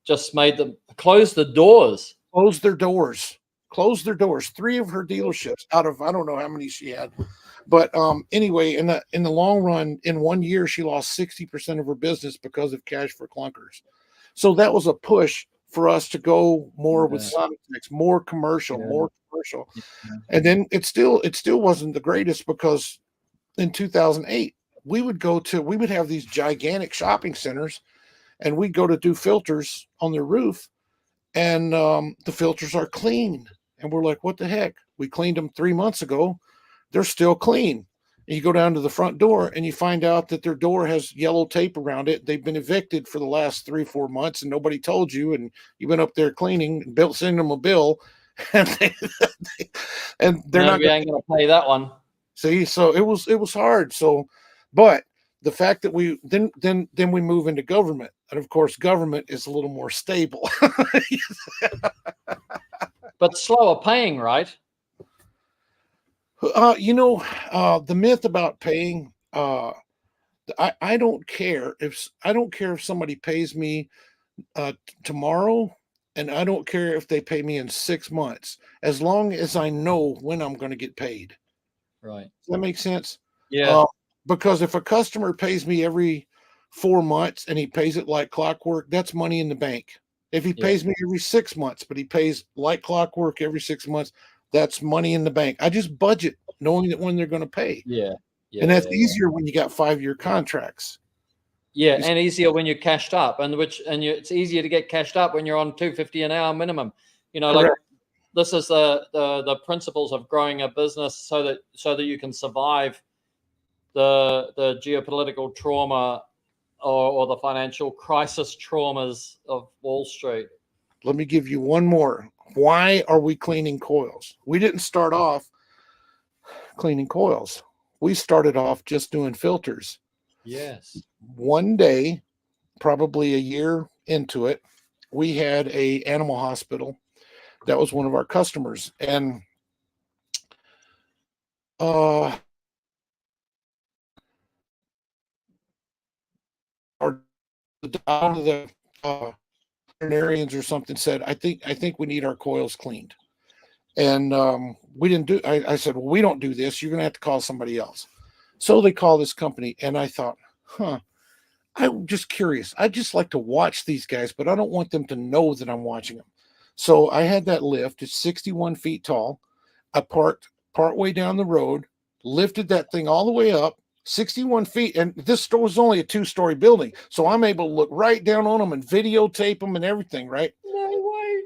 Just made them close the doors. Closed their doors. 3 of her dealerships out of I don't know how many she had. But anyway, in the long run, in 1 year, she lost 60% of her business because of Cash for Clunkers. So that was a push for us to go more with Sonatex, more commercial. And then it still wasn't the greatest, because in 2008, we would have these gigantic shopping centers, and we'd go to do filters on their roof, and the filters are clean. And we're like, what the heck? We cleaned them 3 months ago. They're still clean. And you go down to the front door and you find out that their door has yellow tape around it. They've been evicted for the last 3-4 months, and nobody told you. And you've been up there cleaning and sending them a bill. And And they're No, not we ain't gonna pay that one. see. So it was hard. So, but the fact that we then we move into government, and of course, government is a little more stable. But slower paying, right? The myth about paying. I don't care if somebody pays me tomorrow, and I don't care if they pay me in 6 months, as long as I know when I'm going to get paid. Right. Does that make sense? Yeah. Because if a customer pays me every 4 months and he pays it like clockwork, that's money in the bank. If he pays me every 6 months, but he pays like clockwork every 6 months, that's money in the bank. I just budget knowing that when they're going to pay. Yeah. And that's Yeah. easier when you got 5-year contracts. Yeah, and easier when you're cashed up, it's easier to get cashed up when you're on $250 an hour minimum. Correct. Like this is the principles of growing a business so that you can survive the geopolitical trauma or the financial crisis traumas of Wall Street. Let me give you one more. Why are we cleaning coils? We didn't start off cleaning coils. We started off just doing filters. Yes. One day, probably a year into it, we had a animal hospital that was one of our customers, and down to the veterinarians or something said, I think we need our coils cleaned. And we didn't do. I said, well, we don't do this. You're gonna have to call somebody else. So they call this company, and I thought, I'm just curious. I just like to watch these guys, but I don't want them to know that I'm watching them. So I had that lift. It's 61 feet tall. I parked partway down the road, lifted that thing all the way up, 61 feet. And this store was only a 2-story building. So I'm able to look right down on them and videotape them and everything, right? No way.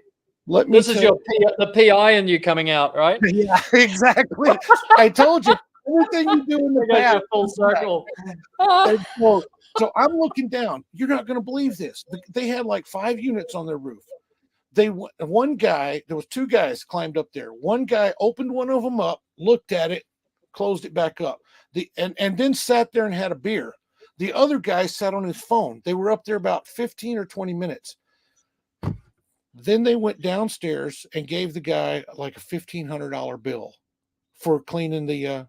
Let me This is the PI in you coming out, right? Yeah, exactly. I told you everything you do in the past. Full circle. So I'm looking down. You're not going to believe this. They had like 5 units on their roof. One guy, there was 2 guys climbed up there. One guy opened one of them up, looked at it, closed it back up. And then sat there and had a beer. The other guy sat on his phone. They were up there about 15 or 20 minutes. Then they went downstairs and gave the guy like a $1,500 bill for cleaning the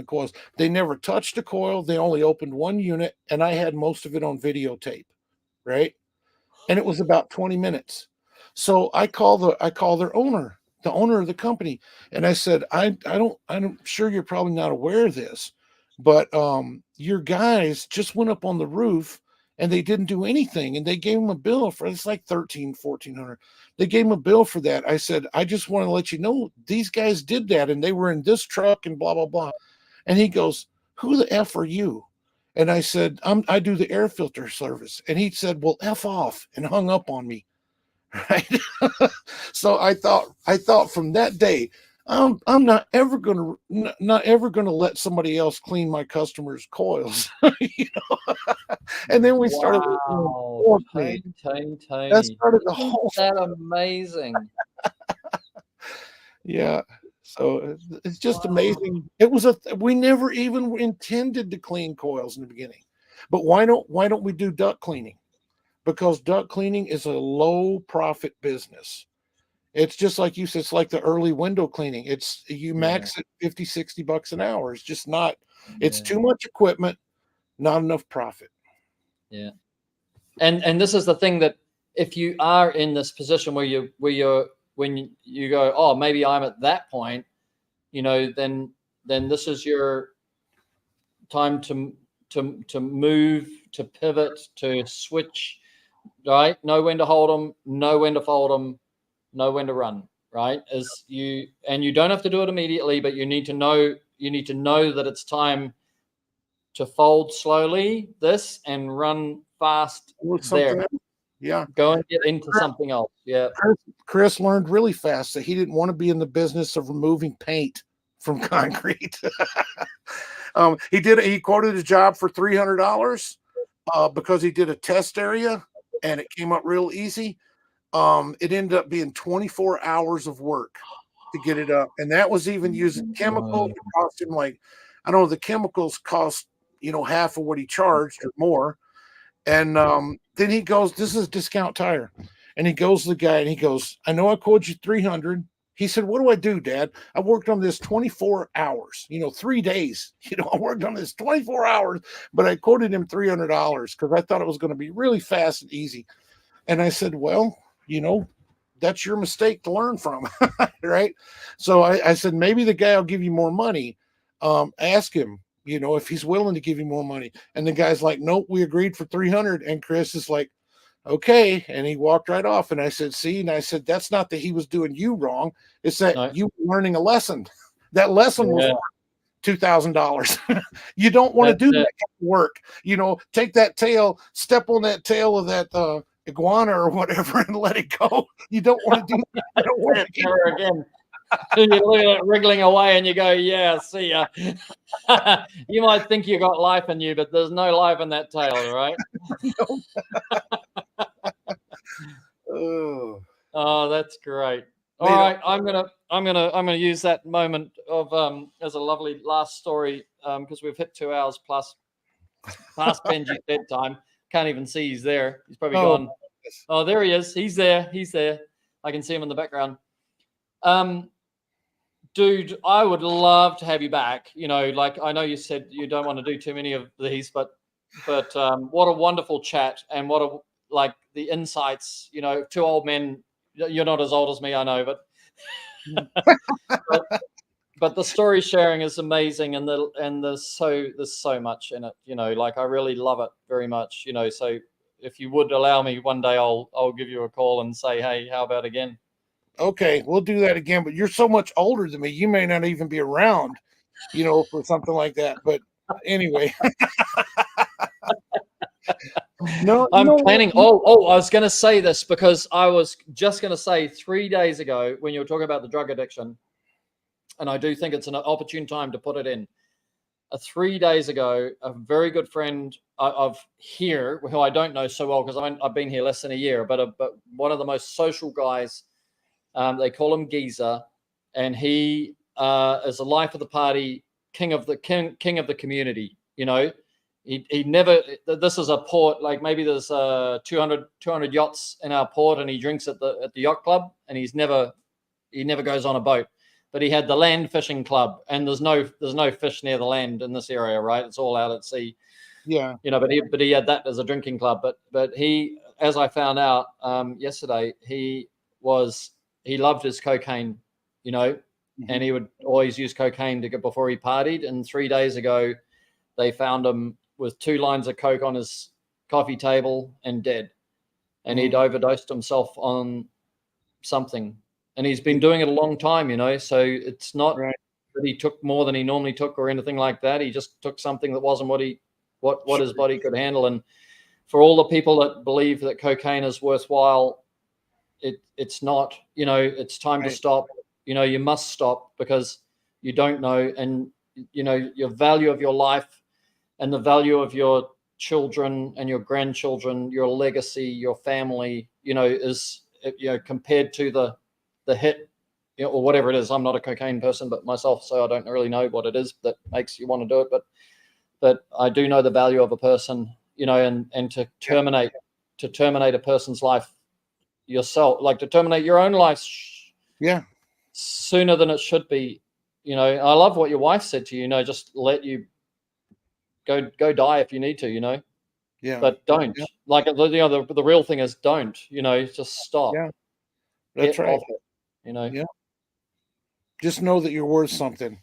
coils. They never touched a coil. They only opened 1 unit, and I had most of it on videotape, right? And it was about 20 minutes. So I call their owner, the owner of the company, and I said, I'm sure you're probably not aware of this, but your guys just went up on the roof and they didn't do anything, and they gave him a bill for, it's like $1,400. They gave him a bill for that. I said, I just want to let you know these guys did that, and they were in this truck and blah blah blah. And he goes, who the F are you? And I said, I do the air filter service. And he said, well, F off, and hung up on me. Right. So I thought from that day, I'm not ever gonna let somebody else clean my customers' coils. And then we started. Tiny. That started the whole. That amazing. Yeah. So it's just amazing. We never even intended to clean coils in the beginning, but why don't we do duct cleaning? Because duct cleaning is a low profit business. It's just like you said, it's like the early window cleaning. You max it $50-$60 an hour. It's just not, it's too much equipment, not enough profit. Yeah. And this is the thing, that if you are in this position when you go, oh, maybe I'm at that point, then this is your time to move, to pivot, to switch, right? Know when to hold them, know when to fold them, know when to run, right? And you don't have to do it immediately, but you need to know that it's time to fold slowly and run fast there. Yeah. Go and get into something else. Yeah. Chris learned really fast that he didn't want to be in the business of removing paint from concrete. He quoted his job for $300 because he did a test area and it came up real easy. It ended up being 24 hours of work. to get it up. And that was even using chemicals. It cost him like, I don't know, the chemicals cost, half of what he charged or more. And then he goes, this is Discount Tire. And he goes to the guy and he goes, I know I quoted you 300. He said, what do I do, Dad? I worked on this 24 hours, 3 days. I worked on this 24 hours, but I quoted him $300 because I thought it was going to be really fast and easy. And I said, well, that's your mistake to learn from, right? So I said, maybe the guy will give you more money. Ask him, if he's willing to give you more money. And the guy's like, nope, we agreed for 300. And Chris is like, okay. And he walked right off. And I said, see, and I said, that's not that he was doing you wrong. It's that you were learning a lesson. That lesson was $2,000. You don't want to do that kind of work. Take that tail, step on that tail of that iguana or whatever and let it go. You don't want to do that. You don't want to never again. You look at it wriggling away and you go, yeah, see ya. You might think you got life in you, but there's no life in that tail, right? Oh, that's great. All right, I'm gonna use that moment of as a lovely last story because we've hit 2 hours plus past Benji's bedtime. Can't even see he's there. He's probably gone. Oh, there he is. He's there. I can see him in the background. Dude, I would love to have you back. Like I know you said you don't want to do too many of these, but what a wonderful chat and what the insights. Two old men. You're not as old as me, I know, but the story sharing is amazing, and there's so much in it. Like I really love it very much. So if you would allow me one day, I'll give you a call and say, hey, how about again? Okay, we'll do that again. But you're so much older than me, you may not even be around, for something like that. But anyway. No, I'm planning. I was going to say this because I was just going to say 3 days ago when you were talking about the drug addiction, and I do think it's an opportune time to put it in. 3 days ago, a very good friend of here, who I don't know so well because I've been here less than a year, but one of the most social guys, they call him Geezer, and he is the life of the party, king of the community. He never. This is a port. Like maybe there's 200 yachts in our port, and he drinks at the yacht club, and he never goes on a boat. But he had the land fishing club, and there's no fish near the land in this area, right? It's all out at sea. Yeah. But he had that as a drinking club. But he, as I found out yesterday, he loved his cocaine, and he would always use cocaine before he partied. And 3 days ago, they found him with 2 lines of coke on his coffee table and dead. And he'd overdosed himself on something. And he's been doing it a long time, so it's not that he took more than he normally took or anything like that. He just took something that wasn't what his body could handle. And for all the people that believe that cocaine is worthwhile, it's not. It's time to stop. You must stop because you don't know. And, your value of your life and the value of your children and your grandchildren, your legacy, your family, is, compared to the hit, or whatever it is. I'm not a cocaine person, but myself, so I don't really know what it is that makes you want to do it. But I do know the value of a person, and to terminate a person's life yourself, like to terminate your own life, sooner than it should be. I love what your wife said to you. Just let you go die if you need to. But don't. Like the real thing is don't. Just stop. Yeah, that's right. Just know that you're worth something.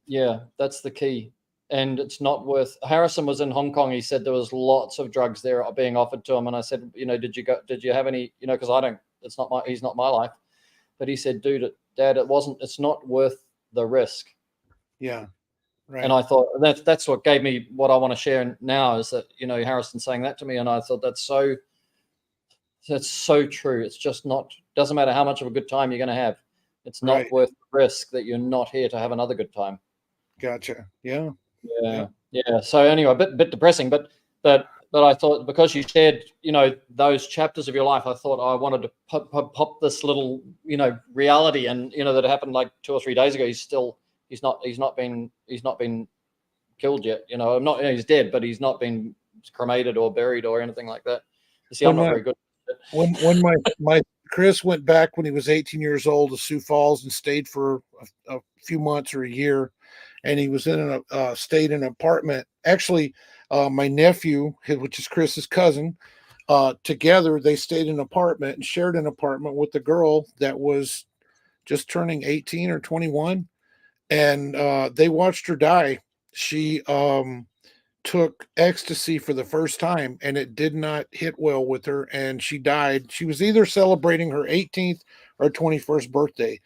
Yeah, that's the key. And it's not worth. Harrison was in Hong Kong. He said there was lots of drugs there being offered to him. And I said, did you have any? Because I don't. He's not my life. But he said, dude, Dad, it's not worth the risk. Yeah. Right. And I thought that's what gave me what I want to share now is that, Harrison saying that to me. And I thought that's so true. It's just doesn't matter how much of a good time you're going to have. It's not worth the risk that you're not here to have another good time. Gotcha. Yeah. So anyway, a bit depressing, but I thought, because you shared, those chapters of your life, I thought I wanted to pop this little, reality, and that happened like 2 or 3 days ago. He's not been killed yet. I'm not. He's dead, but he's not been cremated or buried or anything like that. You see, I'm not very good. When my Chris went back when he was 18 years old to Sioux Falls and stayed for a few months or a year, and he was stayed in an apartment. Actually, my nephew, which is Chris's cousin, together they stayed in an apartment and shared an apartment with the girl that was just turning 18 or 21, and they watched her die. She took ecstasy for the first time, and it did not hit well with her, and she died. She was either celebrating her 18th or 21st birthday.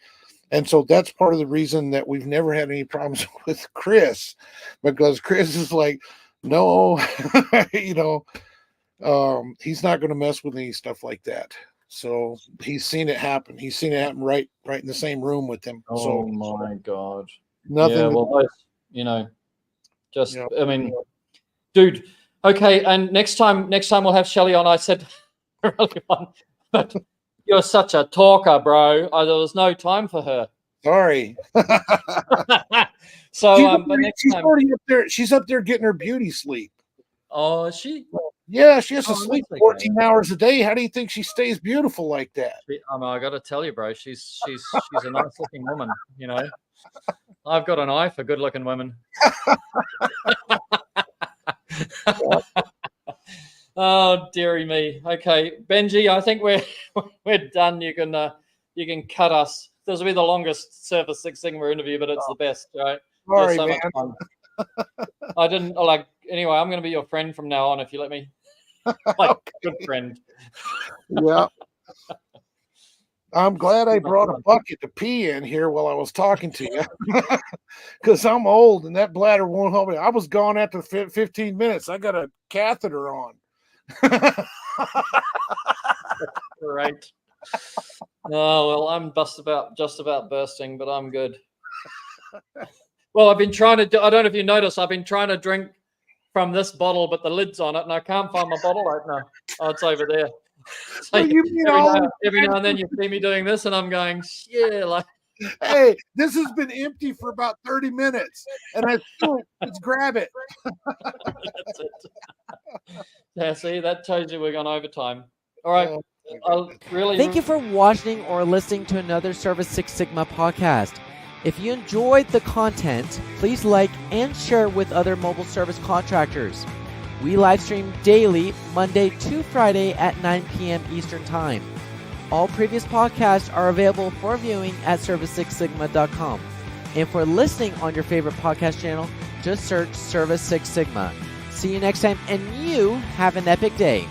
And so that's part of the reason that we've never had any problems with Chris, because Chris is like, no, he's not going to mess with any stuff like that. So he's seen it happen. He's seen it happen right in the same room with him. Oh my God. Nothing. Yeah, well, I mean, dude. Okay, and next time we'll have Shelly on. I said, really fun, but you're such a talker, bro. There was no time for her. Sorry. So, but next she's time, already up there. She's up there getting her beauty sleep. Oh, is she? Yeah, she has to sleep 14 hours a day. How do you think she stays beautiful like that? I got to tell you, bro. She's a nice looking woman. I've got an eye for good looking women. Oh, dearie me. Okay, Benji, I think we're done. You can cut us. This will be the longest Surface Six Sigma interview, but it's the best, right? Sorry, so man. much fun. I didn't anyway. I'm going to be your friend from now on if you let me. Good friend. Yeah. I'm glad I brought a bucket to pee in here while I was talking to you, because I'm old and that bladder won't hold me. I was gone after 15 minutes. I got a catheter on. Right. Oh, well, I'm just about bursting, but I'm good. Well, I've been trying to do, I don't know if you noticed, I've been trying to drink from this bottle, but the lid's on it, and I can't find my bottle opener. Oh, it's over there. So every now and then you see me doing this, and I'm going, yeah, hey, this has been empty for about 30 minutes, and let's grab it. That's it. Yeah, see, that tells you we're going overtime. All right. Thank you for watching or listening to another Service Six Sigma podcast. If you enjoyed the content, please like and share it with other mobile service contractors. We live stream daily, Monday to Friday at 9 p.m. Eastern Time. All previous podcasts are available for viewing at service6sigma.com. And for listening on your favorite podcast channel, just search Service Six Sigma. See you next time, and you have an epic day.